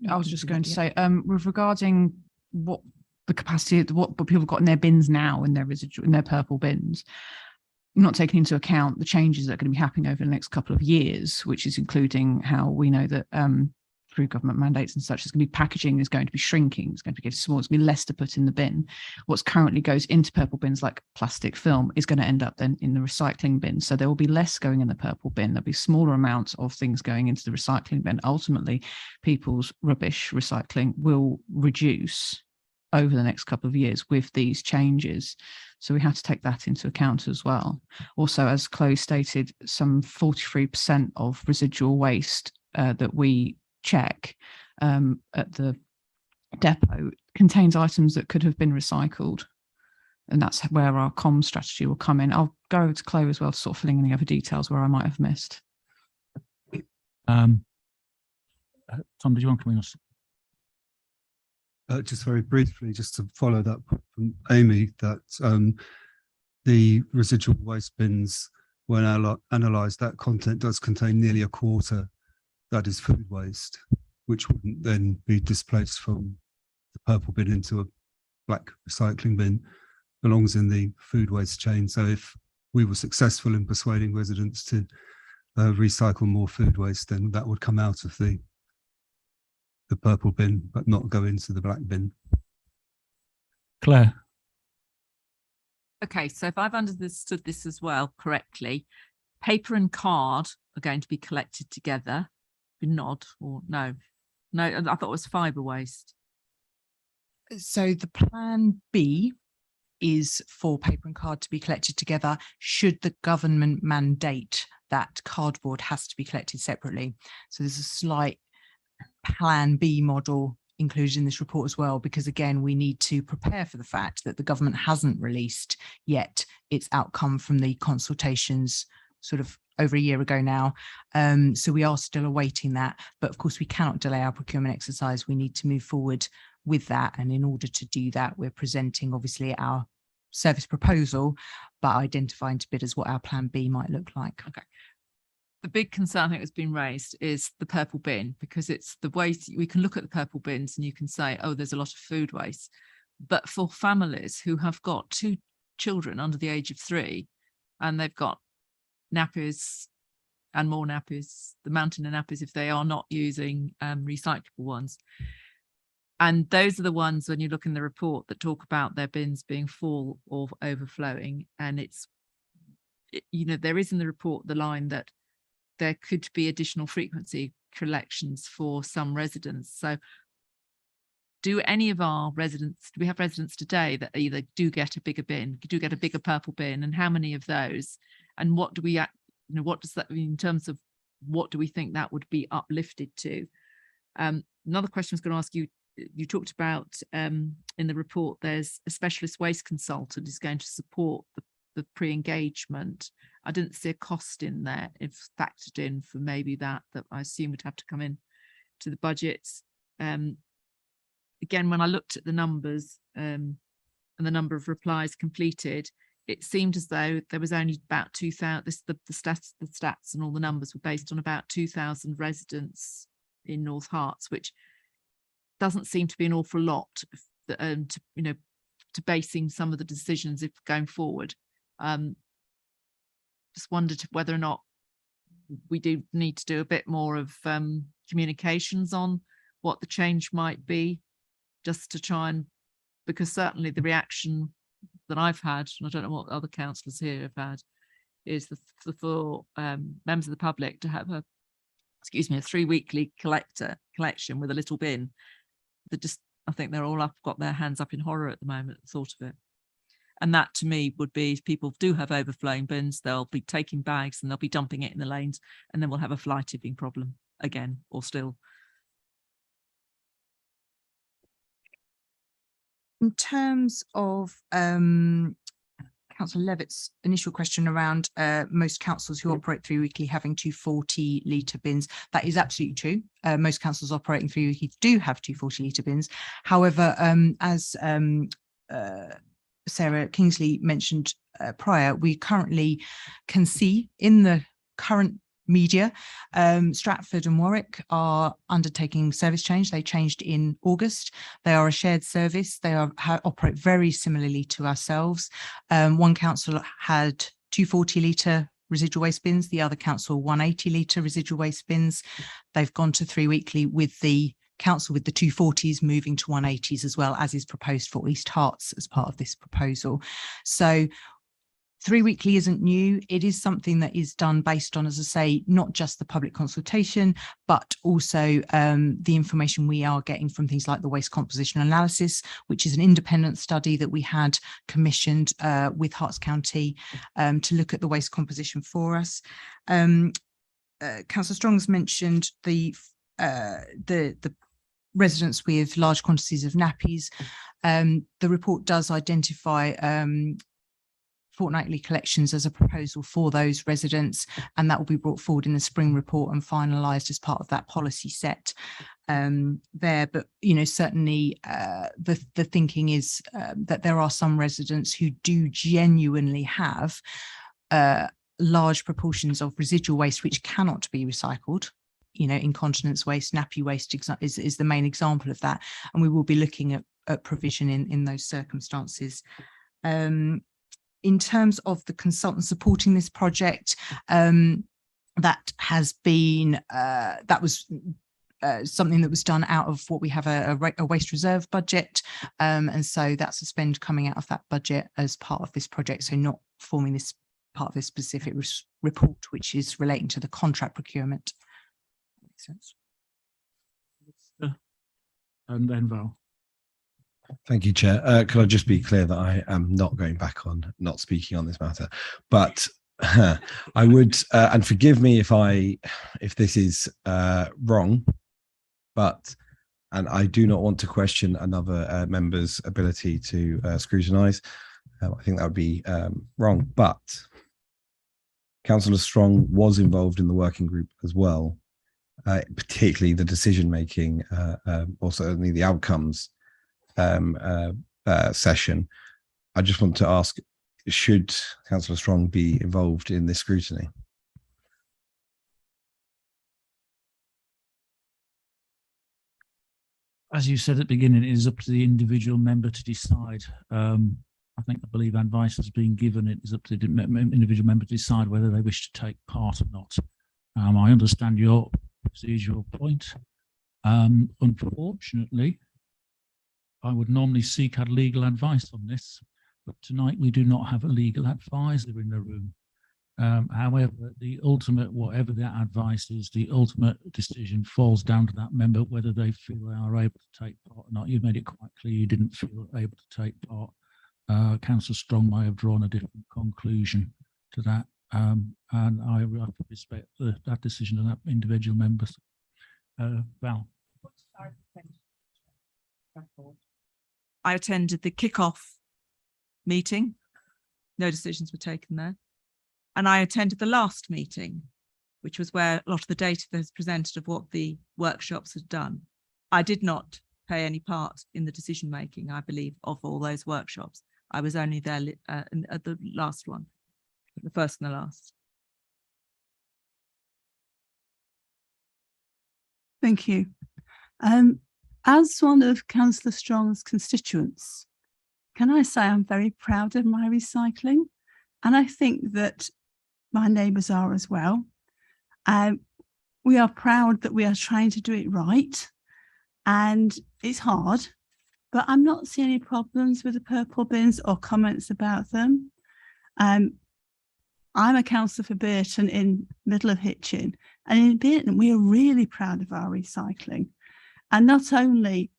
I was just going to say, with regarding what the capacity, what people have got in their bins now, in their residual, in their purple bins, not taking into account the changes that are going to be happening over the next couple of years, which is including how we know that through government mandates and such, it's going to be packaging is going to be shrinking. It's going to be small. It's going to be less to put in the bin. What's currently goes into purple bins, like plastic film, is going to end up then in the recycling bin. So there will be less going in the purple bin. There'll be smaller amounts of things going into the recycling bin. Ultimately, people's rubbish recycling will reduce over the next couple of years with these changes. So we have to take that into account as well. Also, as Chloe stated, some 43% of residual waste that we check at the depot contains items that could have been recycled, and that's where our comms strategy will come in. I'll go over to Chloe as well, sort of filling in the other details where I might have missed. Tom, did you want to come in? Just very briefly, just to follow that point from Amy, that the residual waste bins, when analysed, that content does contain nearly a quarter that is food waste, which wouldn't then be displaced from the purple bin into a black recycling bin, belongs in the food waste chain. So if we were successful in persuading residents to recycle more food waste, then that would come out of the purple bin, but not go into the black bin. Claire. Okay, so if I've understood this as well correctly, paper and card are going to be collected together. Nod or no, I thought it was fibre waste. So the plan B is for paper and card to be collected together should the government mandate that cardboard has to be collected separately. So there's a slight plan B model included in this report as well, because again, we need to prepare for the fact that the government hasn't released yet its outcome from the consultations sort of over a year ago now. So we are still awaiting that, but of course we cannot delay our procurement exercise. We need to move forward with that. And in order to do that, we're presenting obviously our service proposal, but identifying to bidders what our plan B might look like. Okay. The big concern I think that's been raised is the purple bin, because it's the waste. We can look at the purple bins and you can say, oh, there's a lot of food waste. But for families who have got 2 children under the age of 3, and they've got nappies and more nappies, the mountain of nappies, if they are not using recyclable ones. And those are the ones, when you look in the report, that talk about their bins being full or overflowing. And it's, you know, there is in the report the line that there could be additional frequency collections for some residents. So do any of our residents, do we have residents today that either do get a bigger bin, do get a bigger purple bin, and how many of those? And what do we you know, what does that mean in terms of what do we think that would be uplifted to? Another question I was going to ask you, you talked about in the report, there's a specialist waste consultant who's going to support the pre-engagement. I didn't see a cost in there if factored in for maybe that I assume would have to come in to the budgets. Again, when I looked at the numbers and the number of replies completed, it seemed as though there was only about 2,000. The stats and all the numbers were based on about 2,000 residents in North Herts, which doesn't seem to be an awful lot to basing some of the decisions if going forward. Just wondered whether or not we do need to do a bit more of communications on what the change might be, just to try and, because certainly the reaction that I've had, and I don't know what other councillors here have had, is for members of the public to have a 3-weekly collection with a little bin. I think they're all got their hands up in horror at the moment at the thought of it. And that to me would be, if people do have overflowing bins, they'll be taking bags and they'll be dumping it in the lanes, and then we'll have a fly tipping problem again, or still. In terms of Councillor Levitt's initial question around most councils who operate 3-weekly having 240 litre bins, that is absolutely true. Most councils operating 3-weekly do have 240 litre bins. However, as Sarah Kingsley mentioned prior, we currently can see in the current media, Stratford and Warwick are undertaking service change. They changed in August. They are a shared service. They operate very similarly to ourselves. One council had 240 litre residual waste bins, the other council 180 litre residual waste bins. They've gone to 3-weekly, with the council with the 240s moving to 180s as well, as is proposed for East Herts as part of this proposal. So 3-weekly isn't new. It is something that is done based on, as I say, not just the public consultation, but also the information we are getting from things like the waste composition analysis, which is an independent study that we had commissioned with Herts County to look at the waste composition for us. Councillor Strong's mentioned the residents with large quantities of nappies. The report does identify fortnightly collections as a proposal for those residents, and that will be brought forward in the spring report and finalised as part of that policy set there. But certainly the thinking is that there are some residents who do genuinely have large proportions of residual waste which cannot be recycled. Incontinence waste, nappy waste is the main example of that, and we will be looking at provision in those circumstances. In terms of the consultant supporting this project, that has been that was something that was done out of what we have a waste reserve budget, and so that's a spend coming out of that budget as part of this project, so not forming this part of this specific report, which is relating to the contract procurement. Makes sense. And then Val. Thank you, Chair. Can I just be clear that I am not going back on not speaking on this matter, but I would, and forgive me if this is wrong, and I do not want to question another member's ability to scrutinise. I think that would be wrong, but Councillor Strong was involved in the working group as well, particularly the decision-making, or certainly the outcomes session. I just want to ask, should Councillor Strong be involved in this scrutiny? As you said at the beginning, it is up to the individual member to decide. I believe advice has been given. It is up to the individual member to decide whether they wish to take part or not. I understand your procedural point. Unfortunately, I would normally seek out legal advice on this, but tonight we do not have a legal advisor in the room. However, the ultimate, whatever that advice is, the ultimate decision falls down to that member, whether they feel they are able to take part or not. You've made it quite clear you didn't feel able to take part. Councillor Strong may have drawn a different conclusion to that. and I respect that decision of that individual members. Val. I attended the kick-off meeting. No decisions were taken there. And I attended the last meeting, which was where a lot of the data was presented of what the workshops had done. I did not play any part in the decision-making, I believe, of all those workshops. I was only there at the last one, the first and the last. Thank you. As one of Councillor Strong's constituents, can I say I'm very proud of my recycling? And I think that my neighbours are as well. We are proud that we are trying to do it right. And it's hard, but I'm not seeing any problems with the purple bins or comments about them. I'm a councillor for Burton in middle of Hitchin, and in Burton we are really proud of our recycling. And not only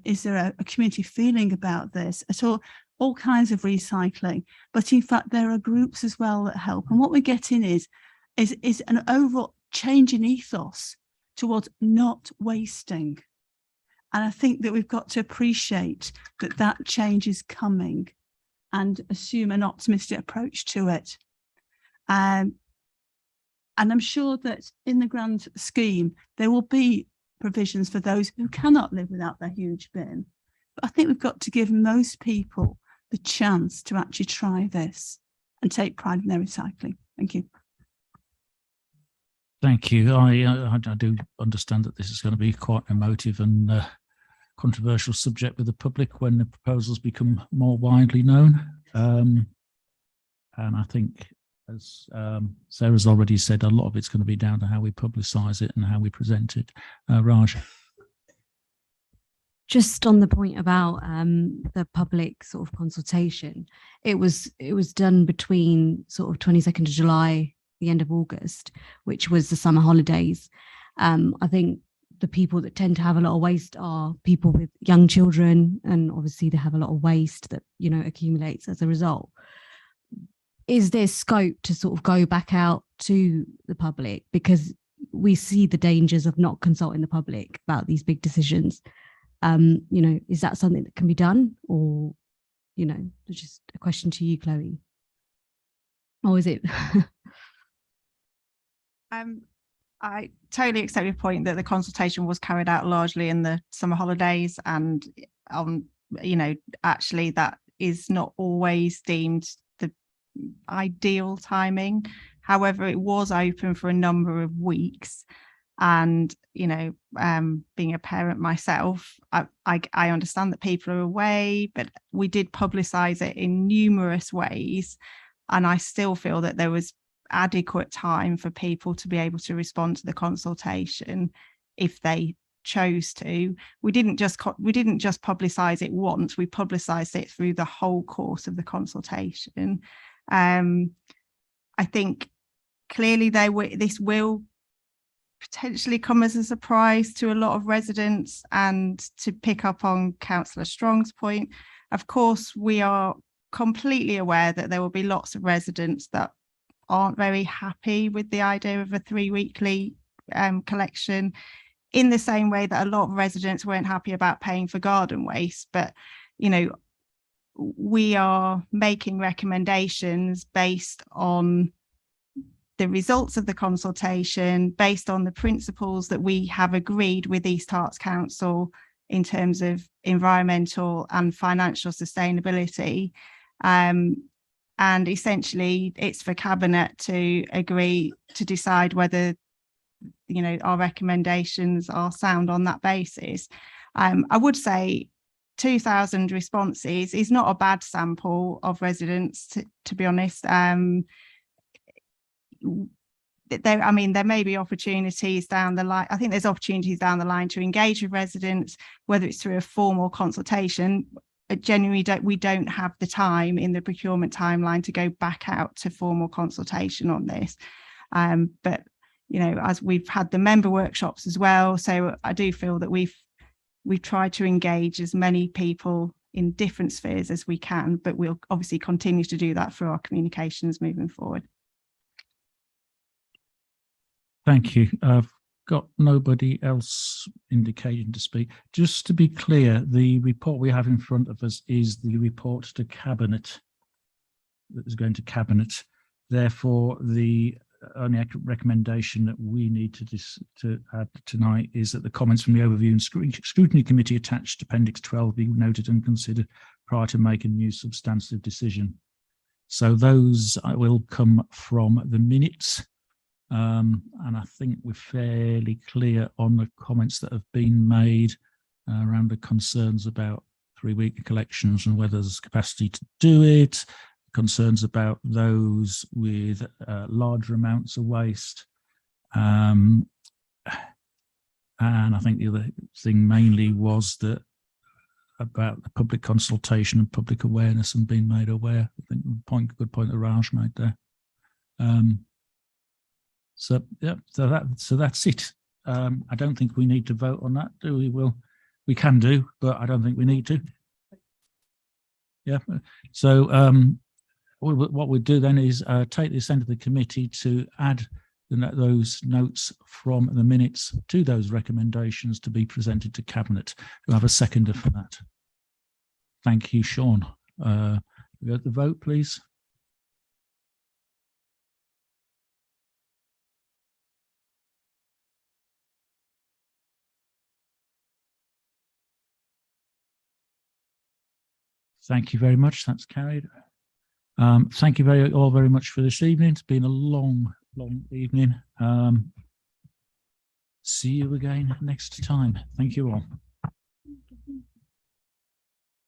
is there a community feeling about this at all kinds of recycling, but in fact there are groups as well that help. And what we're getting is an overall change in ethos towards not wasting. And I think that we've got to appreciate that that change is coming and assume an optimistic approach to it. And I'm sure that in the grand scheme, there will be provisions for those who cannot live without their huge bin. But I think we've got to give most people the chance to actually try this and take pride in their recycling. Thank you. Thank you. I do understand that this is going to be quite emotive and controversial subject with the public when the proposals become more widely known. And I think, as Sarah's already said, a lot of it's going to be down to how we publicise it and how we present it. Raj. Just on the point about the public sort of consultation, it was done between sort of 22nd of July, the end of August, which was the summer holidays. I think the people that tend to have a lot of waste are people with young children, and obviously they have a lot of waste that, you know, accumulates as a result. Is there scope to sort of go back out to the public, because we see the dangers of not consulting the public about these big decisions? You know, is that something that can be done, or, you know, just a question to you, Chloe? Or is it? I totally accept your point that the consultation was carried out largely in the summer holidays, and you know, actually that is not always deemed the ideal timing. However, it was open for a number of weeks, and you know, being a parent myself, I understand that people are away, but we did publicise it in numerous ways, and I still feel that there was adequate time for people to be able to respond to the consultation if they chose to. We didn't just publicise it once, we publicised it through the whole course of the consultation. I think clearly this will potentially come as a surprise to a lot of residents, and to pick up on Councillor Strong's point, of course we are completely aware that there will be lots of residents that aren't very happy with the idea of a 3 weekly collection, in the same way that a lot of residents weren't happy about paying for garden waste. But you know, we are making recommendations based on the results of the consultation, based on the principles that we have agreed with East Herts Council in terms of environmental and financial sustainability. And essentially it's for Cabinet to agree to decide whether, you know, our recommendations are sound on that basis. I would say 2,000 responses is not a bad sample of residents, to be honest. There may be opportunities down the line. I think there's opportunities down the line to engage with residents, whether it's through a formal consultation. Genuinely, we don't have the time in the procurement timeline to go back out to formal consultation on this. But you know, as we've had the member workshops as well, so I do feel that we've tried to engage as many people in different spheres as we can, but we'll obviously continue to do that through our communications moving forward. Thank you. I've got nobody else indicating to speak. Just to be clear, the report we have in front of us is the report to Cabinet that is going to Cabinet. Therefore, the only recommendation that we need to add tonight is that the comments from the Overview and Scrutiny Committee attached to Appendix 12 be noted and considered prior to making a new substantive decision. So those will come from the minutes. And I think we're fairly clear on the comments that have been made around the concerns about 3-week collections and whether there's capacity to do it, concerns about those with larger amounts of waste. And I think the other thing mainly was that about the public consultation and public awareness and being made aware. I think good point that Raj made there. So yeah, so that's it. I don't think we need to vote on that, do we? We can do, but I don't think we need to. Yeah. So what we'll do then is take this into the committee to add those notes from the minutes to those recommendations to be presented to Cabinet. We'll have a seconder for that. Thank you, Sean. We go to the vote, please. Thank you very much. That's carried. Thank you all very much for this evening. It's been a long evening. See you again next time. Thank you all.